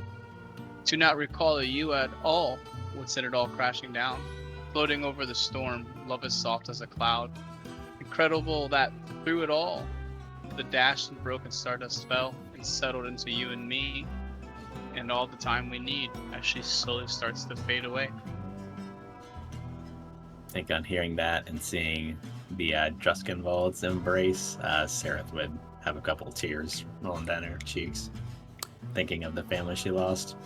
To not recall a you at all would send it all crashing down. Floating over the storm, love is soft as a cloud. Incredible that through it all, the dashed and broken stardust fell and settled into you and me, and all the time we need as she slowly starts to fade away. I think on hearing that and seeing the Druskenwald's embrace, Sareth would have a couple tears rolling down her cheeks, thinking of the family she lost.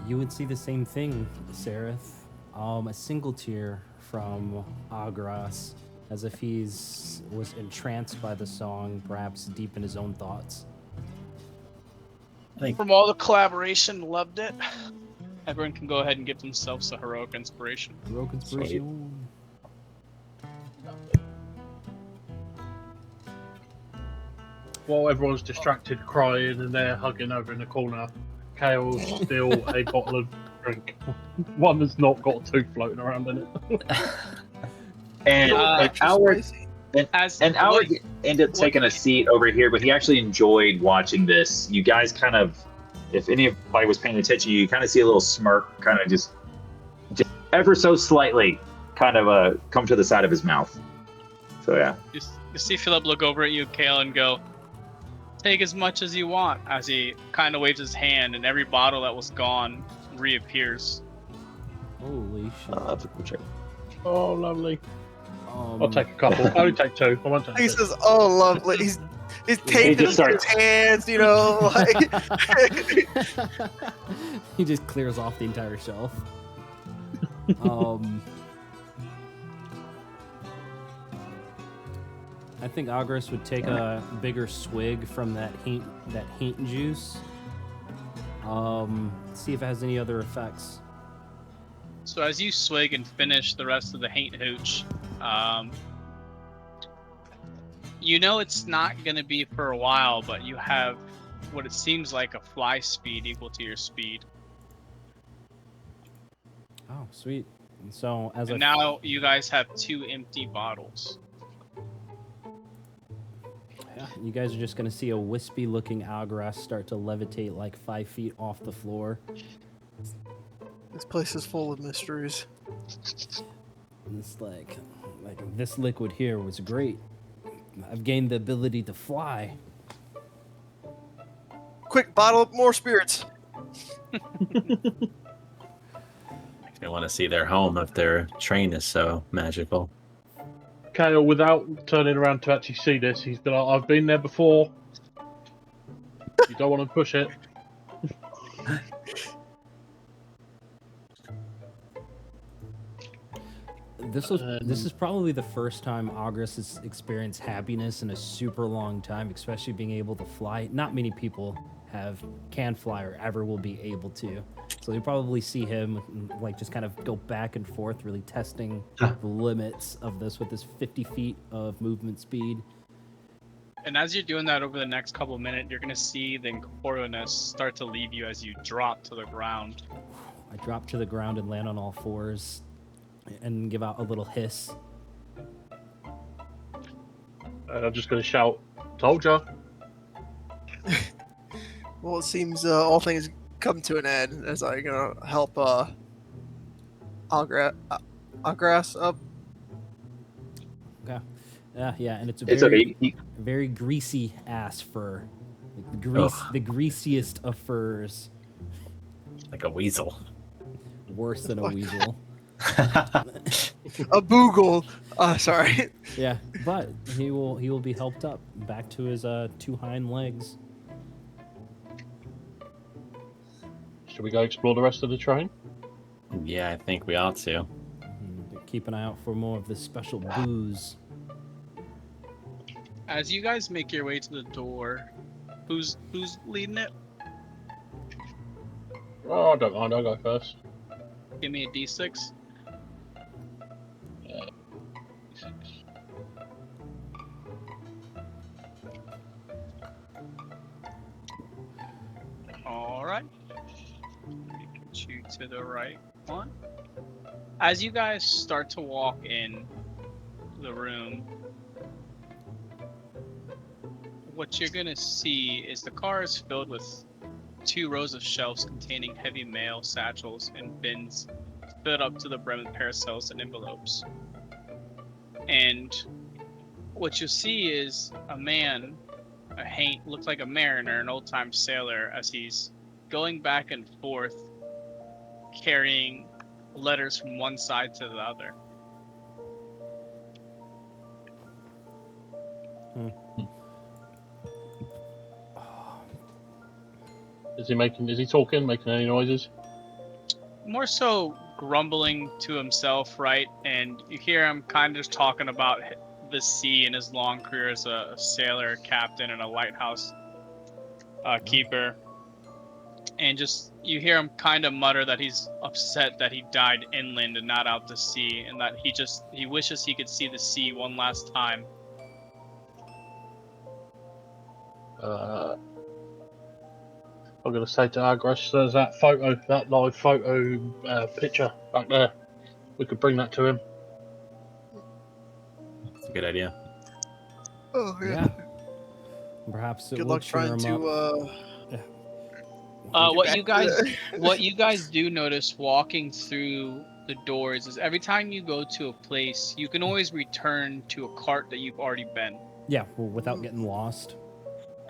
You would see the same thing, Sareth. A single tear from Agras, as if was entranced by the song, perhaps deep in his own thoughts. I think From all the collaboration, loved it. Everyone can go ahead and give themselves a heroic inspiration. Heroic inspiration. While everyone's distracted crying and they're hugging over in the corner, Kale's still a bottle of drink. One that's not got a tooth floating around in it. And Howard As and Howard ended up taking a seat over here, but he actually enjoyed watching this. You guys kind of, if anybody was paying attention, you kind of see a little smirk, kind of just ever so slightly, kind of come to the side of his mouth. So yeah. you see Philip look over at you, Kale, and go, "Take as much as you want," as he kind of waves his hand, and every bottle that was gone reappears. Holy shit. That's a cool trick. Oh, lovely. Um, I'll take a couple. I'll only take two. I won't take He two. says, "Oh, lovely." He's taping just his starts- hands, you know. Like, he just clears off the entire shelf. I think Agras would take a bigger swig from that haint juice. See if it has any other effects. So as you swig and finish the rest of the Haint Hooch, you know it's not going to be for a while, but you have what it seems like a fly speed equal to your speed. Oh, sweet. And so as And now you guys have 2 empty bottles. you guys are just gonna see a wispy-looking Agras start to levitate like 5 feet off the floor. this place is full of mysteries. And it's like this liquid here was great. I've gained the ability to fly. Quick, bottle up more spirits. they want to see their home if their train is so magical. Kale, without turning around to actually see this, he's been like, "I've been there before. You don't want to push it." This is probably the first time Agras has experienced happiness in a super long time, especially being able to fly. Not many people can fly or ever will be able to. So you probably see him like just kind of go back and forth, really testing the limits of this with this 50 feet of movement speed. And as you're doing that over the next couple of minutes, you're going to see the incorporealness start to leave you as you drop to the ground. I drop to the ground and land on all fours. and give out a little hiss. And I'm just going to shout, "Told ya!" Well, it seems all things come to an end as I'm gonna help Agras up. Okay. Yeah, and it's a It's very, okay. very greasy ass fur. Like Ugh. the greasiest of furs. Like a weasel. Worse than a weasel. A boogle. Sorry. Yeah, but he will be helped up back to his 2 hind legs. Should we go explore the rest of the train? Yeah, I think we ought to. Keep an eye out for more of this special booze. As you guys make your way to the door, who's leading it? Oh, I don't mind. I'll go first. Give me a d6. All right. Get you to the right one. As you guys start to walk in the room, what you're gonna see is the car is filled with 2 rows of shelves containing heavy mail satchels and bins filled up to the brim with parcels and envelopes. And what you'll see is a man, looks like a mariner, an old-time sailor, as he's going back and forth carrying letters from one side to the other. Is he talking, making any noises? More so grumbling to himself, right? And you hear him kind of just talking about the sea and his long career as a sailor, captain, and a lighthouse keeper. And just you hear him kind of mutter that he's upset that he died inland and not out to sea, and that he wishes he could see the sea one last time. I'm going to say to Agras, there's that live photo picture back there. We could bring that to him. It's a good idea. Oh Yeah. Perhaps it Good will luck cheer trying him up. to. What you guys do notice walking through the doors is every time you go to a place, you can always return to a cart that you've already been. Yeah, well, without getting lost.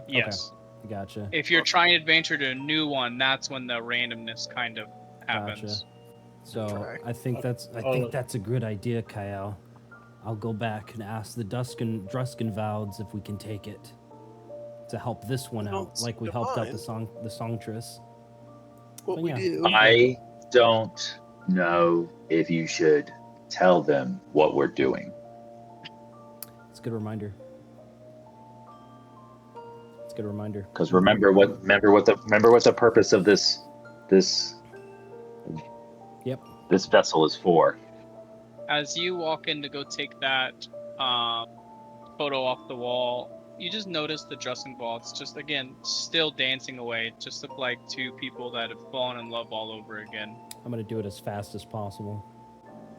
Yes. Gotcha. If you're trying to adventure to a new one, that's when the randomness kind of happens. So Try. I think that's a good idea, Kyle. I'll go back and ask the Druskenvalds if we can take it to help this one out, Sounds like we helped out divine. the songstress. What But we yeah. do. I don't know if you should tell them what we're doing. It's a good reminder. Because remember what the purpose of this Yep. this vessel is for. As you walk in to go take that photo off the wall, you just notice the Druskenvalds just again still dancing away. Just look like 2 people that have fallen in love all over again. I'm gonna do it as fast as possible,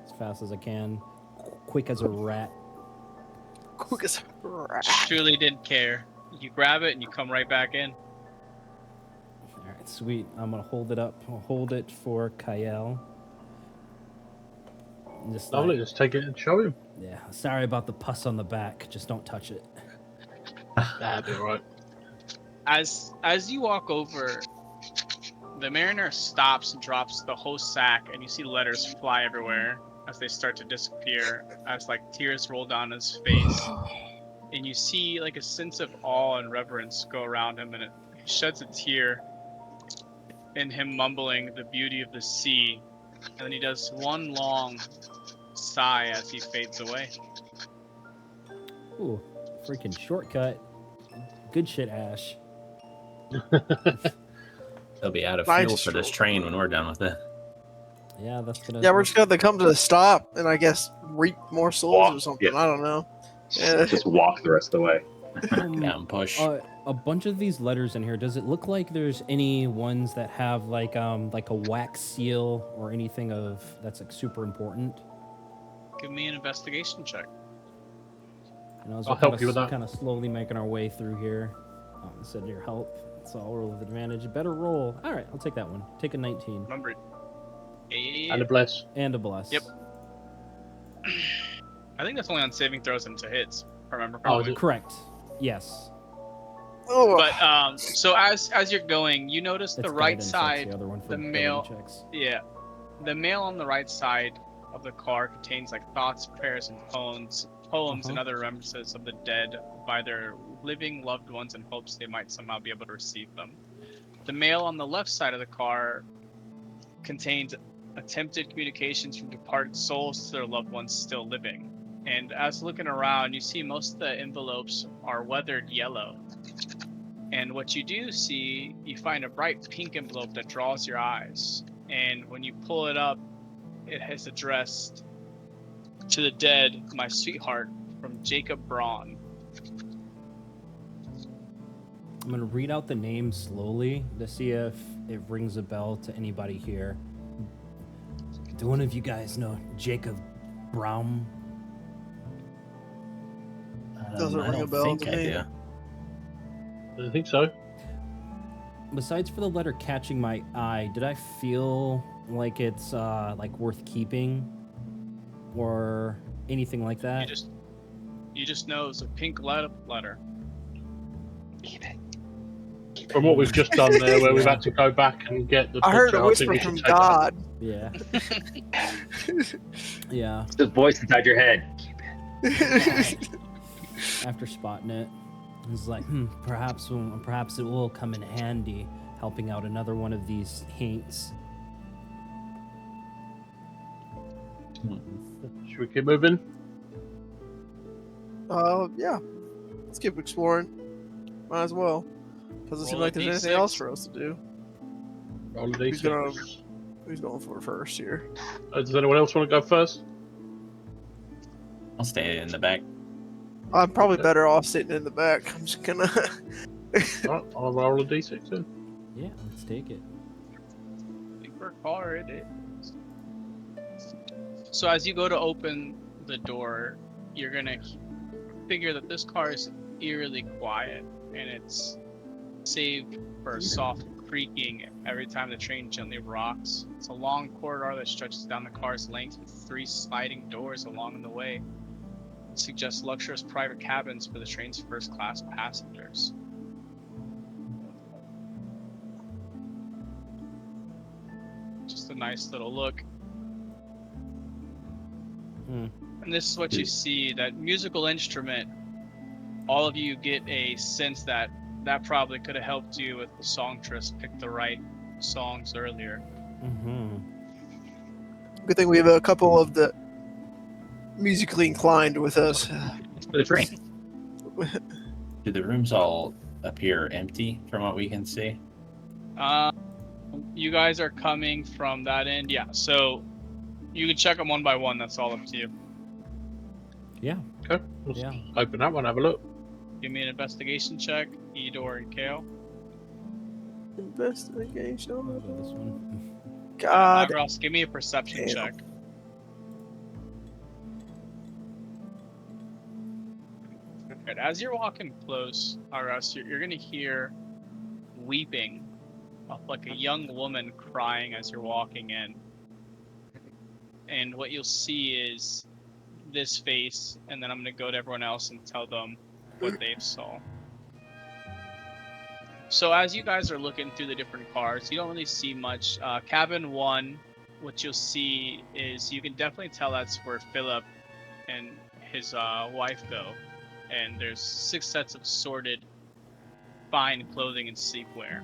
as fast as I can, quick as a rat. Quick as a rat. Truly didn't care. You grab it and you come right back in. All right, sweet. I'm gonna hold it up. I'll hold it for Kyle. Just Lovely, like, just take it and show him. yeah. Sorry about the pus on the back. Just don't touch it. That'd be alright. As you walk over, the mariner stops and drops the whole sack, and you see letters fly everywhere as they start to disappear, as like tears roll down his face. And you see like a sense of awe and reverence go around him, and he sheds a tear in him mumbling the beauty of the sea, and then he does one long sigh as he fades away. Ooh, freaking shortcut. Good shit, Ash. They'll be out of Nice fuel for this stroke. train when we're done with it. Yeah, that's gonna. Yeah, we're just gonna come to a stop and I guess reap more souls Walk, or something. yeah. I don't know. Yeah. Just walk the rest of the way. Down push. A bunch of these letters in here. Does it look like there's any ones that have like a wax seal or anything of that's like super important? Give me an investigation check. And as I'll we're help you with that. kind of slowly making our way through here, said your help. So I'll roll with advantage. Better roll. All right, I'll take that one. Take a 19 Remember, And a bless. and a bless. Yep. I think that's only on saving throws and to hits. If I remember Oh, correctly. is it? Correct. Yes. Oh, But so as you're going, you notice It's the right guidance, that's side. The other one for the ability male- checks. Yeah, the mail on the right side of the car contains like thoughts, prayers, and poems and other remembrances of the dead by their living loved ones in hopes they might somehow be able to receive them. The mail on the left side of the car contains attempted communications from departed souls to their loved ones still living. And as looking around, you see most of the envelopes are weathered yellow. And what you do see, you find a bright pink envelope that draws your eyes. And when you pull it up, it has addressed to the dead, my sweetheart, from Jacob Braun. I'm gonna read out the name slowly to see if it rings a bell to anybody here. Do one of you guys know Jacob Braun? Doesn't I ring a don't bell think to I me. do. I don't think so. Besides for the letter catching my eye, did I feel like it's like worth keeping or anything like that? You just know it's a pink letter. From what we've just done there, where we've had to go back and get the I heard picture, a I think whisper we should from take that. God. Yeah. Yeah. It's the voice inside your head. After spotting it, he's like, perhaps it will come in handy helping out another one of these haints. Should we keep moving? Yeah. Let's keep exploring. Might as well. Doesn't seem Roll a like there's anything D6. else for us to do. Roll a Who's gonna- D6. Who's going for it first here? Does anyone else want to go first? I'll stay in the back. I'm probably better off sitting in the back. I'm just gonna. Alright, I'll roll a D6 then. Yeah, let's take it. Super car it is. So as you go to open the door, you're gonna figure that this car is eerily quiet, and it's save for a soft creaking every time the train gently rocks. It's a long corridor that stretches down the car's length with 3 sliding doors along the way. It suggests luxurious private cabins for the train's first-class passengers. Just a nice little look. And this is what you see, that musical instrument. All of you get a sense that probably could have helped you with the songstress pick the right songs earlier. Mm-hmm. Good thing we have a couple of the musically inclined with us. For the train. Do the rooms all appear empty from what we can see? You guys are coming from that end, yeah. So you can check them one by one. That's all up to you. Yeah. Okay, let's Yeah. open that one, have a look. Give me an investigation check, Edor and Kale. Investigation. I'll go this one. God. Ross, give me a perception Damn. check. Good. As you're walking close, Aras, you're gonna hear weeping of like a young woman crying as you're walking in. And what you'll see is this face, and then I'm gonna go to everyone else and tell them what they saw. So as you guys are looking through the different cars, you don't really see much. Cabin 1, what you'll see is you can definitely tell that's where Philip and his wife go. And there's 6 sets of assorted fine clothing and sleepwear.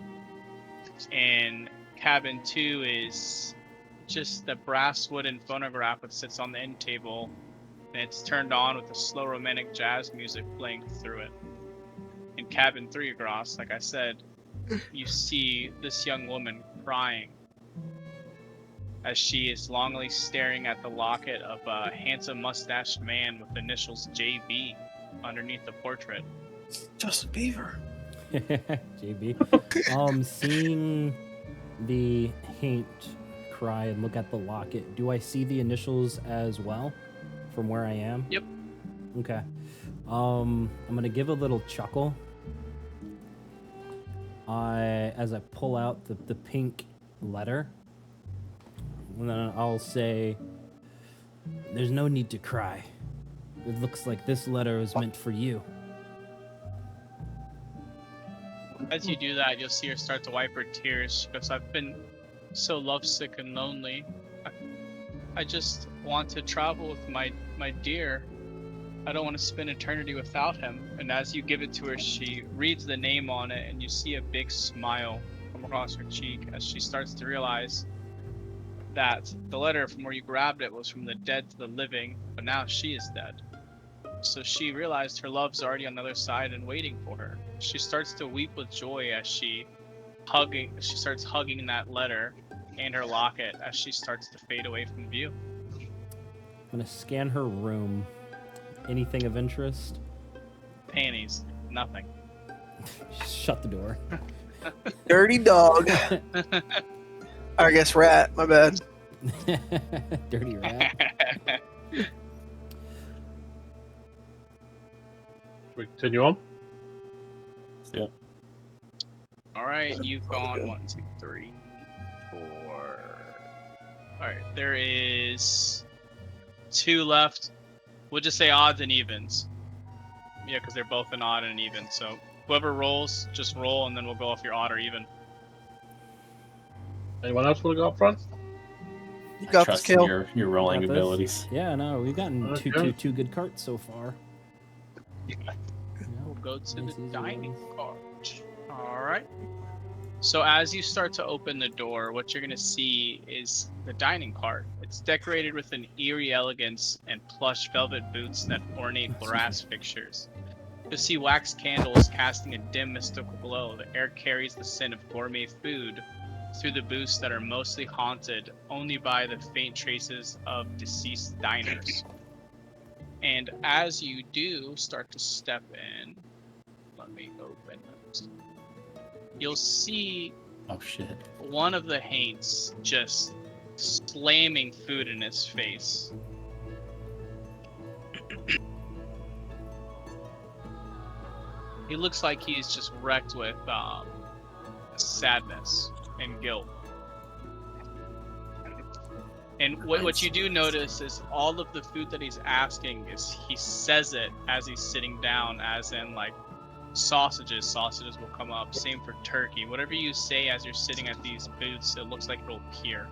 And cabin 2 is just the brass wooden phonograph that sits on the end table, and it's turned on with the slow romantic jazz music playing through it. In cabin 3, Gross, like I said, you see this young woman crying as she is longingly staring at the locket of a handsome mustached man with the initials JB underneath the portrait. Justin Bieber. JB. Seeing the haint cry and look at the locket, do I see the initials as well from where I am? Yep. Okay. I'm gonna give a little chuckle. As I pull out the pink letter, and then I'll say, "There's no need to cry. It looks like this letter is meant for you." As you do that, you'll see her start to wipe her tears because I've been so lovesick and lonely. I just want to travel with my dear. I don't want to spend eternity without him. And as you give it to her, she reads the name on it, and you see a big smile come across her cheek as she starts to realize that the letter from where you grabbed it was from the dead to the living, but now she is dead. So she realized her love's already on the other side and waiting for her. She starts to weep with joy as she starts hugging that letter and her locket as she starts to fade away from view. I'm gonna scan her room. Anything of interest? Panties, nothing. Shut the door. Dirty dog. I guess rat. My bad. Dirty rat. We continue on. All right, you've gone 1, 2, 3, 4. All right, there is 2 left. We'll just say odds and evens. Yeah, because they're both an odd and an even. So whoever rolls, just roll, and then we'll go off your odd or even. Anyone else want to go up front? You got this, Trust in Kale. your rolling Got this? abilities. Yeah, no, we've gotten Okay. two good carts so far. We'll go to Nice the easy dining rolls. cart. All right. So as you start to open the door, what you're gonna see is the dining cart. It's decorated with an eerie elegance and plush velvet booths that ornate brass fixtures. You'll see wax candles casting a dim mystical glow. The air carries the scent of gourmet food through the booths that are mostly haunted only by the faint traces of deceased diners. And as you do start to step in, let me open it. You'll see Oh shit. one of the Haints just slamming food in his face. He looks like he's just wrecked with sadness and guilt. And what you do notice is all of the food that he's asking is he says it as he's sitting down, as in like sausages will come up. Same for turkey. Whatever you say as you're sitting at these booths, it looks like it'll appear.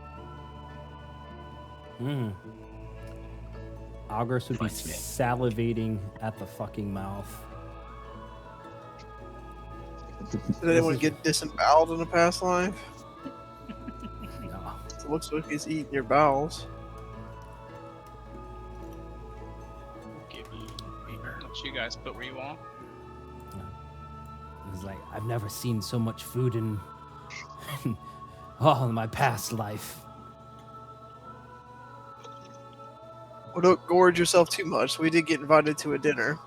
Algris would be Reminds me. salivating at the fucking mouth. Did anyone get disemboweled in a past life? No. It looks like he's eating your bowels. Give you, let you guys put where you want. It's like, I've never seen so much food in all in my past life. Well, don't gorge yourself too much. We did get invited to a dinner.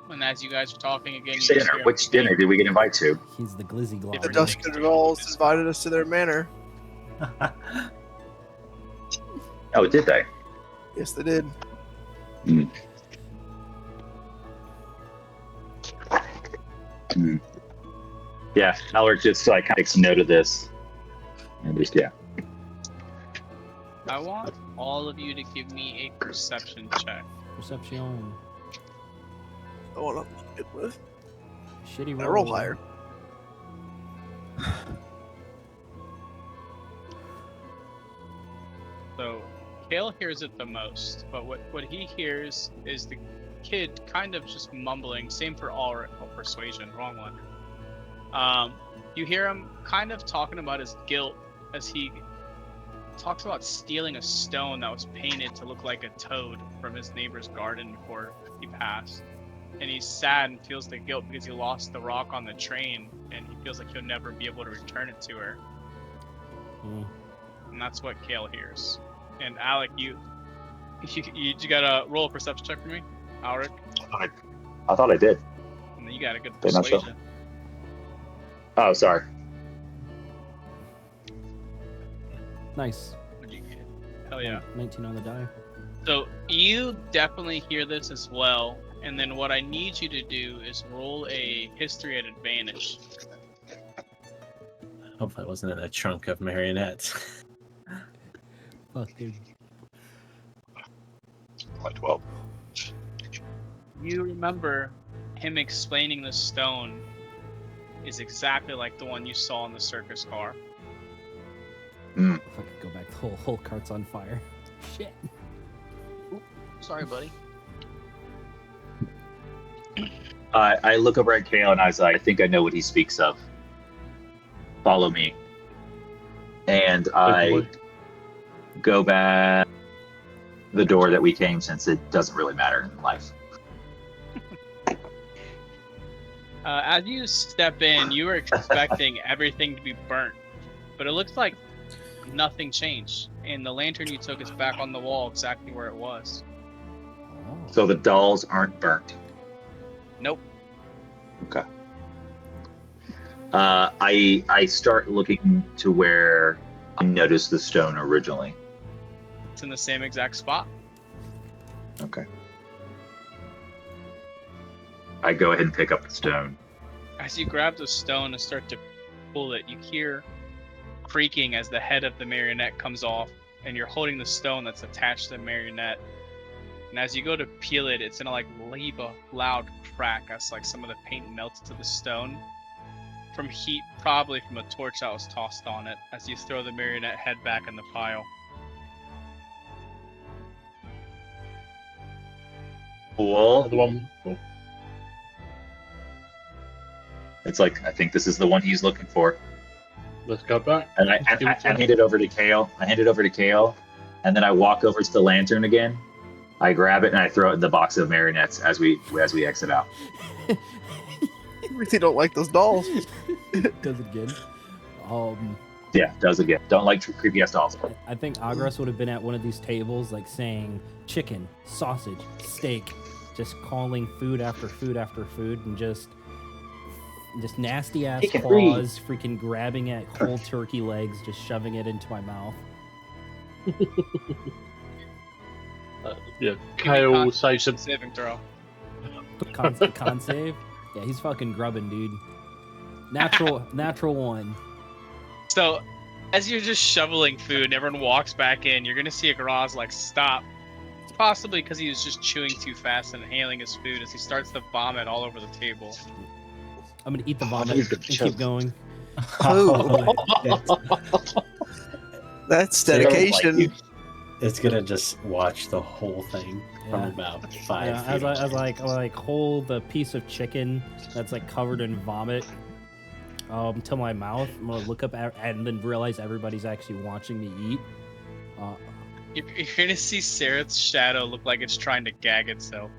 And as you guys are talking again, you Say just dinner. hear- Which dinner did we get invited to? He's the glizzy The globber. Duskin Rolls invited us to their manor. Oh, did they? Yes, they did. Yeah, Alaric just like takes note of this. And just, yeah. I want all of you to give me a perception check. Perception. I want to get with. Shitty roll. I roll higher. So Kale hears it the most, but what he hears is the kid kind of just mumbling. Same for Ulrich. Oh, persuasion, wrong one. You hear him kind of talking about his guilt as he talks about stealing a stone that was painted to look like a toad from his neighbor's garden before he passed. And he's sad and feels the guilt because he lost the rock on the train, and he feels like he'll never be able to return it to her. And that's what Kale hears. And Alec, you gotta roll a perception check for me, Alric. I thought I did. And then you got a good Did not show. persuasion. Oh, sorry. Nice. What'd you get? Hell yeah. 19 on the die. So you definitely hear this as well, and then what I need you to do is roll a history at advantage. Hopefully, it wasn't in a trunk of marionettes. Fuck, dude. Like 12. You remember him explaining the stone is exactly like the one you saw in the circus car. If I could go back, the whole cart's on fire. Shit. Sorry, buddy. I look over at Kale and I was like, I think I know what he speaks of. Follow me. And I go back the door that we came, since it doesn't really matter in life. As you step in, you were expecting everything to be burnt, but it looks like nothing changed, and the lantern you took is back on the wall exactly where it was. So the dolls aren't burnt. Nope. Okay. I start looking to where I noticed the stone originally. It's in the same exact spot. Okay. I go ahead and pick up the stone. As you grab the stone and start to pull it, you hear creaking as the head of the marionette comes off, and you're holding the stone that's attached to the marionette. And as you go to peel it, it's gonna leave a loud crack as some of the paint melts to the stone from heat, probably from a torch that was tossed on it, as you throw the marionette head back in the pile. Cool. The one. It's like, I think this is the one he's looking for. Let's go back. And I hand it over to Kale. And then I walk over to the lantern again. I grab it and I throw it in the box of marionettes as we exit out. I really don't like those dolls. Does it again. Yeah, does again. Don't like creepy ass dolls. I think Agras would have been at one of these tables, saying chicken, sausage, steak, just calling food after food after food, and just nasty ass Chicken claws, freaking grabbing at whole turkey legs, just shoving it into my mouth. Yeah, Kale saves some. Saving throw. Con save? Yeah, he's fucking grubbing, dude. Natural one. So, as you're just shoveling food and everyone walks back in, you're gonna see a Graz stop. Possibly because he was just chewing too fast and inhaling his food as he starts to vomit all over the table. I'm gonna eat the vomit and keep going. Oh, that's dedication. It's gonna just watch the whole thing from about 5 Yeah, feet. as I hold the piece of chicken that's covered in vomit to my mouth, I'm gonna look up and then realize everybody's actually watching me eat. You're gonna see Sarah's shadow look like it's trying to gag itself.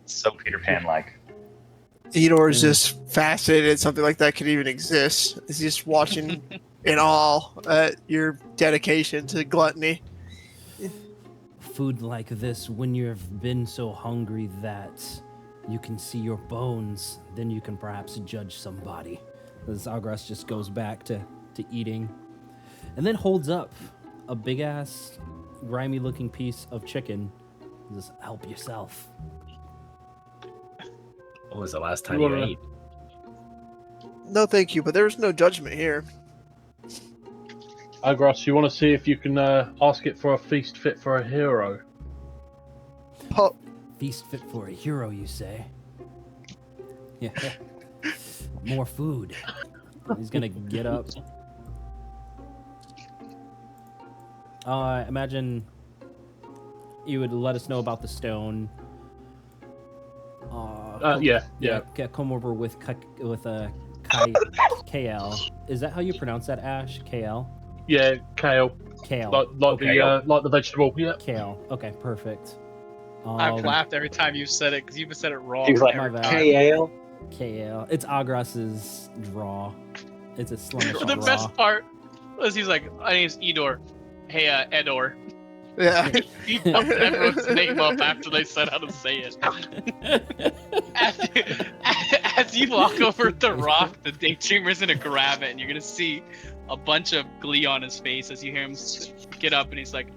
So Peter Pan like. Eeyore is just fascinated something like that could even exist. He's just watching in awe at your dedication to gluttony. Food like this, when you've been so hungry that you can see your bones, then you can perhaps judge somebody. As Agras just goes back to eating, and then holds up a big ass, grimy looking piece of chicken. Just help yourself. When was the last time You you wanna- ate? No, thank you, but there's no judgment here. Agras, you want to see if you can ask it for a feast fit for a hero? Oh, Feast fit for a hero, you say? Yeah. More food. He's gonna get up. Imagine you would let us know about the stone. Yeah. Come over with KL. Is that how you pronounce that, Ash? KL. Yeah, kale, Kale. like Kale. the vegetable. Yeah. Kale. Okay, perfect. I've laughed every time you've said it because you've said it wrong. He was like, my bad. Kale. KL. It's Agras's draw. It's a Slimish The draw. best part was he's like, my name's Edor. Hey, Edor. yeah. He fucked everyone's name up after they said how to say it. As you walk over the rock, the Daydreamer's gonna grab it, and you're gonna see a bunch of glee on his face as you hear him get up, and he's like,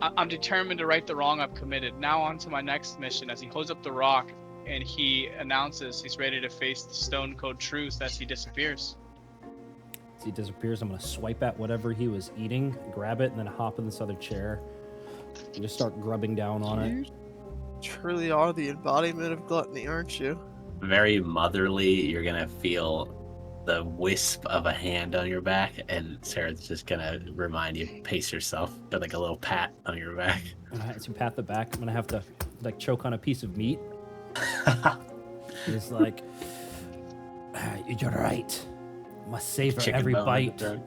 I'm determined to right the wrong I've committed. Now on to my next mission. As he holds up the rock, and he announces he's ready to face the Stone Cold Truth as he disappears. As he disappears, I'm gonna swipe at whatever he was eating, grab it, and then hop in this other chair and just start grubbing down on it. You truly are the embodiment of gluttony, aren't you? Very motherly. You're gonna feel the wisp of a hand on your back, and Sarah's just gonna remind you, pace yourself, get like a little pat on your back. As you pat the back, I'm gonna have to like choke on a piece of meat. It's like, you're right. Must savor Chicken every bone in the bite. throat.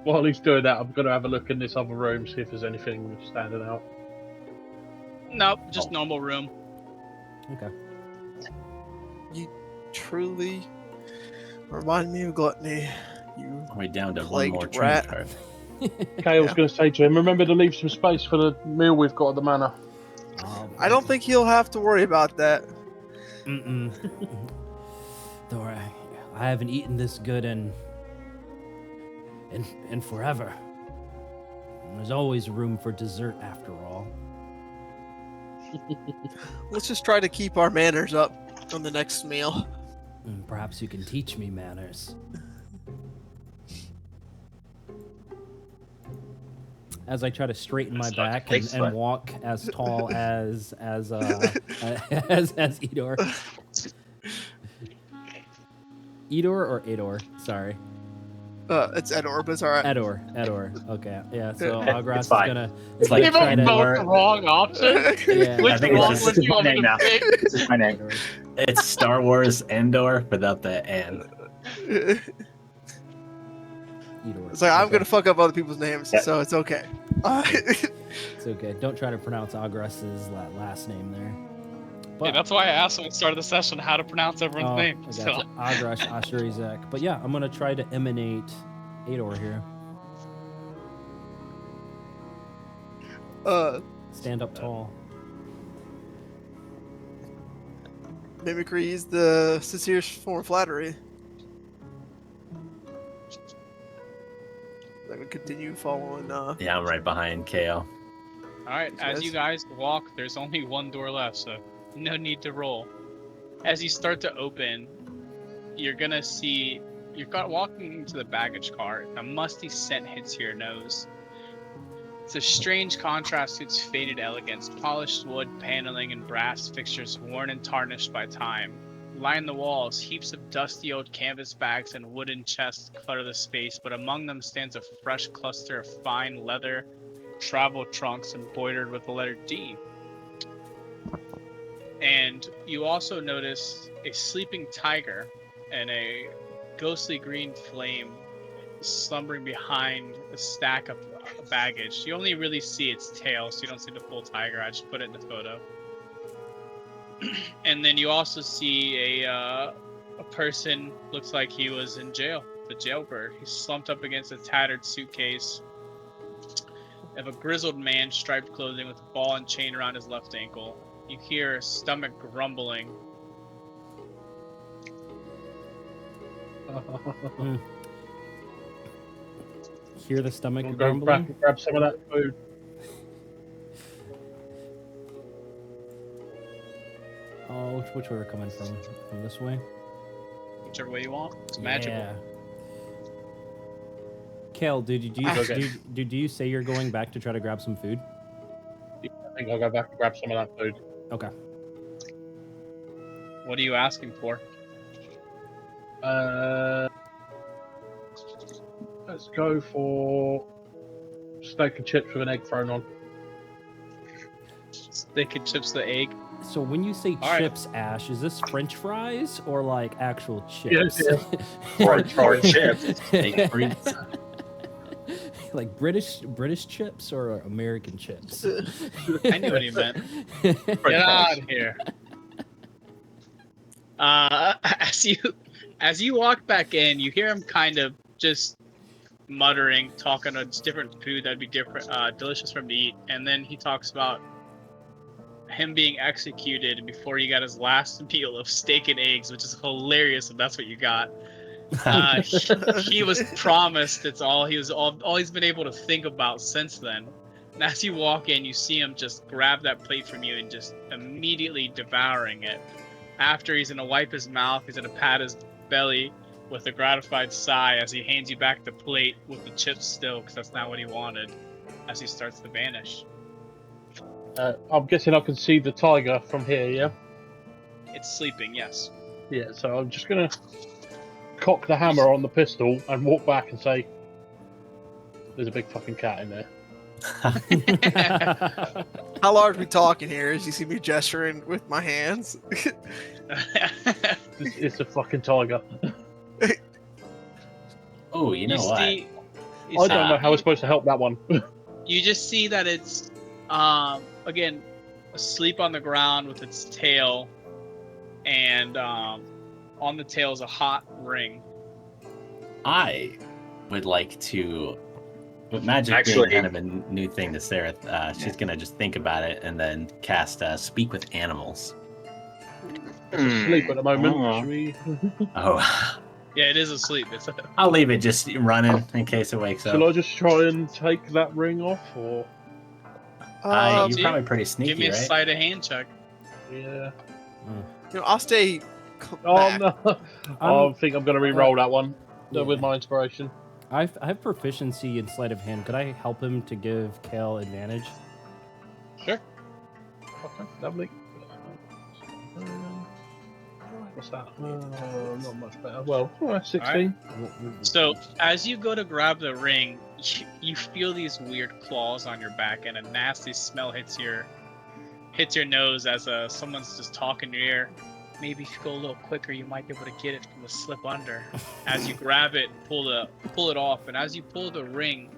While he's doing that, I'm gonna have a look in this other room, see if there's anything standing out. Nope, just normal room. Okay. Truly remind me of gluttony. You We're down to one Plagued more drink. rat. card. Kale's Yeah. gonna say to him, remember to leave some space for the meal we've got at the manor. I don't think he'll have to worry about that. Mm-mm. Don't worry. I haven't eaten this good in forever. There's always room for dessert after all. Let's just try to keep our manners up on the next meal. Perhaps you can teach me manners. As I try to straighten my back Takes and fun. walk as tall as Edor. Edor or Ador? Sorry. It's Edor, but it's alright. Edor. Okay. Yeah. So It's Agras is fine. gonna. It's like Give try him to- both the wrong option. Yeah. Which I think it's one just- would this is you my want name to now. pick? This is my name. Edor. It's Star Wars Endor without the N. Edor. It's like I'm Okay. gonna fuck up other people's names, Yeah. so it's okay. It's okay. Don't try to pronounce Agras's last name there. Yeah, that's why I asked when we started the session how to pronounce everyone's name. I So, gotcha. Agrash Asherizek. But yeah, I'm gonna try to emanate Ador here. Stand up tall. Mimicry is the sincerest form of flattery. I would continue following. Yeah, I'm right behind Kale. alright, as you guys walk, there's only one door left, so no need to roll. As you start to open, you're gonna see you're walking into the baggage car. A musty scent hits your nose. It's a strange contrast to its faded elegance, polished wood paneling and brass fixtures worn and tarnished by time. Line the walls, heaps of dusty old canvas bags and wooden chests clutter the space, but among them stands a fresh cluster of fine leather travel trunks embroidered with the letter D. And you also notice a sleeping tiger and a ghostly green flame slumbering behind a stack of baggage. You only really see its tail, so you don't see the full tiger. I just put it in the photo. And then you also see a person, looks like he was in jail, the jailbird. He's slumped up against a tattered suitcase of a grizzled man, striped clothing with a ball and chain around his left ankle. You hear a stomach grumbling. Hear the stomach We'll go back grumbling. and grab some of that food. Oh, which way we're coming from? From this way? Whichever way you want. It's magical. Yeah. Kale, do you say you're going back to try to grab some food? I think I'll go back and grab some of that food. Okay. What are you asking for? Let's go for steak and chips with an egg thrown on. Steak and chips, the egg. So when you say All right. chips, Ash, is this French fries or like actual chips? Yes, Or chips. Baked fruits. Like British chips or American chips? I knew what he meant. Get out of here. As you walk back in, you hear him kind of just muttering, talking on different food that'd be different, delicious for him to eat, and then he talks about him being executed before he got his last meal of steak and eggs, which is hilarious if that's what you got. He was promised it's all he's been able to think about since then. And as you walk in, you see him just grab that plate from you and just immediately devouring it. After he's gonna wipe his mouth, he's gonna pat his belly with a gratified sigh as he hands you back the plate with the chips still, because that's not what he wanted, as he starts to vanish. I'm guessing I can see the tiger from here, yeah? It's sleeping, yes. Yeah, so I'm just going to cock the hammer on the pistol and walk back and say, there's a big fucking cat in there. How large are we talking here? As you see me gesturing with my hands. It's a fucking tiger. Oh, you know what? I I don't know how we're supposed to help that one. You just see that it's, again, asleep on the ground with its tail, and on the tail is a hot ring. I would like to. With magic Actually- being kind of a new thing to Sarah, she's gonna just think about it and then cast Speak with Animals. It's asleep at the moment. Oh. Should we... Oh, Yeah, it is asleep. I'll leave it just running in case it wakes Shall up. I just try and take that ring off, or...? You're see? probably pretty Give sneaky, me a right? sleight of hand check. Yeah. I'll stay Oh, back. no. I think I'm going to re-roll that one with my inspiration. I have proficiency in sleight of hand. Could I help him to give Kale advantage? Sure. Okay, lovely. What's that? Not much better. Well, 16. So as you go to grab the ring, you feel these weird claws on your back, and a nasty smell hits your nose as someone's just talking in your ear. Maybe if you go a little quicker, you might be able to get it from the slip under. As you grab it, pull it off, and as you pull the ring,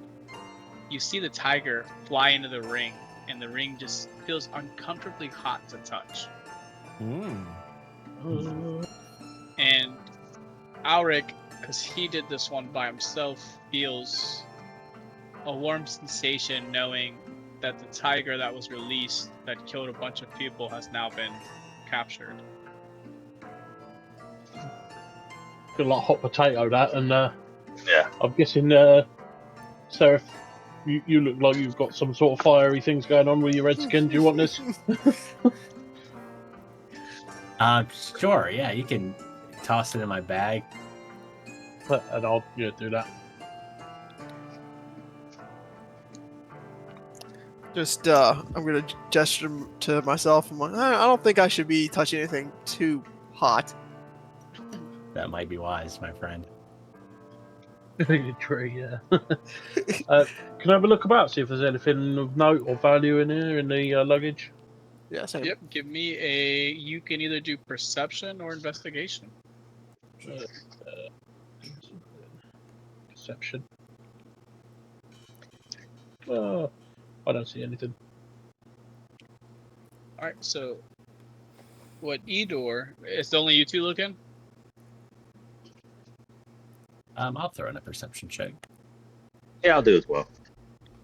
you see the tiger fly into the ring, and the ring just feels uncomfortably hot to touch. And Alric, because he did this one by himself, feels a warm sensation knowing that the tiger that was released that killed a bunch of people has now been captured. Feel like hot potato, that. And Yeah. I'm guessing, Seraph, you look like you've got some sort of fiery things going on with your red skin. Do you want this? Sure, yeah, you can toss it in my bag. And I'll do that. Just, I'm gonna gesture to myself. I'm like, I don't think I should be touching anything too hot. That might be wise, my friend. True, yeah. Can I have a look about, see if there's anything of note or value in here in the luggage? Yeah, same. Yep, give me you can either do perception or investigation. Perception. I don't see anything. Alright, so what Edor, it's only you two looking? I'll throw in a perception check. Yeah, I'll do as well.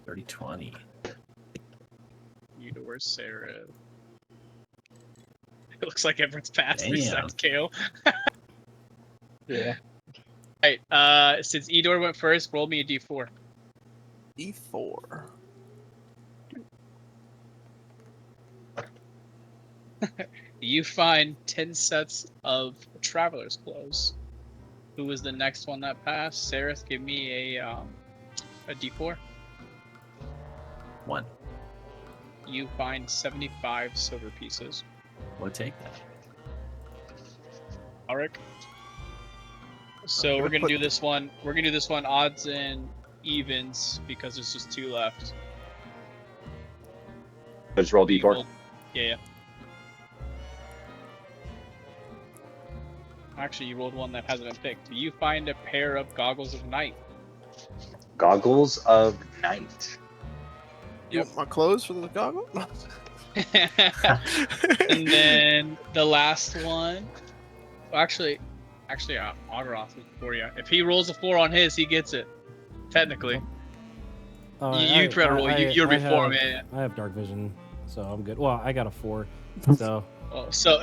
30-20. Edor, Sarah. It looks like everyone's passed Damn. besides Kale. Yeah. Alright, since Edor went first, roll me a d4. E4. You find 10 sets of traveler's clothes. Who was the next one that passed? Sarah, give me a d4. 1. You find 75 silver pieces. We'll take that. Alric. So we're gonna do this one. We're gonna do this one odds and evens because there's just 2 left. I just roll You D4. roll- Yeah. Actually, you rolled one that hasn't been picked. You find a pair of goggles of night. Goggles of Night. You want my clothes for the goggle? And then the last one. Well, actually, Autoroth is for you. If he rolls a 4 on his, he gets it. Technically, you try to roll. You're before him. Yeah. I have dark vision. so I'm good. Well, I got a 4, so Oh, so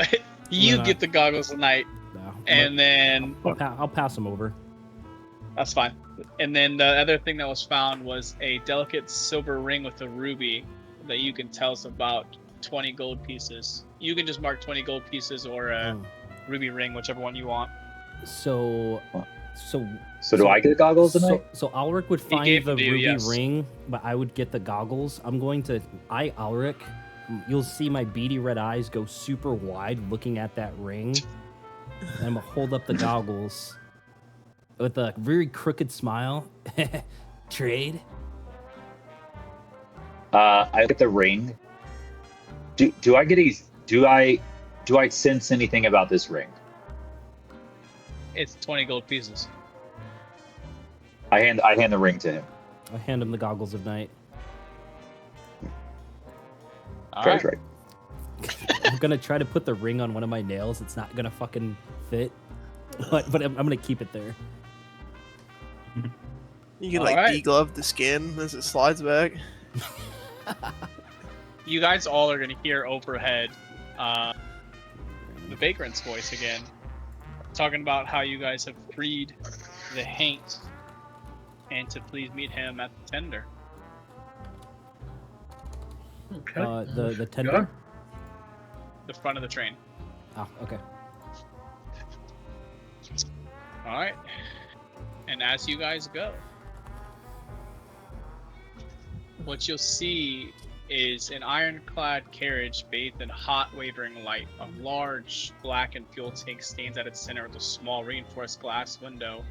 you Yeah. get the goggles of night, no. and then I'll pass them over. that's fine. And then the other thing that was found was a delicate silver ring with a ruby that you can tell is about 20 gold pieces. You can just mark 20 gold pieces or a Oh. ruby ring, whichever one you want. So So do I get the goggles tonight? So Alric would He find gave the them to you, ruby yes. ring, but I would get the goggles. I'm going to Alric. You'll see my beady red eyes go super wide looking at that ring. And I'm gonna hold up the goggles with a very crooked smile. Trade. I get the ring. Do I get a do I sense anything about this ring? It's 20 gold pieces. I hand the ring to him. I hand him the goggles of night. Try's right. I'm gonna try to put the ring on one of my nails. It's not gonna fucking fit, but I'm gonna keep it there. You can Alright. de-glove the skin as it slides back. You guys all are going to hear overhead the vagrant's voice again, talking about how you guys have freed the Haint and to please meet him at the tender. Okay. The tender. Go. The front of the train. Oh, okay. Alright. And as you guys go, what you'll see is an ironclad carriage bathed in hot, wavering light. A large, blackened fuel tank stands at its center with a small, reinforced glass window,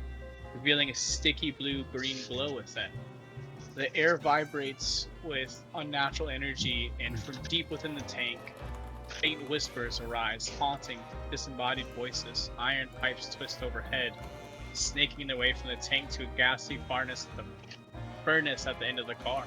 revealing a sticky blue-green glow within. The air vibrates with unnatural energy, and from deep within the tank, faint whispers arise, haunting disembodied voices. Iron pipes twist overhead, snaking their way from the tank to a ghastly furnace at the end of the car.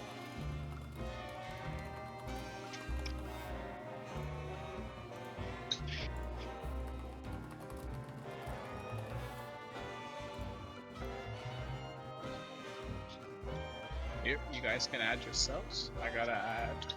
Here, you guys can add yourselves. I gotta add.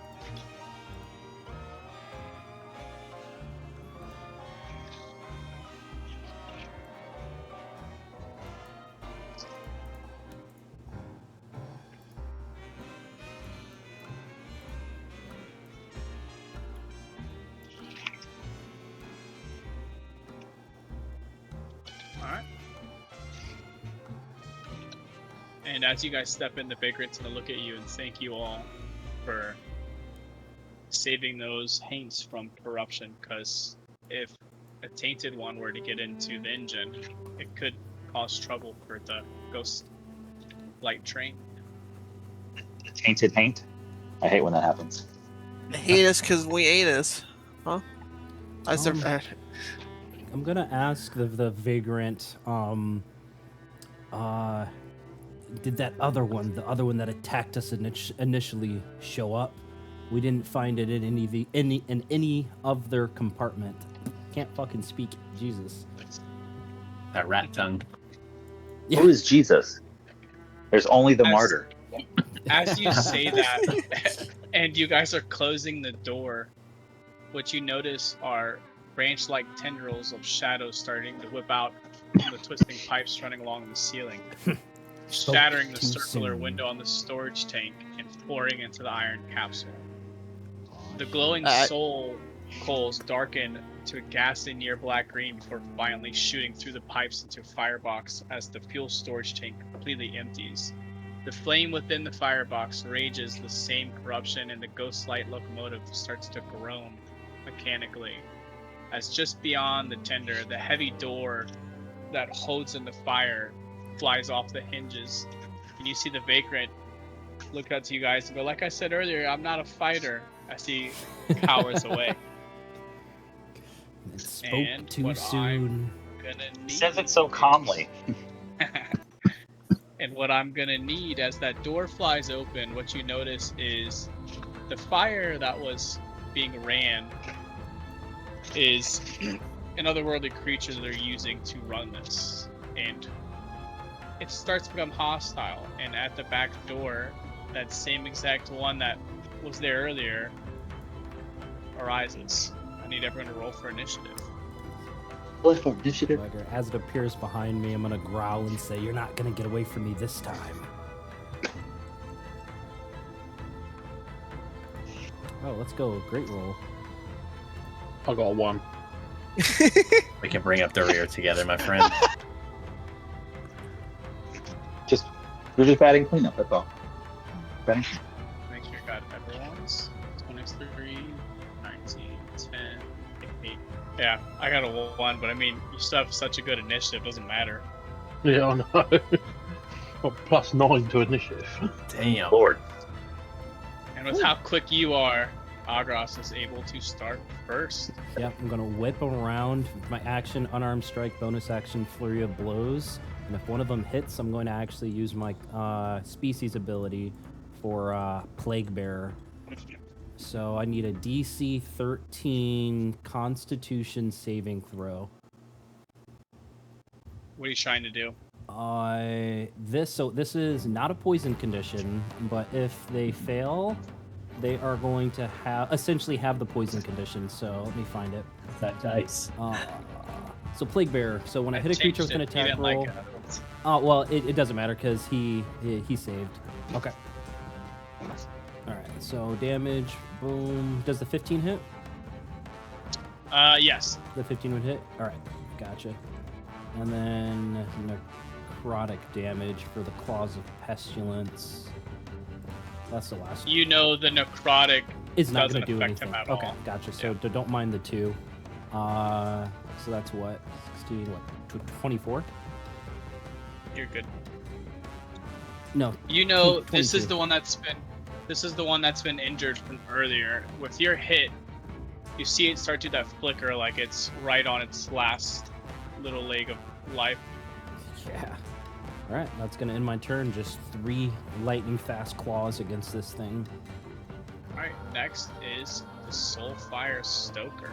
Alright. And as you guys step in, the vagrant's gonna look at you and thank you all for saving those Haints from corruption, because if a tainted one were to get into the engine, it could cause trouble for the ghost light train. Tainted Haint. I hate when that happens. They hate us because we ain't us. Huh? I Um, I'm gonna ask the vagrant. Did that other one, the other one that attacked us initially, show up? We didn't find it in any of their compartment. Can't fucking speak. Jesus. That rat tongue. Yeah. Who is Jesus? There's only the As- martyr. As you say that, and you guys are closing the door, what you notice are branch-like tendrils of shadows starting to whip out from the twisting pipes running along the ceiling, shattering the too circular soon. window on the storage tank and pouring into the iron capsule. The glowing Uh, soul coals darken to a ghastly near black-green before finally shooting through the pipes into a firebox as the fuel storage tank completely empties. The flame within the firebox rages the same corruption, and the ghost light locomotive starts to groan mechanically. As just beyond the tender, the heavy door that holds in the fire flies off the hinges, and you see the vagrant look up to you guys and go, "Like I said earlier, I'm not a fighter," as he cowers away. It spoke And too what soon. Gonna need Says it so calmly. And what I'm gonna need as that door flies open, what you notice is the fire that was being ran is an otherworldly creature that they're using to run this. And it starts to become hostile, and at the back door, that same exact one that was there earlier arises. I need everyone to roll for initiative. Initiative. Bugger. As it appears behind me, I'm gonna growl and say, "You're not gonna get away from me this time." Oh, let's go. Great roll. I got a 1. We can bring up the rear together, my friend. We're just batting cleanup. That's all. Batting. Make sure you got everyone's. 23, 19, 10, 8. Yeah, I got a 1, but I mean, you still have such a good initiative, doesn't matter. Yeah, I know. Got +9 to initiative. Damn. Lord. And with how quick you are, Agros is able to start first. Yep, I'm gonna whip around with my action, unarmed strike, bonus action, flurry of blows. And if one of them hits, I'm going to actually use my species ability for Plague Bearer. So I need a DC 13 Constitution saving throw. What are you trying to do? This is not a poison condition, but if they fail, they are going to essentially have the poison condition. So let me find it. That dice. So Plague Bearer. So when I hit a creature with an changed it. You attack didn't roll, like it. well, it doesn't matter because he saved. Okay. All right. So damage. Boom. Does the 15 hit? Yes. The 15 would hit. All right. Gotcha. And then necrotic damage for the Claws of Pestilence. That's the last. You know the necrotic It's not doesn't going to do affect anything. him at Okay, all. gotcha. So Yeah. don't mind the 2. So that's what 16, what 24? You're good. No. You know, this 22. is the one that's been injured from earlier. With your hit, you see it start to do that flicker like it's right on its last little leg of life. Yeah. All right, that's going to end my turn. Just 3 lightning fast claws against this thing. Alright, next is the Soulfire Stoker.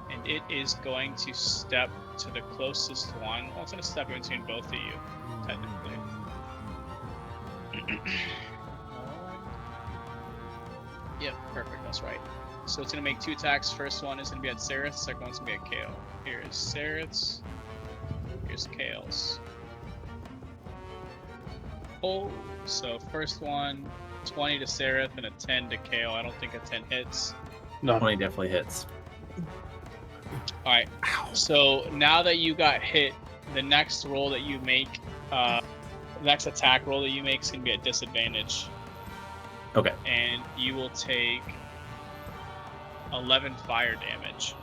And it is going to step to the closest one. Well, it's going to step in between both of you, technically. Yep, perfect, that's right. So it's going to make 2 attacks. First one is going to be at Sereth, second one's going to be at Kale. Here is Sereth's, here's Kale's. Oh, so first one, 20 to Sereth and a 10 to Kale. I don't think a 10 hits. No. 20 definitely hits. Alright, so now that you got hit, the next roll that you make, the next attack roll that you make is going to be at disadvantage. Okay. And you will take 11 fire damage.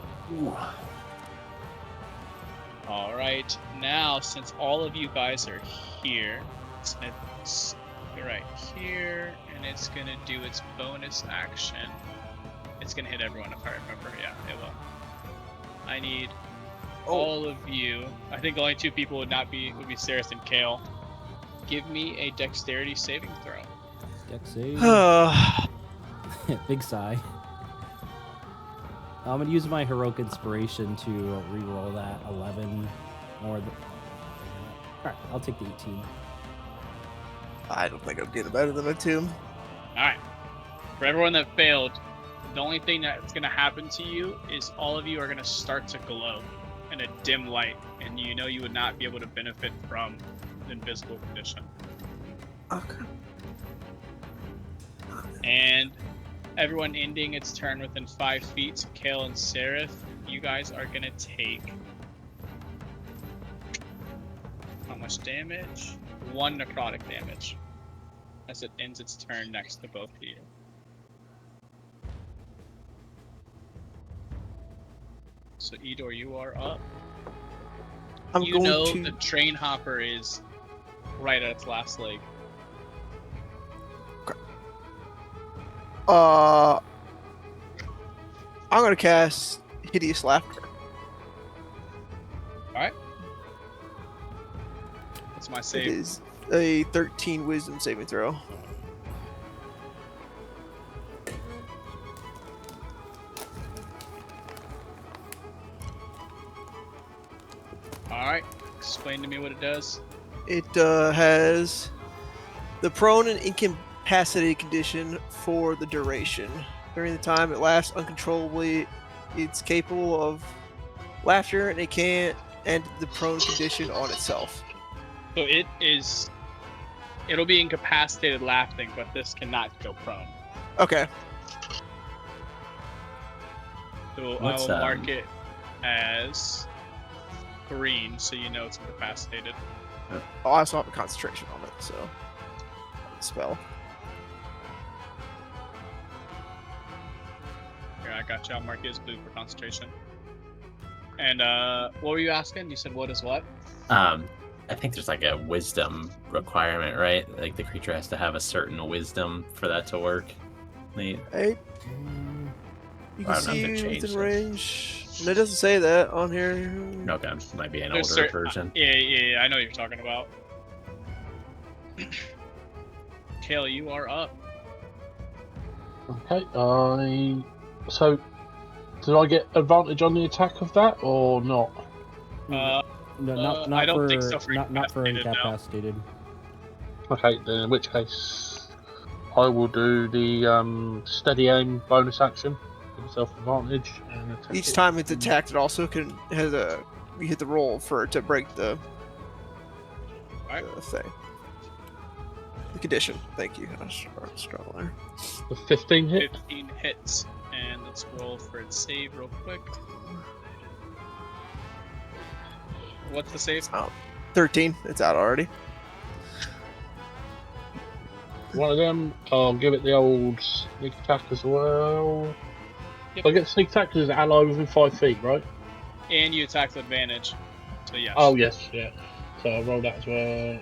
Alright, now since all of you guys are here, it's going to be right here, and it's going to do its bonus action. It's going to hit everyone if I remember. Yeah, it will. I need all of you. I think only 2 people would be Sereth and Kale. Give me a dexterity saving throw. Dex save. Big sigh. I'm going to use my heroic inspiration to reroll that 11 or the... Alright, I'll take the 18. I don't think I'm getting better than a 2. Alright. For everyone that failed, the only thing that's going to happen to you is all of you are going to start to glow in a dim light, and you know you would not be able to benefit from the invisible condition. Okay. And everyone ending its turn within 5 feet, so Kale and Sereth, you guys are going to take how much damage? 1 necrotic damage as it ends its turn next to both of you. So Edor, you are up. I'm you going know to. the train hopper is right at its last leg. I'm gonna cast Hideous Laughter. Alright. What's my It save? is a 13 Wisdom saving throw. Alright. Explain to me what it does. It has the prone and incapacity condition for the duration. During the time it lasts uncontrollably, it's capable of laughter, and it can't end the prone condition on itself. So it'll be incapacitated laughing, but this cannot go prone. Okay. So What's, I will mark it as green, so you know it's incapacitated. I also have a concentration on it, so spell. Here, I got you. I'll mark it as blue for concentration. And what were you asking? You said what is what? I think there's like a wisdom requirement, right? Like the creature has to have a certain wisdom for that to work. Nate? Hey, you I can don't know if see it within changed. range. And it doesn't say that on here. Okay, might be an There's older cer- version. Yeah, I know what you're talking about. Kale, you are up. Okay, so did I get advantage on the attack of that or not? Uh, No, not I don't for, think so for not for incapacitated, no. incapacitated. Okay, then in which case I will do the steady aim bonus action, give myself advantage, and attack Each it. time it's attacked, it also you hit the roll to break the Alright. the thing. The condition. Thank you. I was struggling. The 15 hit. 15 hits. And let's roll for its save real quick. What's the save? 13. It's out already. One of them, I'll give it the old sneak attack as well. Yep. I get sneak attack because it's ally within 5 feet, right? And you attack with advantage. So yes. Oh yes, yeah. So I'll roll that as well.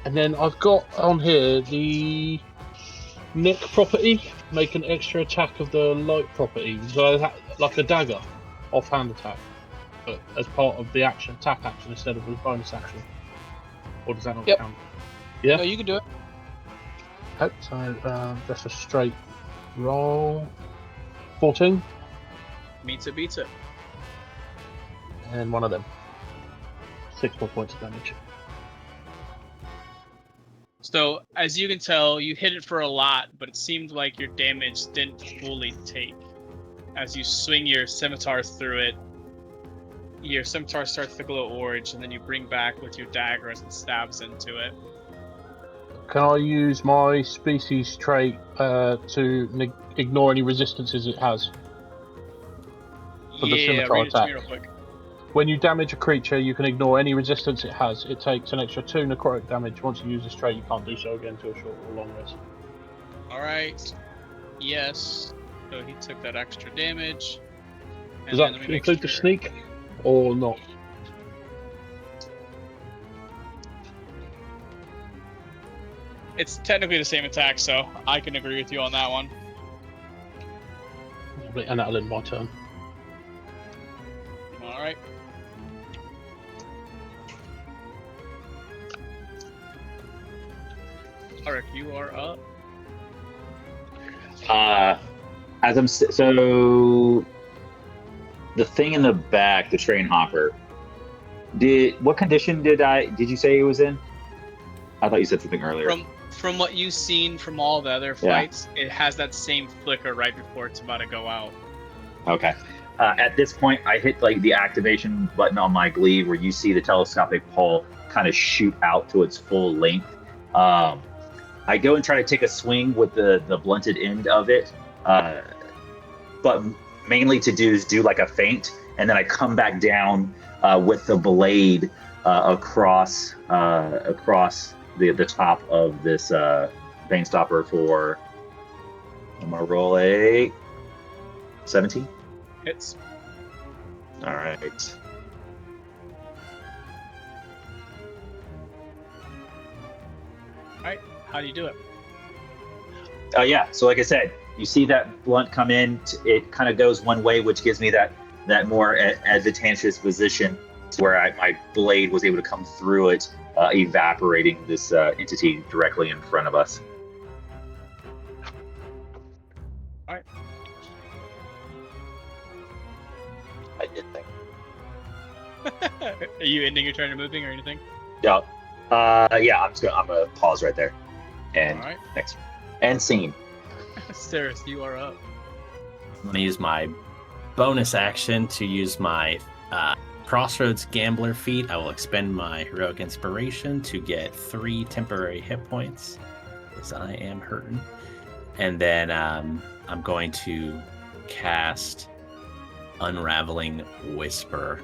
And then I've got on here the Nick property, make an extra attack of the light property. So like a dagger, offhand attack, but as part of the attack action instead of the bonus action. Or does that not Yep. count? Yeah. No, you can do it. Okay, so just a straight roll. 14, Meets it, beats it. and one of them. 6 more points of damage. So, as you can tell, you hit it for a lot, but it seemed like your damage didn't fully take. As you swing your scimitar through it, your scimitar starts to glow orange, and then you bring back with your dagger as it stabs into it. Can I use my species trait to ignore any resistances it has? For the Yeah, scimitar read it to me attack. real quick. When you damage a creature, you can ignore any resistance it has. It takes an extra 2 necrotic damage. Once you use this trait, you can't do so again to a short or long rest. Alright. Yes. So he took that extra damage. Does that include the sneak or not? It's technically the same attack, so I can agree with you on that one. And that'll end my turn. Alright. Arik, you are up. As I'm so the thing in the back, the train hopper. What condition did you say it was in? I thought you said something earlier. From what you've seen from all the other fights, it has that same flicker right before it's about to go out. Okay. At this point, I hit like the activation button on my glaive, where you see the telescopic pole kind of shoot out to its full length. I go and try to take a swing with the blunted end of it, but mainly to do like a feint, and then I come back down with the blade across the top of this vein stopper for. I'm gonna roll a 17. Hits. All right. Alright, how do you do it? Yeah. So like I said, you see that blunt come in. It kind of goes one way, which gives me that more advantageous position where my blade was able to come through it, evaporating this entity directly in front of us. Alright. I did think. Are you ending your turn and moving or anything? Yeah. Yeah. I'm gonna pause right there. And All right. next. And scene. Steris, you are up. I'm going to use my bonus action to use my Crossroads Gambler feat. I will expend my Heroic Inspiration to get 3 temporary hit points, because I am hurting. And then I'm going to cast Unraveling Whisper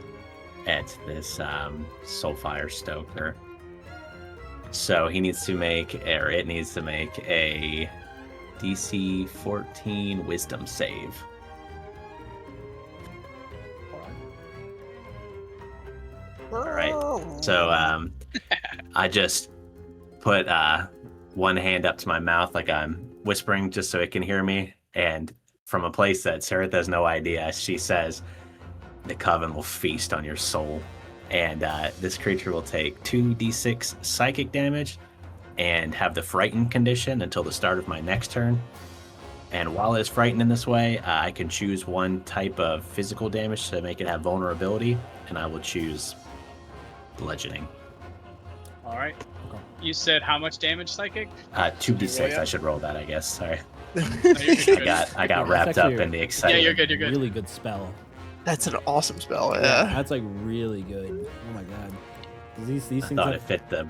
at this Soulfire Stoker. So he needs to make, or it needs to make a DC 14 Wisdom save. All right. So I just put one hand up to my mouth like I'm whispering just so it can hear me. And from a place that Sarah has no idea, she says, "The Coven will feast on your soul." And this creature will take 2d6 psychic damage and have the frightened condition until the start of my next turn. And while it's frightened in this way, I can choose one type of physical damage to make it have vulnerability, and I will choose bludgeoning. All right. You said how much damage psychic? 2d6. I should roll that, I guess. Sorry. No, you're good. I got That's wrapped up actually in the Yeah, excitement. you're good. You're good. Really good spell. That's an awesome spell. Yeah, Yeah. that's like really good. Oh my god. These I things thought are- it fit the.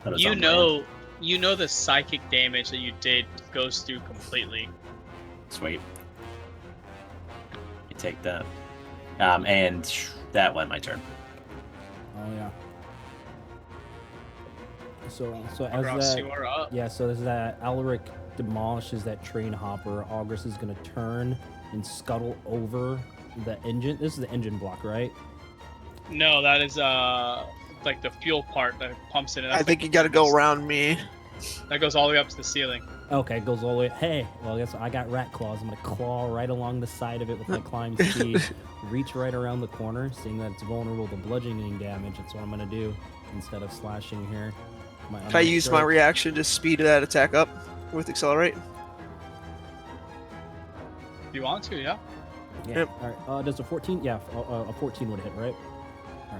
thought it was You on brand. know the psychic damage that you did goes through completely. Sweet. You take that. And that went my turn. Oh yeah. So as Gross, that you are up. yeah, so as that Alaric demolishes that train hopper, August is gonna turn and scuttle over the engine. This is the engine block, right? No, that is like the fuel part that pumps it in. I think you got to go around me. That goes all the way up to the ceiling. Okay, it goes all the way. Hey, well, I guess I got rat claws. I'm gonna claw right along the side of it with my climb speed, reach right around the corner, seeing that it's vulnerable to bludgeoning damage. That's what I'm gonna do instead of slashing here. Can I use my reaction to speed that attack up with accelerate? If you want to, yeah. Yeah. Yep. All right. Does a 14? Yeah, a 14 would hit, right?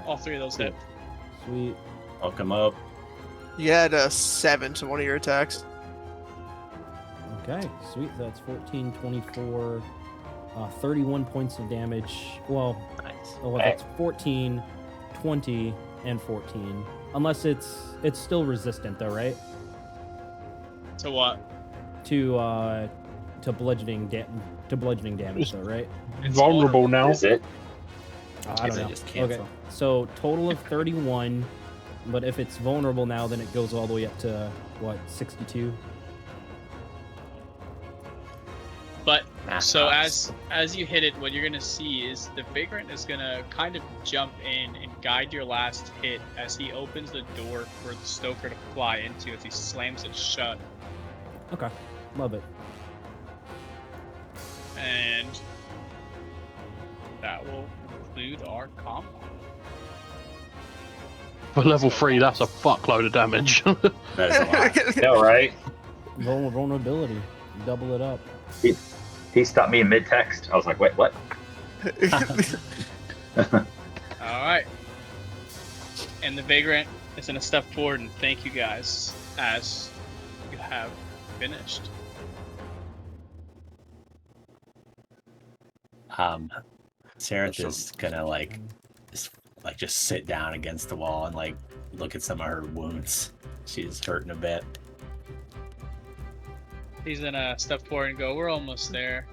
All 3 of those hit. Sweet. Hook him up. You had a 7 to one of your attacks. Okay, sweet. That's 14, 24, 31 points of damage. Well, Nice. that's 14, 20, and 14. Unless it's still resistant though, right? To what? To bludgeoning damage though, right? It's Vulnerable now. Is it? I don't They know. just Okay, cancel. so total of 31, but if it's vulnerable now, then it goes all the way up to what, 62? But Math so rocks. as you hit it, what you're gonna see is the vagrant is gonna kind of jump in and guide your last hit as he opens the door for the stoker to fly into as he slams it shut. Okay, love it. And that will conclude our combat. For level 3, that's a fuckload of damage. That is a lot. No, right? Vulnerability, double it up. He stopped me in mid-text. I was like, wait, what? All right. And the vagrant is gonna step forward and thank you guys as you have finished. Sareth is gonna just sit down against the wall and like look at some of her wounds. She's hurting a bit. He's gonna step forward and go, "We're almost there.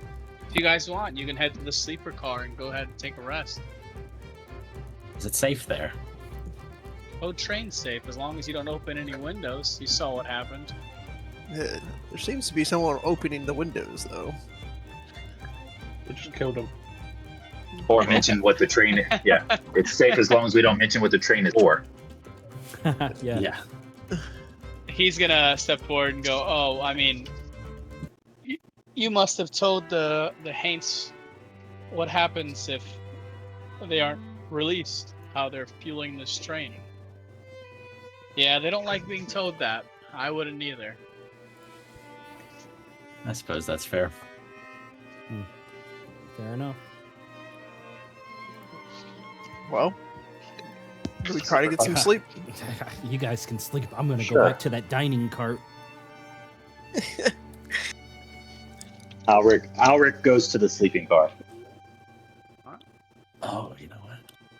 If you guys want, you can head to the sleeper car and go ahead and take a rest. Is it safe there? Oh, train's safe as long as you don't open any windows. You saw what happened. There seems to be someone opening the windows, though. We just killed him. Or mention what the train. Yeah, it's safe as long as we don't mention what the train is for. Yeah. He's gonna step forward and go, "Oh, I mean, you must have told the Haints what happens if they aren't released, how they're fueling this train. Yeah, they don't like being told that. I wouldn't either." I suppose that's fair. Fair enough. Well, do we try to get some sleep? You guys can sleep. I'm gonna Sure. go back to that dining cart. Alric goes to the sleeping car. Oh, you know what?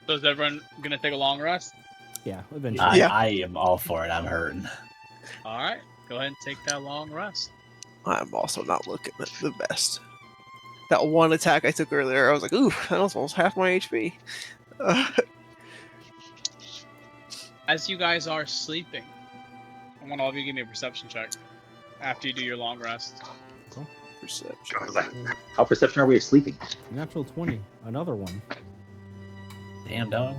So is everyone gonna take a long rest? Yeah, eventually. Yeah. I am all for it. I'm hurting. All right, go ahead and take that long rest. I'm also not looking at the best. That one attack I took earlier, I was like, ooh, that was almost half my HP. As you guys are sleeping, I want all of you to give me a perception check after you do your long rest. Perception. I was like, how perception are we of sleeping? Natural 20. Another one. Damn dog.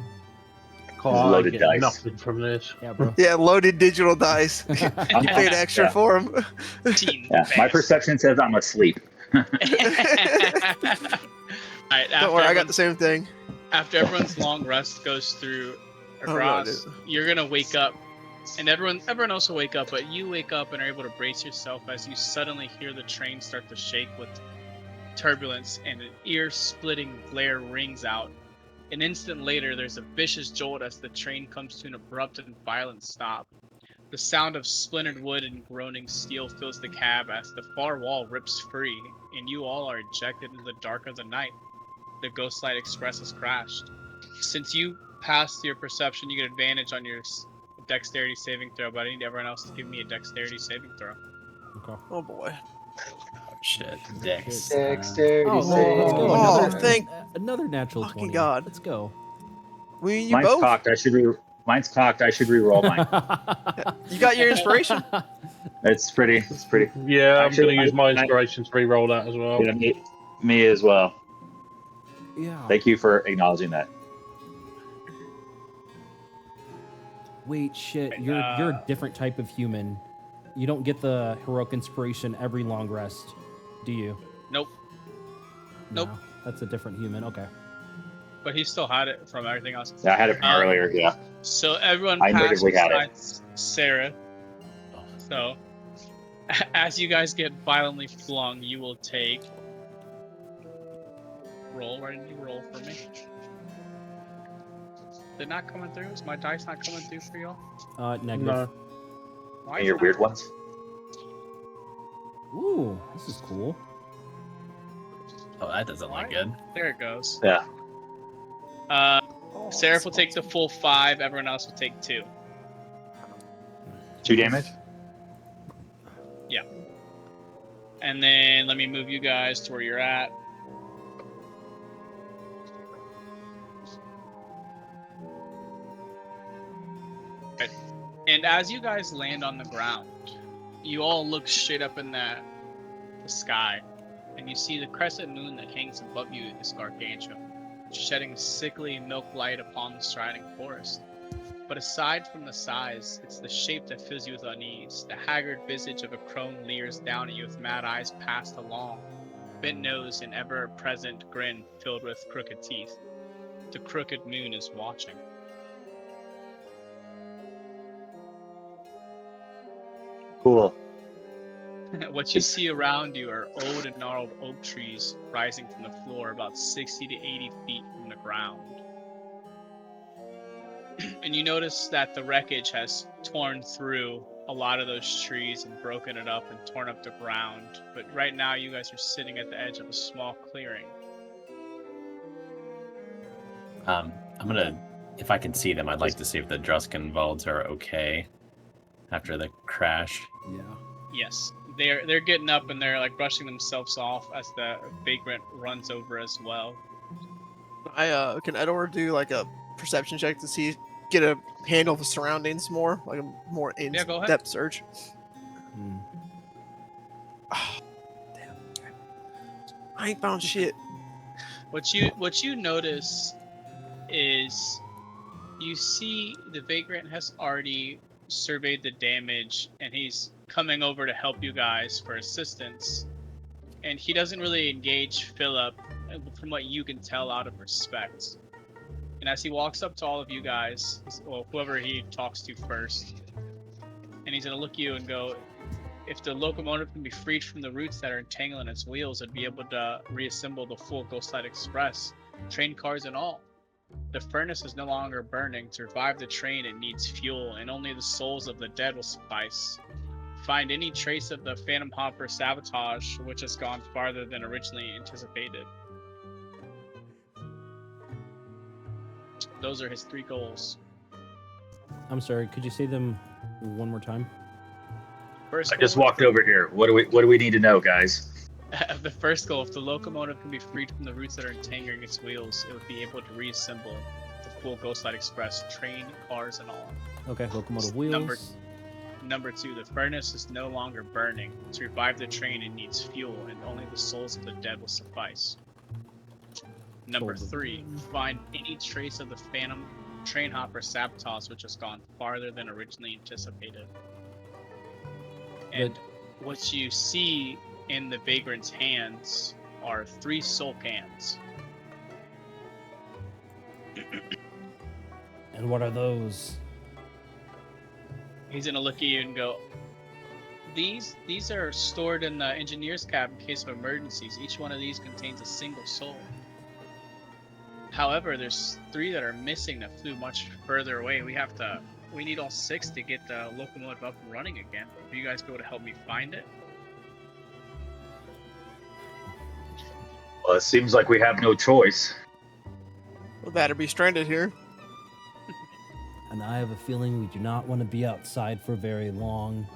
Can't Loaded get dice. nothing from this. Yeah, bro. Yeah, loaded digital dice. You paid extra Yeah. for them. Team Yeah, my best. perception says I'm asleep. All right, Don't worry, I got the same thing. after everyone's long rest goes through Oh, no, across, dude. you're gonna wake up, and everyone else will wake up, but you wake up and are able to brace yourself as you suddenly hear the train start to shake with turbulence, and an ear-splitting glare rings out. An instant later, there's a vicious jolt as the train comes to an abrupt and violent stop. The sound of splintered wood and groaning steel fills the cab as the far wall rips free, and you all are ejected into the dark of the night. The Ghostlight Express has crashed. Since you passed your perception, you get advantage on your dexterity saving throw, but I need everyone else to give me a dexterity saving throw. Okay. Oh boy. Oh shit. Dex. Dexterity Oh, saving let's go. Oh, Another, thank another natural fucking 20. God. Let's go. We you Mine's both. cocked. Mine's cocked. I should re-roll mine. You got your inspiration. It's pretty. Yeah, Actually, I'm going to use my I- inspiration to re-roll that as well. Yeah, me as well. Yeah. Thank you for acknowledging that. Wait, shit. Wait, You're a different type of human. You don't get the heroic inspiration every long rest, do you? Nope, Nope. No, that's a different human. Okay. but he still had it from everything else. Yeah, I had it from earlier. Yeah. So everyone I passed natively had it. besides Sarah. So as you guys get violently flung, you will take. Roll. Where did you roll for me? They're not coming through? Is my dice not coming through for y'all? Negative. No. Why And is your that? weird ones. Ooh, this is cool. Oh, that doesn't look good. There it goes. Yeah. Seraph will take the full 5, everyone else will take 2. 2 damage. And then let me move you guys to where you're at. Right. And as you guys land on the ground, you all look straight up in the sky, and you see the crescent moon that hangs above you in this gargantuan, shedding sickly milk light upon the striding forest. But aside from the size, it's the shape that fills you with unease. The haggard visage of a crone leers down at you with mad eyes passed along, bent nose and ever-present grin filled with crooked teeth. The crooked moon is watching. Cool. What you see around you are old and gnarled oak trees rising from the floor about 60 to 80 feet from the ground. And you notice that the wreckage has torn through a lot of those trees and broken it up and torn up the ground. But right now you guys are sitting at the edge of a small clearing. I'm gonna, if I can see them, I'd like to see if the Druskenwalds are okay after the crash. Yeah. Yes, they're getting up and they're like brushing themselves off as the vagrant runs over as well. Can Edward do like a perception check to see, get a handle of the surroundings more, like a more Yeah, go ahead. in-depth search? Hmm. Oh, damn. I ain't found shit. What you notice is you see the vagrant has already surveyed the damage and he's coming over to help you guys for assistance, and he doesn't really engage Philip from what you can tell out of respect. And as he walks up to all of you guys, well, whoever he talks to first, and he's gonna look at you and go, if the locomotive can be freed from the roots that are entangling its wheels, it'd be able to reassemble the full Ghostlight Express, train cars and all. The furnace is no longer burning. To revive the train, it needs fuel, and only the souls of the dead will suffice. find any trace of the Phantom Hopper sabotage, which has gone farther than originally anticipated. Those are his 3 goals. I'm sorry, could you say them one more time? First I just goal- walked over here. What do we need to know, guys? The first goal, if the locomotive can be freed from the roots that are entangling its wheels, it would be able to reassemble the full Ghostlight Express, train, cars, and all. Okay, locomotive wheels. Number 2, the furnace is no longer burning. To revive the train, it needs fuel, and only the souls of the dead will suffice. Number Souls of- 3, find any trace of the Phantom Train Hopper sabotage, which has gone farther than originally anticipated. And what you see in the Vagrant's hands are 3 soul cans. And what are those? He's gonna look at you and go, These are stored in the engineer's cab in case of emergencies. Each one of these contains a single soul. However, there's 3 that are missing that flew much further away. We need all 6 to get the locomotive up and running again. Will you guys be able to help me find it? Well, it seems like we have no choice. Well, that'd be stranded here. And I have a feeling we do not want to be outside for very long.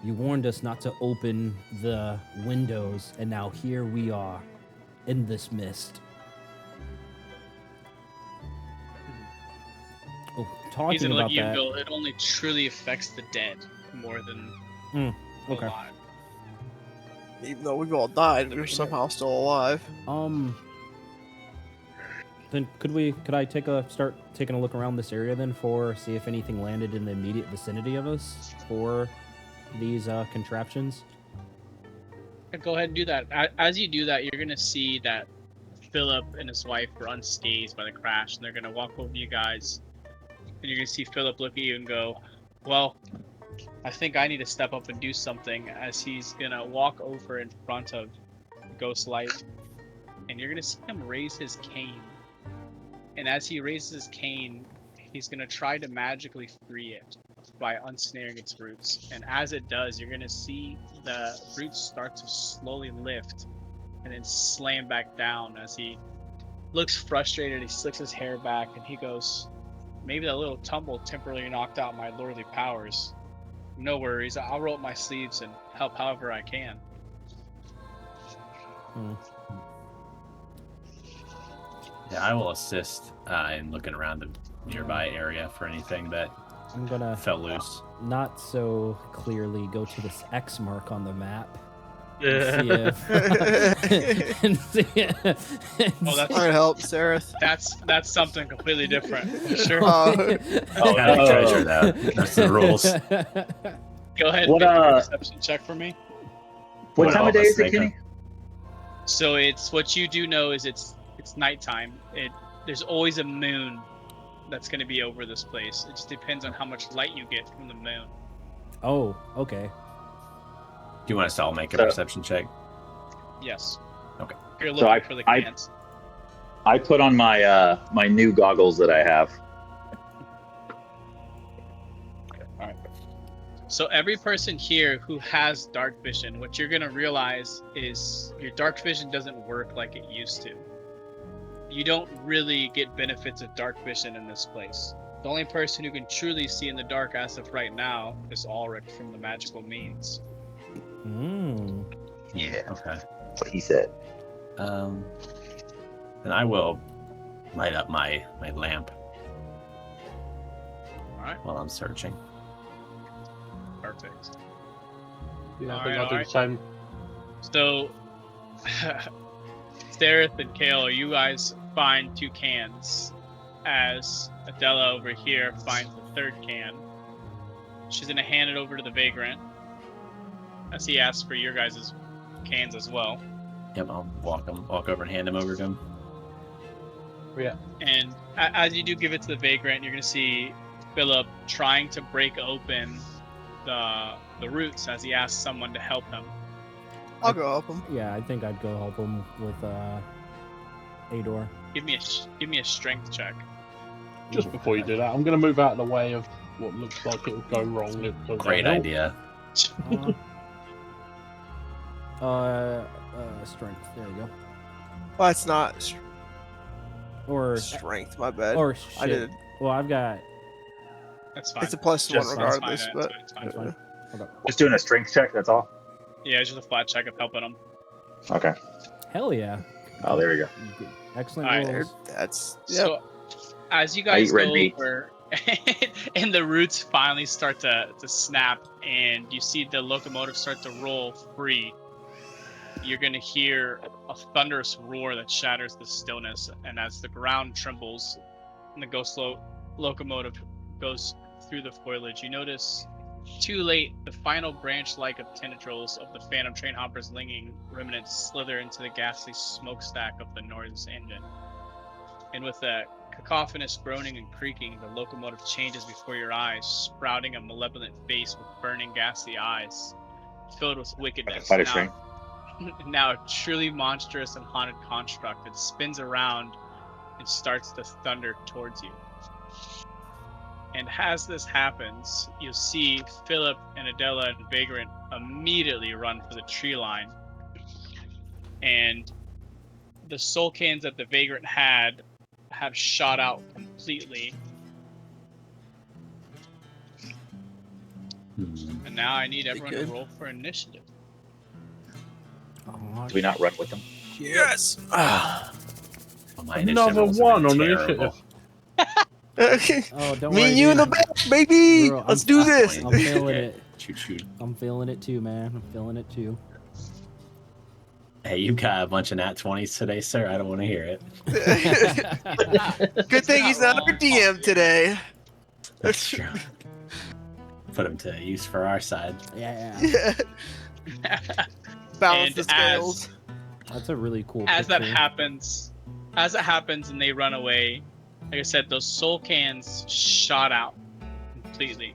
You warned us not to open the windows, and now here we are, in this mist. Oh, He's talking gonna look about at you and that. go, it only truly affects the dead more than the Okay. alive. Even though we've all died, we're somehow still alive. Then could I start taking a look around this area then see if anything landed in the immediate vicinity of us for these contraptions? Go ahead and do that. As you do that, you're gonna see that Philip and his wife were unscathed by the crash, and they're gonna walk over you guys, and you're gonna see Philip look at you and go, "Well, I think I need to step up and do something." As he's gonna walk over in front of Ghostlight, and you're gonna see him raise his cane. And as he raises his cane, he's gonna try to magically free it by unsnaring its roots. And as it does, you're gonna see the roots start to slowly lift and then slam back down. As he looks frustrated, he slicks his hair back and he goes, "Maybe that little tumble temporarily knocked out my lordly powers. No worries, I'll roll up my sleeves and help however I can." Yeah, I will assist in looking around the nearby area for anything that I'm gonna fell loose. not so clearly go to this X mark on the map. Yeah. And see if, Oh, that's Might help, Sereth. that's something completely different. Sure. Uh, Oh, no. Treasure that. That's the rules. Go ahead and What, make a perception check for me. What What time of about day the is it, snake Kenny? So it's what you do know is it's nighttime. There's always a moon that's going to be over this place. It just depends on how much light you get from the moon. Oh, okay. Do you want us to all make a So- perception check? Yes. Okay. You're So looking for the I- cans. I put on my my new goggles that I have. So every person here who has dark vision, what you're gonna realize is your dark vision doesn't work like it used to. You don't really get benefits of dark vision in this place. The only person who can truly see in the dark as of right now is Ulrich from the magical means. Yeah, Okay. that's what he said. Then I will light up my lamp Alright, while I'm searching. perfect. Yeah, I think Alright, I'll do alright. the same. So, Stareth and Kale, you guys find 2 cans, as Adela over here finds the 3rd can. She's gonna hand it over to the Vagrant, as he asks for your guys' cans as well. Yep, I'll walk over and hand them over to him. Yeah. And as you do give it to the Vagrant, you're gonna see Philip trying to break open the roots as he asks someone to help him. I'll go help him. Yeah, I think I'd go help him with Ador. Give me a strength check. Just before you do that, I'm going to move out of the way of what looks like it will go wrong. Great idea. Strength. There we go. Well, that's not Or strength. My bad. or I shit. did. Well, I've got. That's fine. It's a +1 Just- regardless, It's fine, but it's fine, That's fine. Okay. Just doing a strength check. That's all. Yeah, it's just a flat check of helping him. Okay. Hell yeah. Oh, there we go. Excellent All right. rolls. that's So, as you I guys eat red go meat. over, and the roots finally start to snap, and you see the locomotive start to roll free, you're going to hear a thunderous roar that shatters the stillness. And as the ground trembles and the ghost locomotive goes through the foliage, you notice too late the final branch-like of tendrils of the phantom train hopper's lingering remnants slither into the ghastly smokestack of the North's engine. And with a cacophonous groaning and creaking, the locomotive changes before your eyes, sprouting a malevolent face with burning, ghastly eyes, filled with wickedness. Fight a train. Now a truly monstrous and haunted construct, it spins around and starts to thunder towards you. And as this happens, you'll see Philip and Adela and Vagrant immediately run for the tree line. And the soul cans that the Vagrant had have shot out completely. And now I need everyone to good. roll for initiative. Oh, Do we not run with them? yes. My initiative Another rolls have one been on terrible. Okay. Oh, don't Me worry, and you in the dude. back, baby. Bro, Let's I'm- do this. I'm feeling it. Choo choo. I'm feeling it too, man. I'm feeling it too. Hey, you got a bunch of nat 20s today, sir. I don't want to hear it. Good thing he's not wrong. our DM today. That's true. Put him to use for our side. Yeah, Yeah. Balance And the scales. that's a really cool. As that picture. happens, and they run away, like I said, those soul cans shot out completely.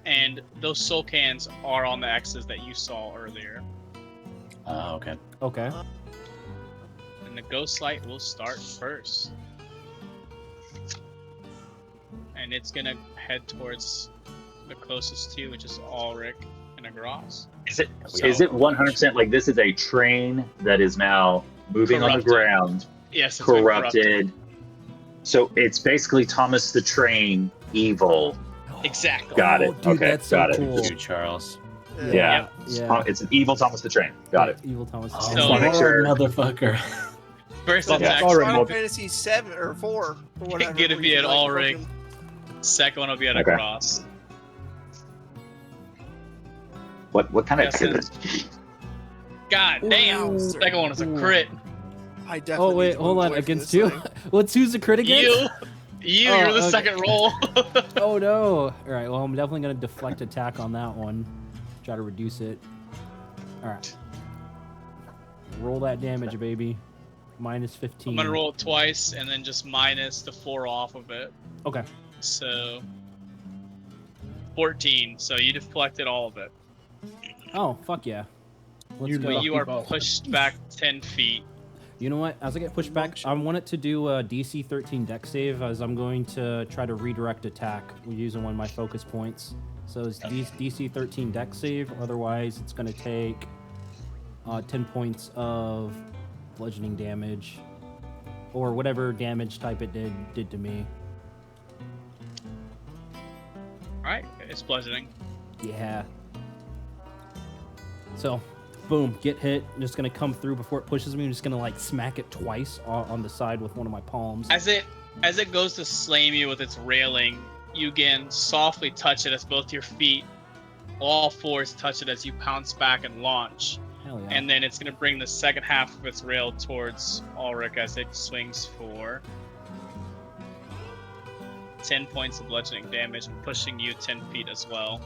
And those soul cans are on the X's that you saw earlier. Okay. Okay. And the ghost light will start first. And it's gonna head towards the closest to, which is Ulrich and Agros. Is it 100% like this is a train that is now moving on the Corrupted. ground, Yes, it's been corrupted? So it's basically Thomas the Train evil. Exactly. Got it. Oh, dude, Okay, that's so got it. cool. You, Charles. Yeah. Yeah. It's an evil Thomas the Train. Got it. Evil Thomas. Oh, So- wanna make sure- motherfucker. First Well, it's Yeah. X, Sorry, Final Moby. Fantasy 7 or 4 or whatever. Gonna where be you an can, like, Ulrich. fucking- second one will be at Okay. Agros. What kind of Yes, crit? God damn! Ooh. Second one is a crit. I definitely Oh wait, need to hold move on. away from Against this you? thing. Who's the crit against? You, Oh, you're the okay. second roll. Oh no! All right. Well, I'm definitely gonna deflect attack on that one. Try to reduce it. All right. Roll that damage, baby. Minus 15. I'm gonna roll it twice and then just minus the 4 off of it. Okay. So 14. So you deflected all of it. Oh fuck yeah. Let's You go. But lucky you are bastard. pushed back 10 feet. You know what? As I get pushed back, I want it to do a DC 13 deck save, as I'm going to try to redirect attack using one of my focus points. So it's DC 13 deck save. Otherwise, it's going to take 10 points of bludgeoning damage, or whatever damage type it did to me. Alright, it's bludgeoning. Yeah. So, boom, get hit. I'm just gonna come through before it pushes me. I'm just gonna like smack it twice on the side with one of my palms. As it goes to slam you with its railing, you again softly touch it as both your feet, all fours touch it as you pounce back and launch. Hell yeah. And then it's going to bring the second half of its rail towards Ulrich as it swings for 10 points of bludgeoning damage and pushing you 10 feet as well.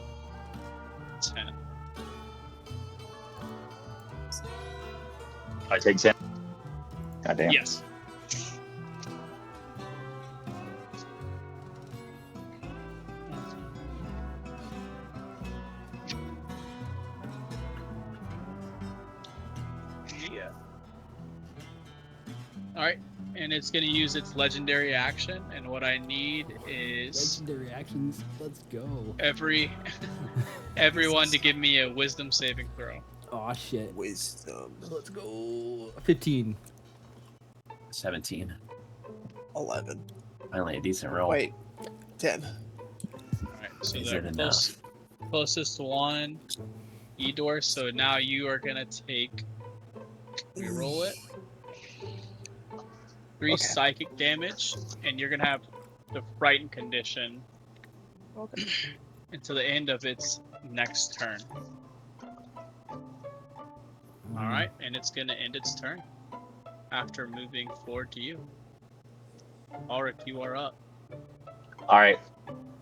10. I take 10. God damn. Yes. Yeah. Alright, and it's gonna use its legendary action, and what I need is Legendary actions. Let's go. everyone to give me a wisdom saving throw. Oh shit. Wisdom. Let's go. 15. 17. 11. Finally, a decent roll. Wait. 10. Alright, so Is the it enough? closest one, Edor, so now you are gonna take, reroll it, 3 Okay. psychic damage, and you're gonna have the frightened condition Okay. until the end of its next turn. Alright, and it's gonna end its turn after moving forward to you. Ulrich, you are up. All right.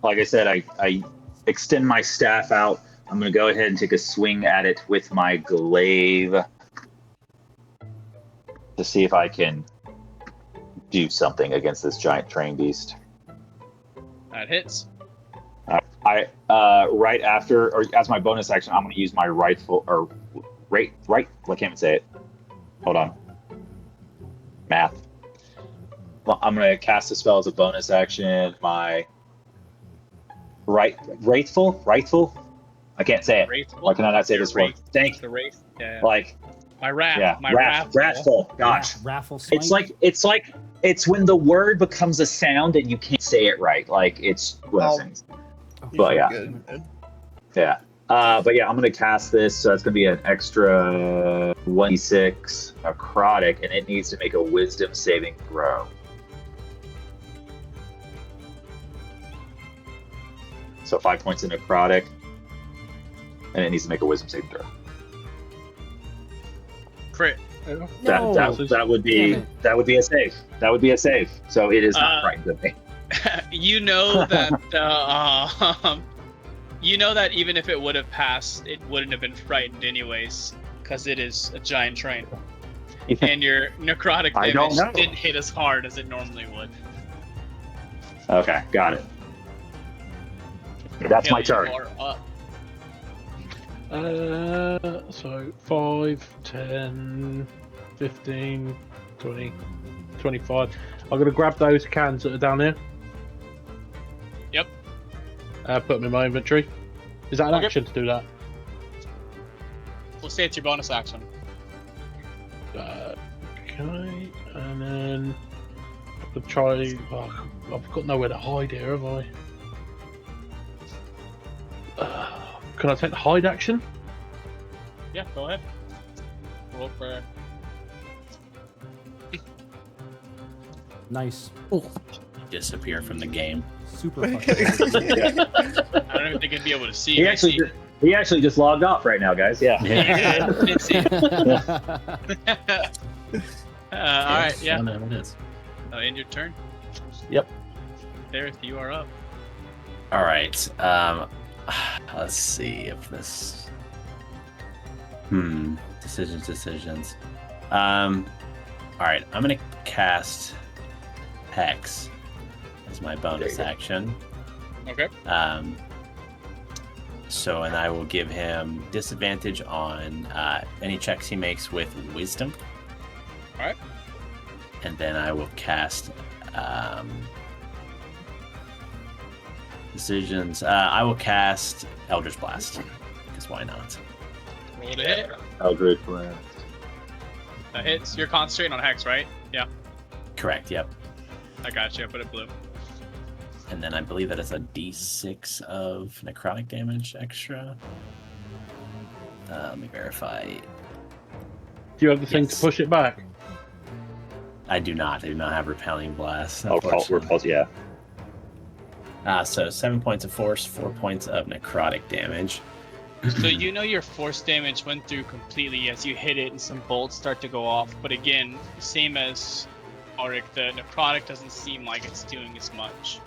Like I said, I extend my staff out. I'm going to go ahead and take a swing at it with my glaive to see if I can do something against this giant train beast. That hits. I right after, or as my bonus action, I'm going to use my rightful or right. I can't even say it. Hold on. Math. Well, I'm going to cast a spell as a bonus action. My rightful. I can't say it. Wraithful? Why can I not say Your this word? wraith- Thank The wraith. Yeah. like My wrath. yeah, My wrathful. Gosh, Raffle smite. it's when the word becomes a sound and you can't say it right. Like it's blessings. But yeah. Good, man. Yeah. But yeah, I'm gonna cast this, so that's gonna be an extra 1d6 necrotic, and it needs to make a wisdom saving throw. So 5 points of necrotic, and it needs to make a wisdom saving throw. Crit. No. That would be Damn it. that would be a save. That would be a save. So it is not Uh, frightened of me. You know that you know that even if it would have passed, it wouldn't have been frightened anyways, because it is a giant train. And your necrotic I don't damage know. didn't hit as hard as it normally would. Okay, got it. That's my Haley, turn. you are up. So 5, 10, 15, 20, 25. I'm going to grab those cans that are down here. Yep. Put them in my inventory. Is that an Okay. action to do that? We'll say it's your bonus action. Okay, and then I could try. Oh, I've got nowhere to hide here, have I? Can I take the hide action? Yeah, go ahead. Roll for. Nice. Disappear from the game. Super fucking. I don't even think I'd be able to see. He actually just logged off right now, guys. Yeah. Yeah. Didn't see it. All right, yeah. Oh, no, it is. End your turn. Yep. Dareth, you are up. All right. Let's see if this. Decisions. All right. I'm gonna cast Hex as my bonus action. Okay. So, and I will give him disadvantage on any checks he makes with Wisdom. All right. And then I will cast decisions. I will cast Eldritch Blast, because why not? Roll to hit. Eldritch Blast. That hits. You're concentrating on Hex, right? Yeah. Correct. Yep. I got you. I put it blue. And then I believe that is a D6 of necrotic damage extra. Let me verify. Do you have the thing to Yes. push it back? I do not. I do not have repelling blast. Oh, unfortunately. yeah. So 7 points of force, 4 points of necrotic damage. So you know your force damage went through completely as you hit it and some bolts start to go off. But again, same as Auric, the necrotic doesn't seem like it's doing as much.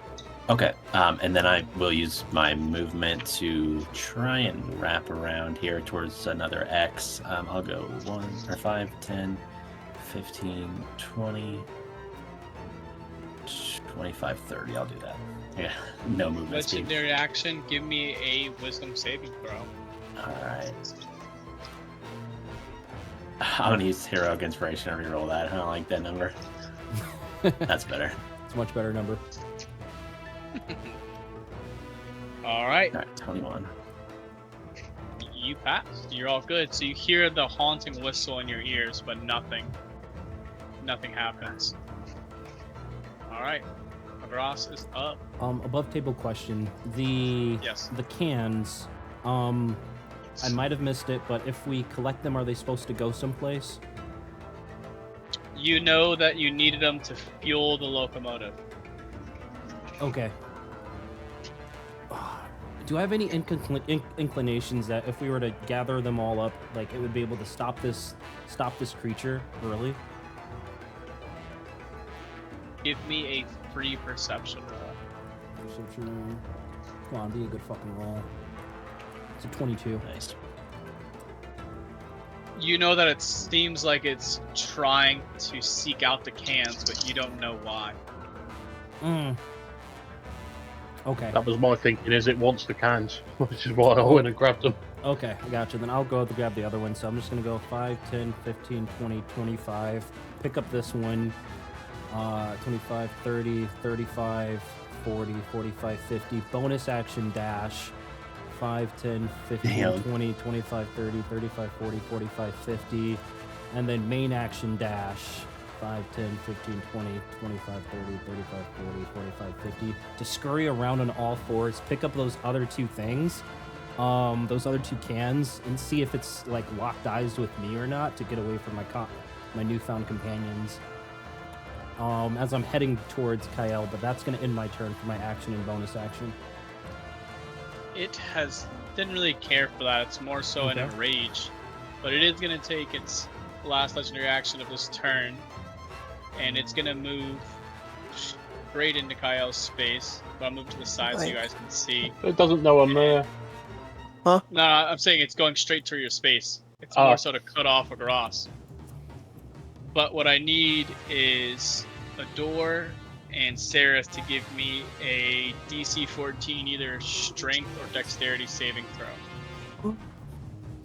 Okay, and then I will use my movement to try and wrap around here towards another X. I'll go 1 or 5, 10, 15, 20, 25, 30. I'll do that. Yeah, no movement speed. Legendary action, give me a wisdom saving throw. Alright. I'm gonna use Heroic Inspiration to reroll that. I don't like that number. That's better. It's a much better number. All right, All right, 21. you passed. You're all good. So you hear the haunting whistle in your ears, but nothing happens. All right, Agras is up. Above table question. The Yes. the cans. I might have missed it, but if we collect them, are they supposed to go someplace? You know that you needed them to fuel the locomotive. Okay. Do I have any inclinations that if we were to gather them all up, like it would be able to stop this creature early? Give me a free perception roll. Perception. Come on, be a good fucking roll. It's a 22. Nice. You know that it seems like it's trying to seek out the cans, but you don't know why. Okay. That was my thinking, is it wants the cans, which is why I went and grabbed them. Okay, I got you. Then I'll go to grab the other one. So I'm just going to go 5, 10, 15, 20, 25. Pick up this one. 25, 30, 35, 40, 45, 50. Bonus action dash. 5, 10, 15, Damn. 20, 25, 30, 35, 40, 45, 50. And then main action dash. 5, 10, 15, 20, 25, 30, 35, 40, 45, 50. To scurry around on all fours, pick up those other two things. Those other two cans, and see if it's like locked eyes with me or not to get away from my newfound companions. As I'm heading towards Kyle, but that's going to end my turn for my action and bonus action. It didn't really care for that. It's more so in a Okay. rage, but it is going to take its last legendary action of this turn, and it's going to move straight into Kyle's space. But I'll move to the side so you guys can see. It doesn't know I'm there. No, I'm saying it's going straight through your space. It's Oh. more so to cut off Agras. But what I need is a door and Sereth to give me a DC 14 either strength or dexterity saving throw.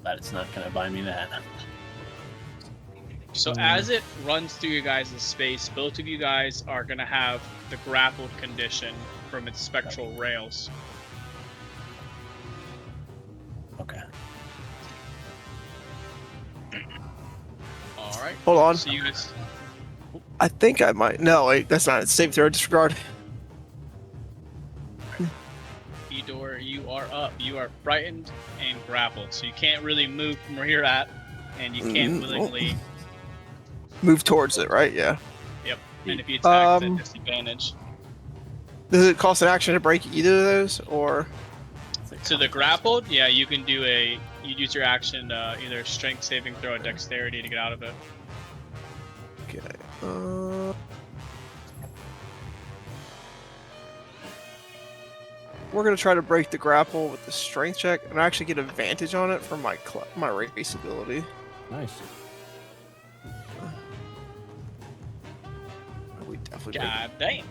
But it's not gonna buy me that. So as it runs through you guys' space, both of you guys are going to have the grappled condition from its spectral rails. Okay. Alright. Hold on. So you guys... I think I might. No, wait, that's not it. Save throw, disregard. Edor, you are up. You are frightened and grappled, so you can't really move from where you're at, and you can't willingly. Move towards it, right? Yeah. Yep. And if you attack, it's Um, at disadvantage. Does it cost an action to break either of those, or? So the grappled, yeah, you can do you use your action either strength saving throw or dexterity to get out of it. Okay. We're gonna try to break the grapple with the strength check, and I actually get advantage on it from my race ability. Nice. We definitely break God damn.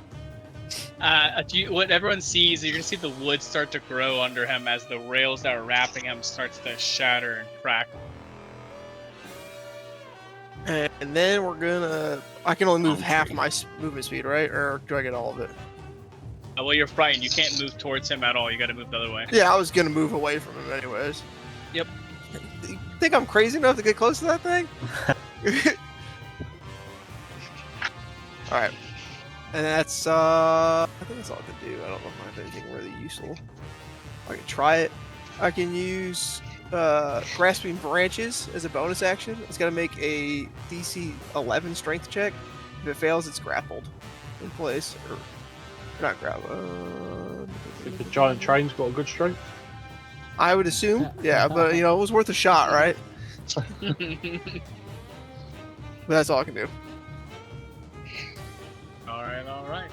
What everyone sees, you're gonna see the wood start to grow under him as the rails that are wrapping him starts to shatter and crack. And then we're gonna. I can only move half my movement speed, right? Or do I get all of it? Well, you're frightened. You can't move towards him at all. You got to move the other way. Yeah, I was gonna move away from him anyways. Yep. You think I'm crazy enough to get close to that thing? All right. And that's I think that's all I can do. I don't know if I have anything really useful. I can try it. I can use grasping branches as a bonus action. It's got to make a DC 11 strength check. If it fails, it's grappled in place. Or not grappled. If the giant train's got a good strength. I would assume. Yeah, but it was worth a shot, right? But that's all I can do. All right.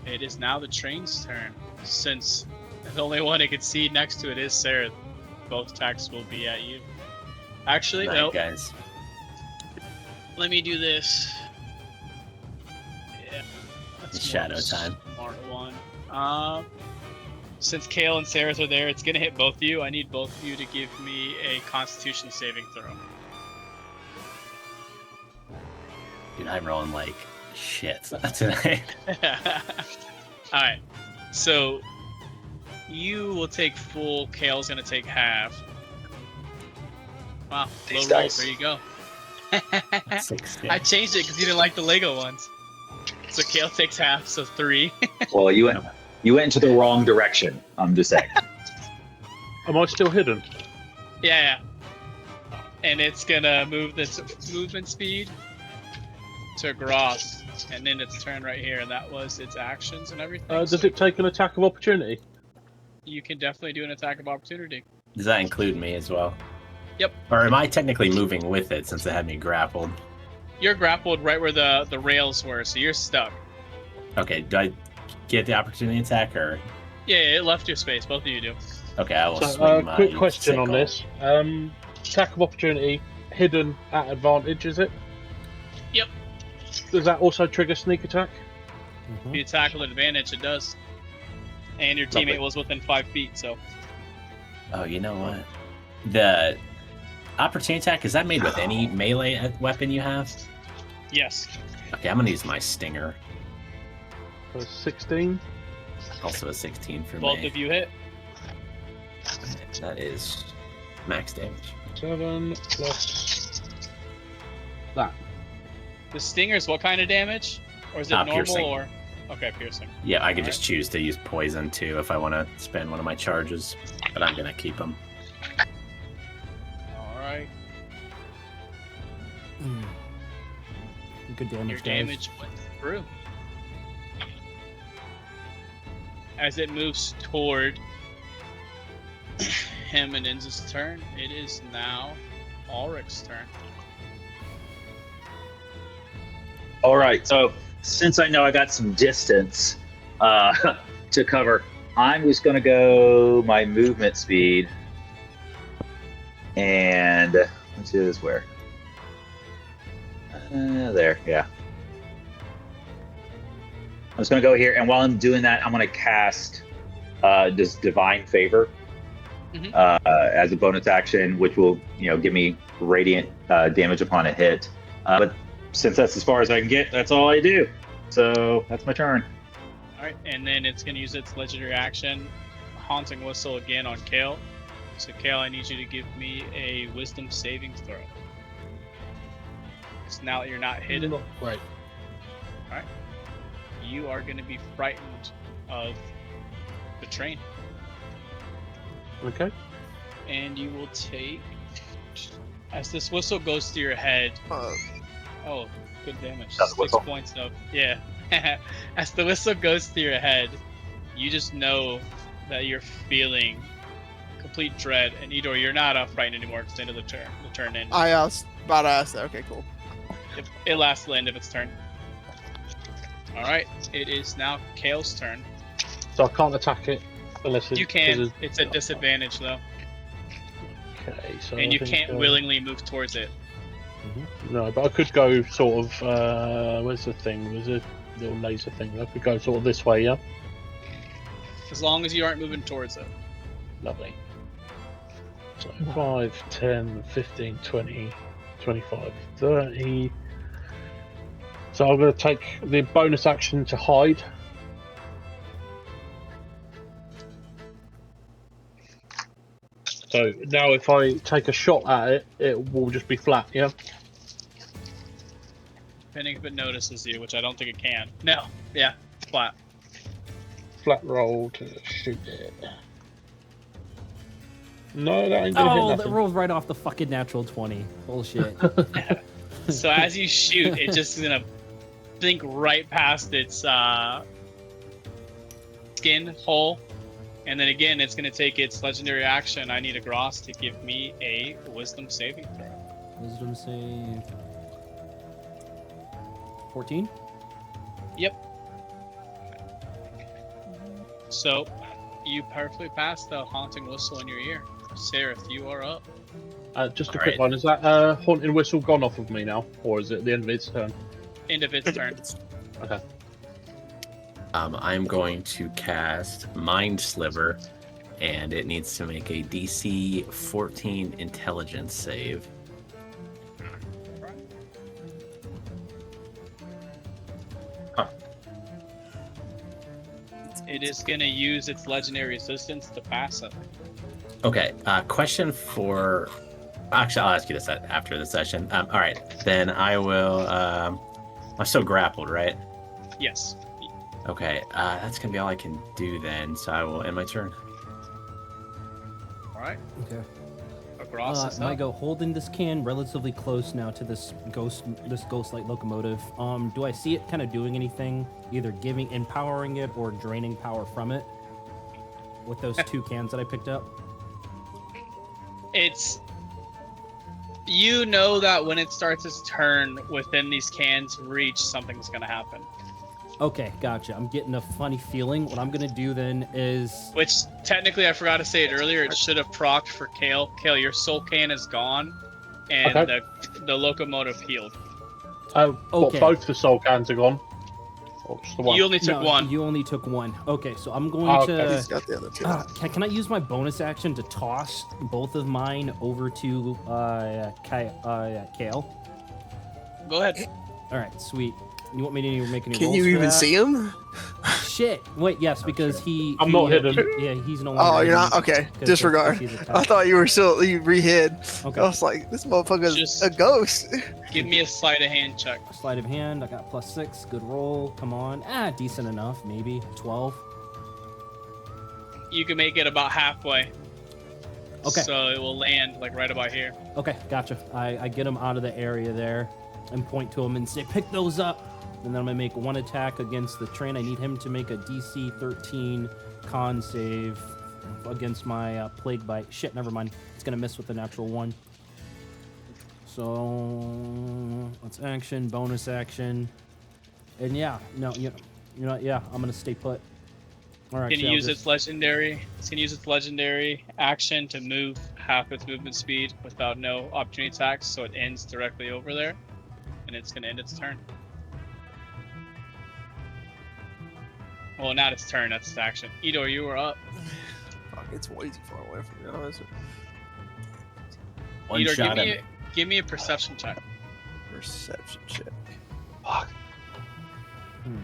It is now the train's turn. Since the only one it can see next to it is Sarah, both attacks will be at you. Actually, Night, no. guys. Let me do this. Yeah. That's It's more shadow time. Smart one. Since Kale and Sarah are there, it's gonna hit both of you. I need both of you to give me a Constitution saving throw. Dude, I'm rolling like shit tonight. Alright. So you will take full, Kale's gonna take half. Wow, low These roll, dice. there you go. 16. I changed it because you didn't like the Lego ones. So Kale takes half, so 3. Well, you went into the wrong direction. I'm just saying. Am I still hidden? Yeah. And it's gonna move its movement speed to Gross, and then its turn right here, and that was its actions and everything. Does so it take an attack of opportunity? You can definitely do an attack of opportunity. Does that include me as well? Yep. Or am I technically moving with it since it had me grappled? You're grappled right where the rails were, so you're stuck. Okay, do I get the opportunity attack or? Yeah, it left your space. Both of you do. Okay, I will So, swing my quick question on sickle. this. Attack of opportunity, hidden at advantage, is it? Yep. Does that also trigger sneak attack? Mhm. If you attack with advantage, it does. And your Lovely. teammate was within 5 feet, so Oh, you know what? The opportunity attack, is that made with any melee weapon you have? yes. Okay, I'm gonna use my stinger. So 16. Also a 16 for Both me. of you hit. That is max damage. 7 plus that. The stinger's what kind of damage? Or is it normal Piercing. or? Okay, piercing. Yeah, I could just choose to use poison too if I want to spend one of my charges, but I'm gonna keep them. Alright. Good damage. Your guys. damage went through. As it moves toward him and ends his turn, it is now Ulrich's turn. All right. So since I know I got some distance to cover, I'm just going to go my movement speed. And let's see this where. There, yeah. I'm just going to go here. And while I'm doing that, I'm going to cast this Divine Favor Mhm. as a bonus action, which will, give me radiant damage upon a hit. But since that's as far as I can get, that's all I do. So that's my turn. Alright, and then it's going to use its legendary action, Haunting Whistle again on Kale. So Kale, I need you to give me a Wisdom saving throw. So now that you're not hidden, Not great. you are going to be frightened of the train. Okay. And you will take, as this whistle goes through your head, oh, good damage. That's the 6 whistle. points of, yeah. As the whistle goes through your head, you just know that you're feeling complete dread, and Edor, you're not frightened anymore because the end of the turn ends. I was about to ask that. Okay, cool. It lasts the end of its turn. Alright, it is now Kale's turn. So I can't attack it unless You can, it's a disadvantage though, Okay, so and I you think, can't willingly move towards it. No, but I could go sort of. Where's the thing? There's a little laser thing. I could go sort of this way. Yeah. As long as you aren't moving towards it. Lovely. So 5, 10, 15, 20, 25, 30. So I'm going to take the bonus action to hide. So now if I take a shot at it, it will just be flat, yeah? Depending if it notices you, which I don't think it can. No, yeah, it's flat. Flat roll to shoot it. No, that ain't going to hit Oh, that nothing. rolls right off the fucking natural 20. Bullshit. So as you shoot, it just is gonna blink right past its skin hole, and then again, it's gonna take its legendary action. I need a Gross to give me a Wisdom saving throw. Wisdom save. 14? So you perfectly passed the haunting whistle in your ear. Seraph, you are up. Just a All quick right. one. Is that haunting whistle gone off of me now? Or is it the end of its turn? End of its turn. Okay. I'm going to cast Mind Sliver, and it needs to make a DC 14 Intelligence save. It is going to use its legendary assistance to pass it. Okay. Question for. Actually, I'll ask you this after the session. All right. Then I will. I'm still grappled, right? Yes. Okay. That's gonna be all I can do then. So I will end my turn. All right. Okay. Across is up. Mygo, holding this can relatively close now to this ghost-like locomotive. Do I see it kind of doing anything, either empowering it or draining power from it? With those 2 cans that I picked up. It's. You know that when it starts its turn within these cans' reach, something's going to happen. Okay, gotcha. I'm getting a funny feeling. What I'm gonna do then is. Which, technically, I forgot to say it earlier, it should have procced for Kale. Kale, your soul can is gone, and Okay. the locomotive healed. Well, Okay. both the soul cans are gone. Or just the one? You only took No, one. You only took one. Okay, so I'm going Okay. He's to. got the other two. Can I use my bonus action to toss both of mine over to Kale? Go ahead. All right, sweet. You want me to make any Can rolls you for even that? see him? Shit. Wait, yes, because he. I'm not hidden. Yeah, he's no Oh, longer. you're not? hidden Okay, 'cause disregard. he's I attacked. thought you were still, you re-hid. Okay. I was like, this motherfucker's Just- a ghost. Give me a sleight of hand check. Sleight of hand. I got +6. Good roll. Come on. Decent enough. Maybe 12. You can make it about halfway. Okay. So it will land like right about here. Okay, gotcha. I get him out of the area there and point to him and say, pick those up. And then I'm going to make 1 attack against the train. I need him to make a DC 13 con save against my Plague Bite. Shit, never mind. It's going to miss with the natural 1. So, let's action, bonus action. And yeah, no, you know what? Yeah, I'm going to stay put. All right. Can so you I'll use just- its legendary? It's gonna use its legendary action to move half its movement speed without no opportunity attacks, so it ends directly over there, and it's gonna end its turn. Well, not its turn. That's its action. Idor, you were up. Fuck, it's way too far away from me. Honestly. One Idor, shot him. give me a perception check. Perception check. Fuck. Hmm.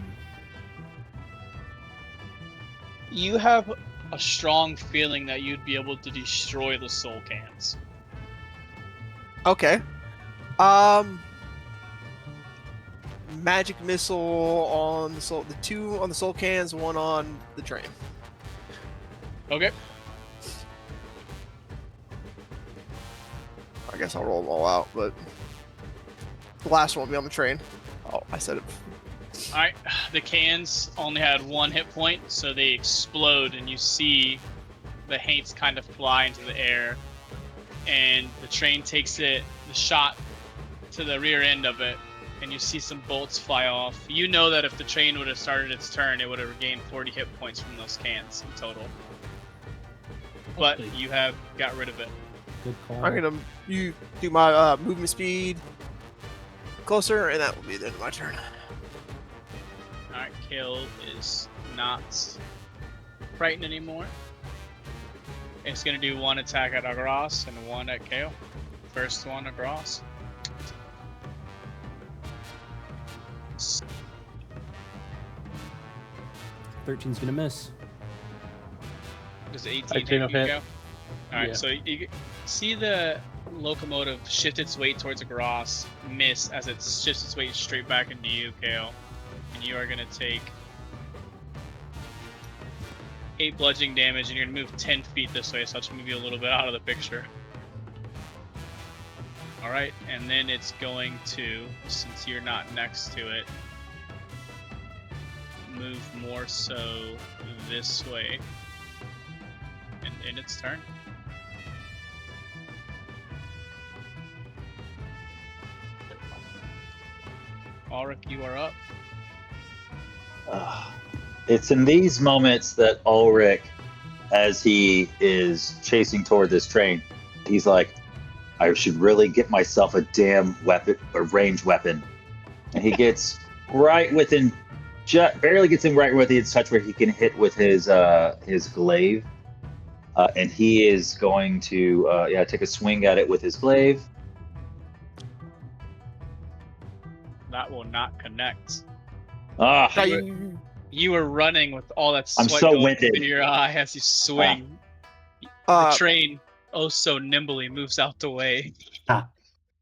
You have a strong feeling that you'd be able to destroy the soul cans. Okay. Magic missile on the soul. The 2 on the soul cans, 1 on the train. Okay. I guess I'll roll them all out, but the last one will be on the train. Oh, I said it. Alright, the cans only had 1 hit point, so they explode, and you see the haints kind of fly into the air, and the train takes the shot to the rear end of it, and you see some bolts fly off. You know that if the train would have started its turn, it would have regained 40 hit points from those cans in total. But you have got rid of it. Good call. I'm gonna you do my movement speed closer, and that will be the end of my turn. Alright, Kale is not frightened anymore. It's gonna do 1 attack at Agros and 1 at Kale. First one, Agros. 13's gonna miss. Does 18 18 hit will you hit. go? Alright, Yeah. so you see the locomotive shift its weight towards Agros, miss as it shifts its weight straight back into you, Kale. And you are gonna take 8 bludgeoning damage, and you're gonna move 10 feet this way, so I'll just move you a little bit out of the picture. Alright, and then it's going to, since you're not next to it, move more so this way and end its turn. Ulrich, you are up. It's in these moments that Ulrich, as he is chasing toward this train, he's like, I should really get myself a damn weapon, a ranged weapon. And he gets right within, barely gets in right within his touch where he can hit with his glaive. And he is going to take a swing at it with his glaive. That will not connect. Ah, Try you- You were running with all that I'm sweat so going winded. in your eye as you swing. Uh, The train, oh so nimbly, moves out the way.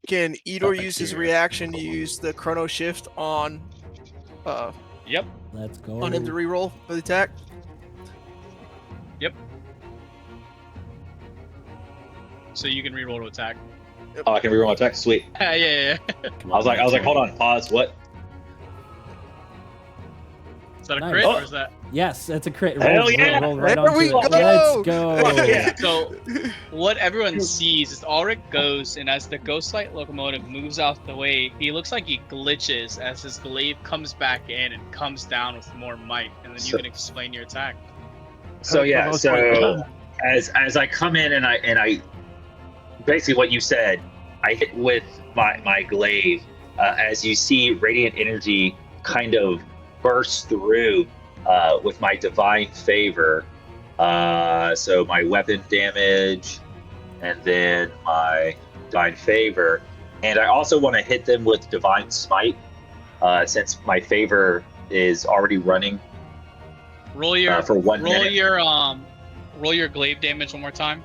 Can Edor Stuff use his here. reaction to use the chrono shift on Yep. Let's go. him to reroll for the attack? So you can reroll to attack. oh, I can reroll my attack. Sweet. Yeah. Come I was on, like, hold Terry. on, pause. What? Is that a Nice. crit Oh. or is that? Yes, that's a crit. Hell Roll, yeah! roll right There onto we it. go! Let's go. Yeah. So what everyone sees is Ulrich goes, and as the Ghostlight locomotive moves out the way, he looks like he glitches as his glaive comes back in and comes down with more might, and then you So- can explain your attack. So yeah, so as I come in and I basically what you said, I hit with my glaive. As you see, radiant energy kind of bursts through with my divine favor. So my weapon damage, and then my divine favor, and I also want to hit them with divine smite, since my favor is already running Roll your for 1 roll minute. roll your glaive damage one more time.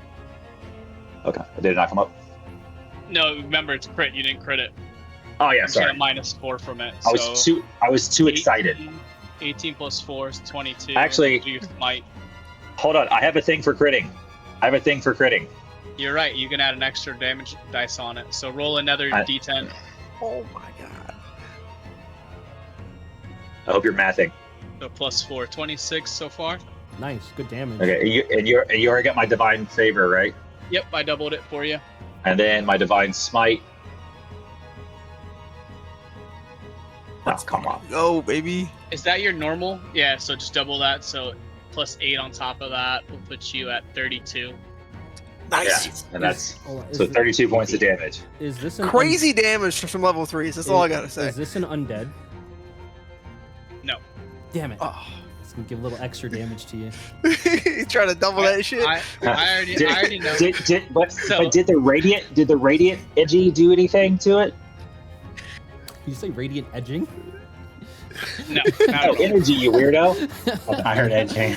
Okay, did it not come up? No, remember it's crit. You didn't crit it. Oh yeah, I'm sorry. getting a -4 from it. I was too excited. 18 plus 4 is 22. Actually- Do your might. Hold on, I have a thing for critting. You're right. You can add an extra damage dice on it. So roll another I- d10. Oh my god. I hope you're mathing. So +4, 26 so far. Nice, good damage. Okay, and you already got my divine favor, right? Yep, I doubled it for you. And then my divine smite. Oh, come on. Go, baby. Is that your normal? Yeah, so just double that. So +8 on top of that will put you at 32. Nice. Yeah, and that's Hold on, so 32 points of damage. Is this an Crazy damage from level 3s. That's all I gotta say. Is this an undead? No. Damn it. Oh. It's gonna give a little extra damage to you. He's trying to double that shit. I already know. But did the radiant edgy do anything to it? You say radiant edging? No, not Oh, at all. energy, you weirdo. I heard edging.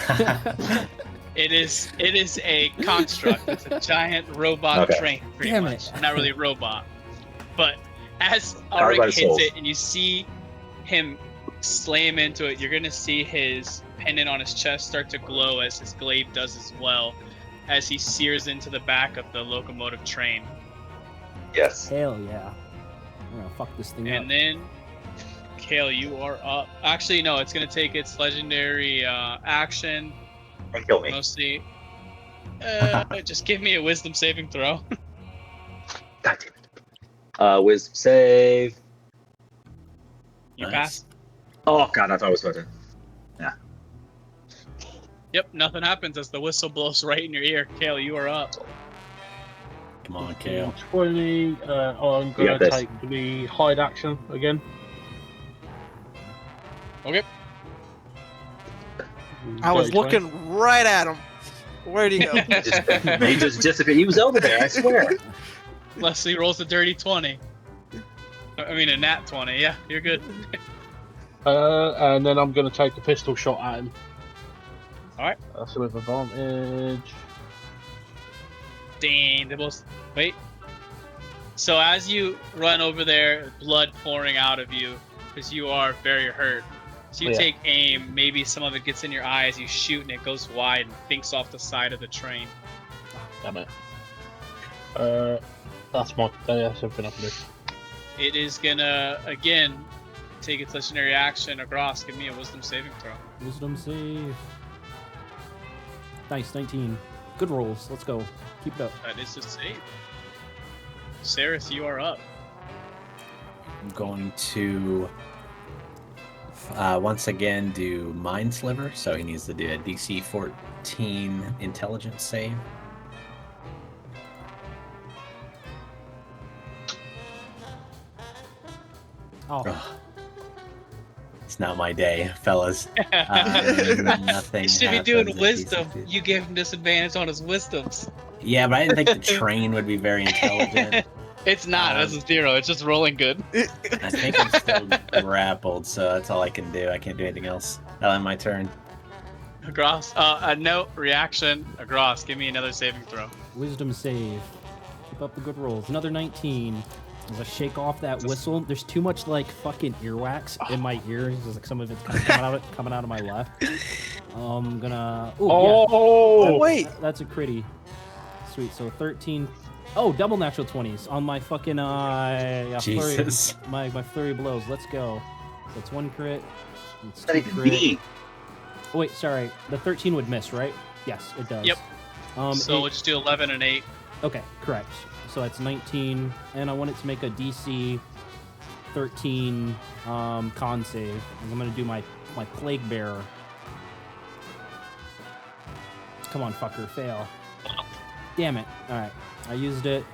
It is a construct. It's a giant robot Okay. train, pretty Damn much. it. Not really a robot, but as Powered by Auric the hits souls. it and you see him slam into it, you're gonna see his pendant on his chest start to glow as his glaive does as well, as he sears into the back of the locomotive train. Yes. Hell yeah. I'm gonna fuck this thing And up. then, Kale, you are up. Actually, no, it's gonna take its legendary action. Don't kill me. Mostly, just give me a wisdom saving throw. God damn it. Wisdom save. You Nice. pass. Oh god, I thought I was supposed to. Yep, nothing happens as the whistle blows right in your ear. Kale, you are up. Come on, Kale. 20. I'm You got going to this. take the hide action again. Okay. I was 20. looking right at him. Where'd he go? He just disappeared. He was over there, I swear. Leslie rolls a dirty 20. I mean, a nat 20. Yeah, you're good. And then I'm going to take the pistol shot at him. Alright. So with advantage. Dang, they both. Wait. So as you run over there, blood pouring out of you, because you are very hurt. So you Yeah. take aim, maybe some of it gets in your eye as you shoot, and it goes wide and thinks off the side of the train. Damn it. That's everything I can do. It is gonna, again, take its legendary action across. Give me a wisdom saving throw. Wisdom save. Nice, 19. Good rolls. Let's go. Keep it up. That is a save. Sarith, you are up. I'm going to once again do Mind Sliver, so he needs to do a DC 14 intelligence save. Oh, Ugh. It's not my day, fellas. Nothing. You should be happens doing if he wisdom. succeeds. You gave him disadvantage on his wisdoms. Yeah, but I didn't think the train would be very intelligent. It's not. That's a 0. It's just rolling good. I think I'm still grappled, so that's all I can do. I can't do anything else. I'll end my turn. Gross. A note, reaction. Gross, give me another saving throw. Wisdom save. Keep up the good rolls. Another 19. As I shake off that whistle, there's too much like fucking earwax in my ears. There's, like some of it's kind of coming out of my left. I'm gonna. Ooh, yeah. Oh wait. That's a critty. Sweet. So 13. Oh, double natural 20s on my fucking flurry, Jesus. my flurry of blows. Let's go. That's 1 crit. It's That 2 even crit. be. Oh, wait, sorry. The 13 would miss, right? Yes, it does. Yep. So eight- we'll just do 11 and 8. Okay, correct. So that's 19, and I want it to make a DC 13 con save. And I'm gonna do my plague bearer. Come on, fucker, fail. Damn it. All right, I used it,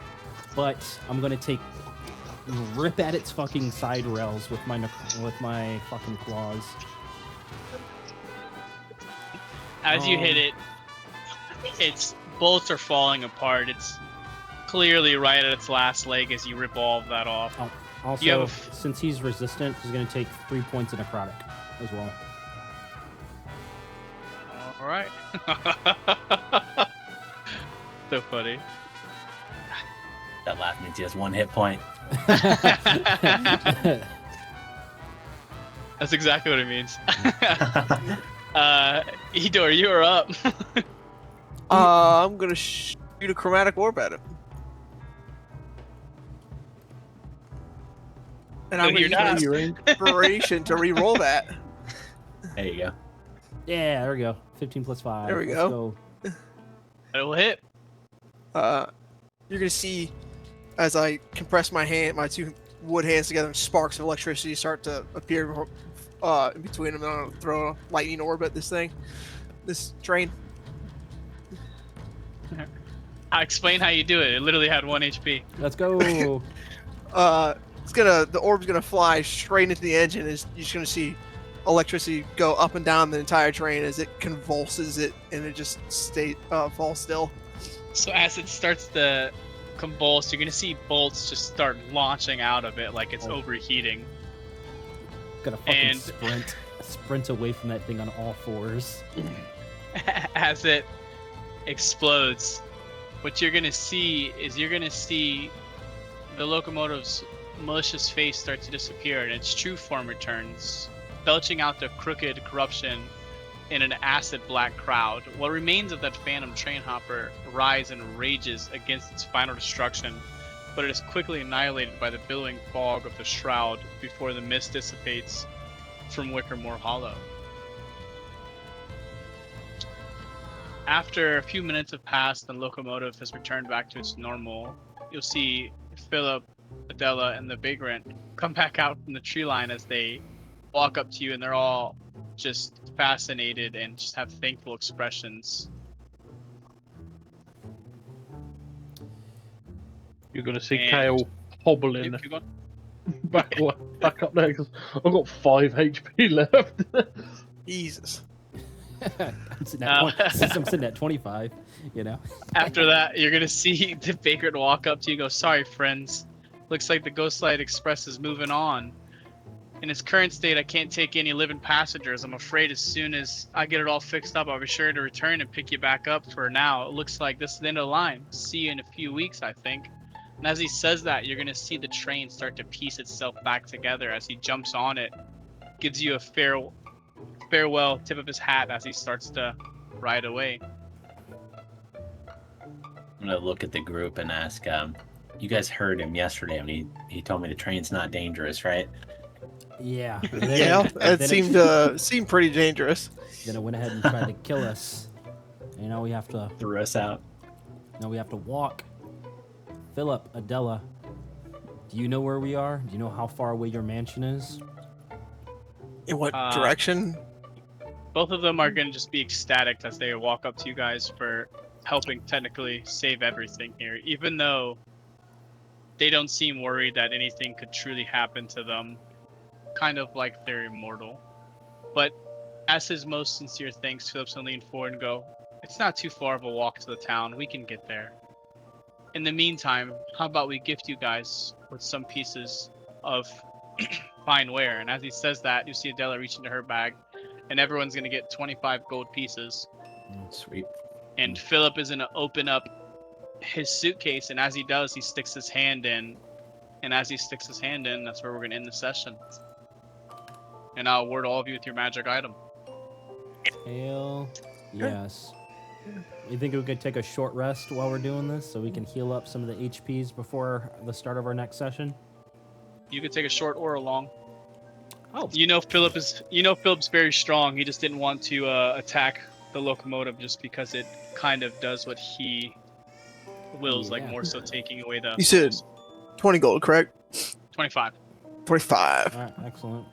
but I'm gonna rip at its fucking side rails with my fucking claws. As you hit it, its bolts are falling apart. It's clearly right at its last leg as you rip all of that off. Also, You have since he's resistant, he's gonna take 3 points of necrotic as well. All right. So funny. That laugh means he has 1 hit point. That's exactly what it means. Edor, you are up. I'm gonna shoot a chromatic orb at him. And I'm No, you're gonna not. use my inspiration to re-roll that. There you go. Yeah, there we go. 15 plus 5. There we Let's go. It will hit. You're gonna see as I compress my 2 wood hands together, and sparks of electricity start to appear in between them. And I'm gonna throw a lightning orb at this train. I'll explain how you do it. It literally had 1 HP. Let's go. The orb's gonna fly straight into the engine. You're just gonna see electricity go up and down the entire train as it convulses it, and it just falls still. So as it starts to convulse, you're gonna see bolts just start launching out of it like it's overheating. Gonna fucking And- sprint away from that thing on all fours. As it explodes, what you're gonna see is the locomotive's malicious face start to disappear and its true form returns, belching out the crooked corruption in an acid black crowd. What remains of that phantom train hopper rise and rages against its final destruction, but it is quickly annihilated by the billowing fog of the shroud before the mist dissipates from Wickermore Hollow. After a few minutes have passed and the locomotive has returned back to its normal, you'll see Philip, Adela, and the vagrant come back out from the tree line as they walk up to you, and they're all just fascinated and just have thankful expressions. You're going to see And- Kale hobbling Keep going. back up there because I've got 5 HP left. Jesus. I'm sitting at 25, you know. After that, you're gonna see the vagrant walk up to you and go, "Sorry, friends. Looks like the Ghostlight Express is moving on. In its current state, I can't take any living passengers. I'm afraid as soon as I get it all fixed up, I'll be sure to return and pick you back up. For now, it looks like this is the end of the line. See you in a few weeks, I think." And as he says that, you're gonna see the train start to piece itself back together as he jumps on it, gives you a farewell tip of his hat as he starts to ride away. I'm gonna look at the group and ask, you guys heard him yesterday when he told me the train's not dangerous, right? Yeah. Yeah, that seemed pretty dangerous. Then it went ahead and tried to kill us. You know, we have to Threw us out. walk. Philip, Adela, do you know where we are? Do you know how far away your mansion is? In what Uh, direction? Both of them are going to just be ecstatic as they walk up to you guys for helping technically save everything here, even though they don't seem worried that anything could truly happen to them, kind of like they're immortal. But as his most sincere thanks, Philip's going to lean forward and go, "It's not too far of a walk to the town. We can get there." In the meantime, how about we gift you guys with some pieces of fine ware? And as he says that, you see Adela reach into her bag, and everyone's gonna get 25 gold pieces. Sweet. And Philip is gonna open up his suitcase, and as he does, he sticks his hand in. And as he sticks his hand in, that's where we're gonna end the session. And I'll award all of you with your magic item. Hell yes. You think we could take a short rest while we're doing this so we can heal up some of the HPs before the start of our next session? You could take a short or a long. Oh, Philip's very strong. He just didn't want to attack the locomotive just because it kind of does what he wills, like Yeah. more so taking away the. You said 20 gold, correct? 25. 25. all right, excellent.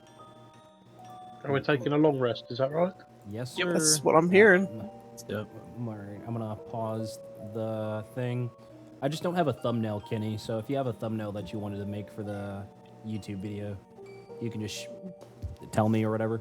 And we're taking a long rest, is that right? Yes, Yep. sir. That's what I'm hearing. Let's do it. All right, I'm gonna pause the thing. I just don't have a thumbnail, Kenny. So if you have a thumbnail that you wanted to make for the YouTube video, you can just tell me or whatever.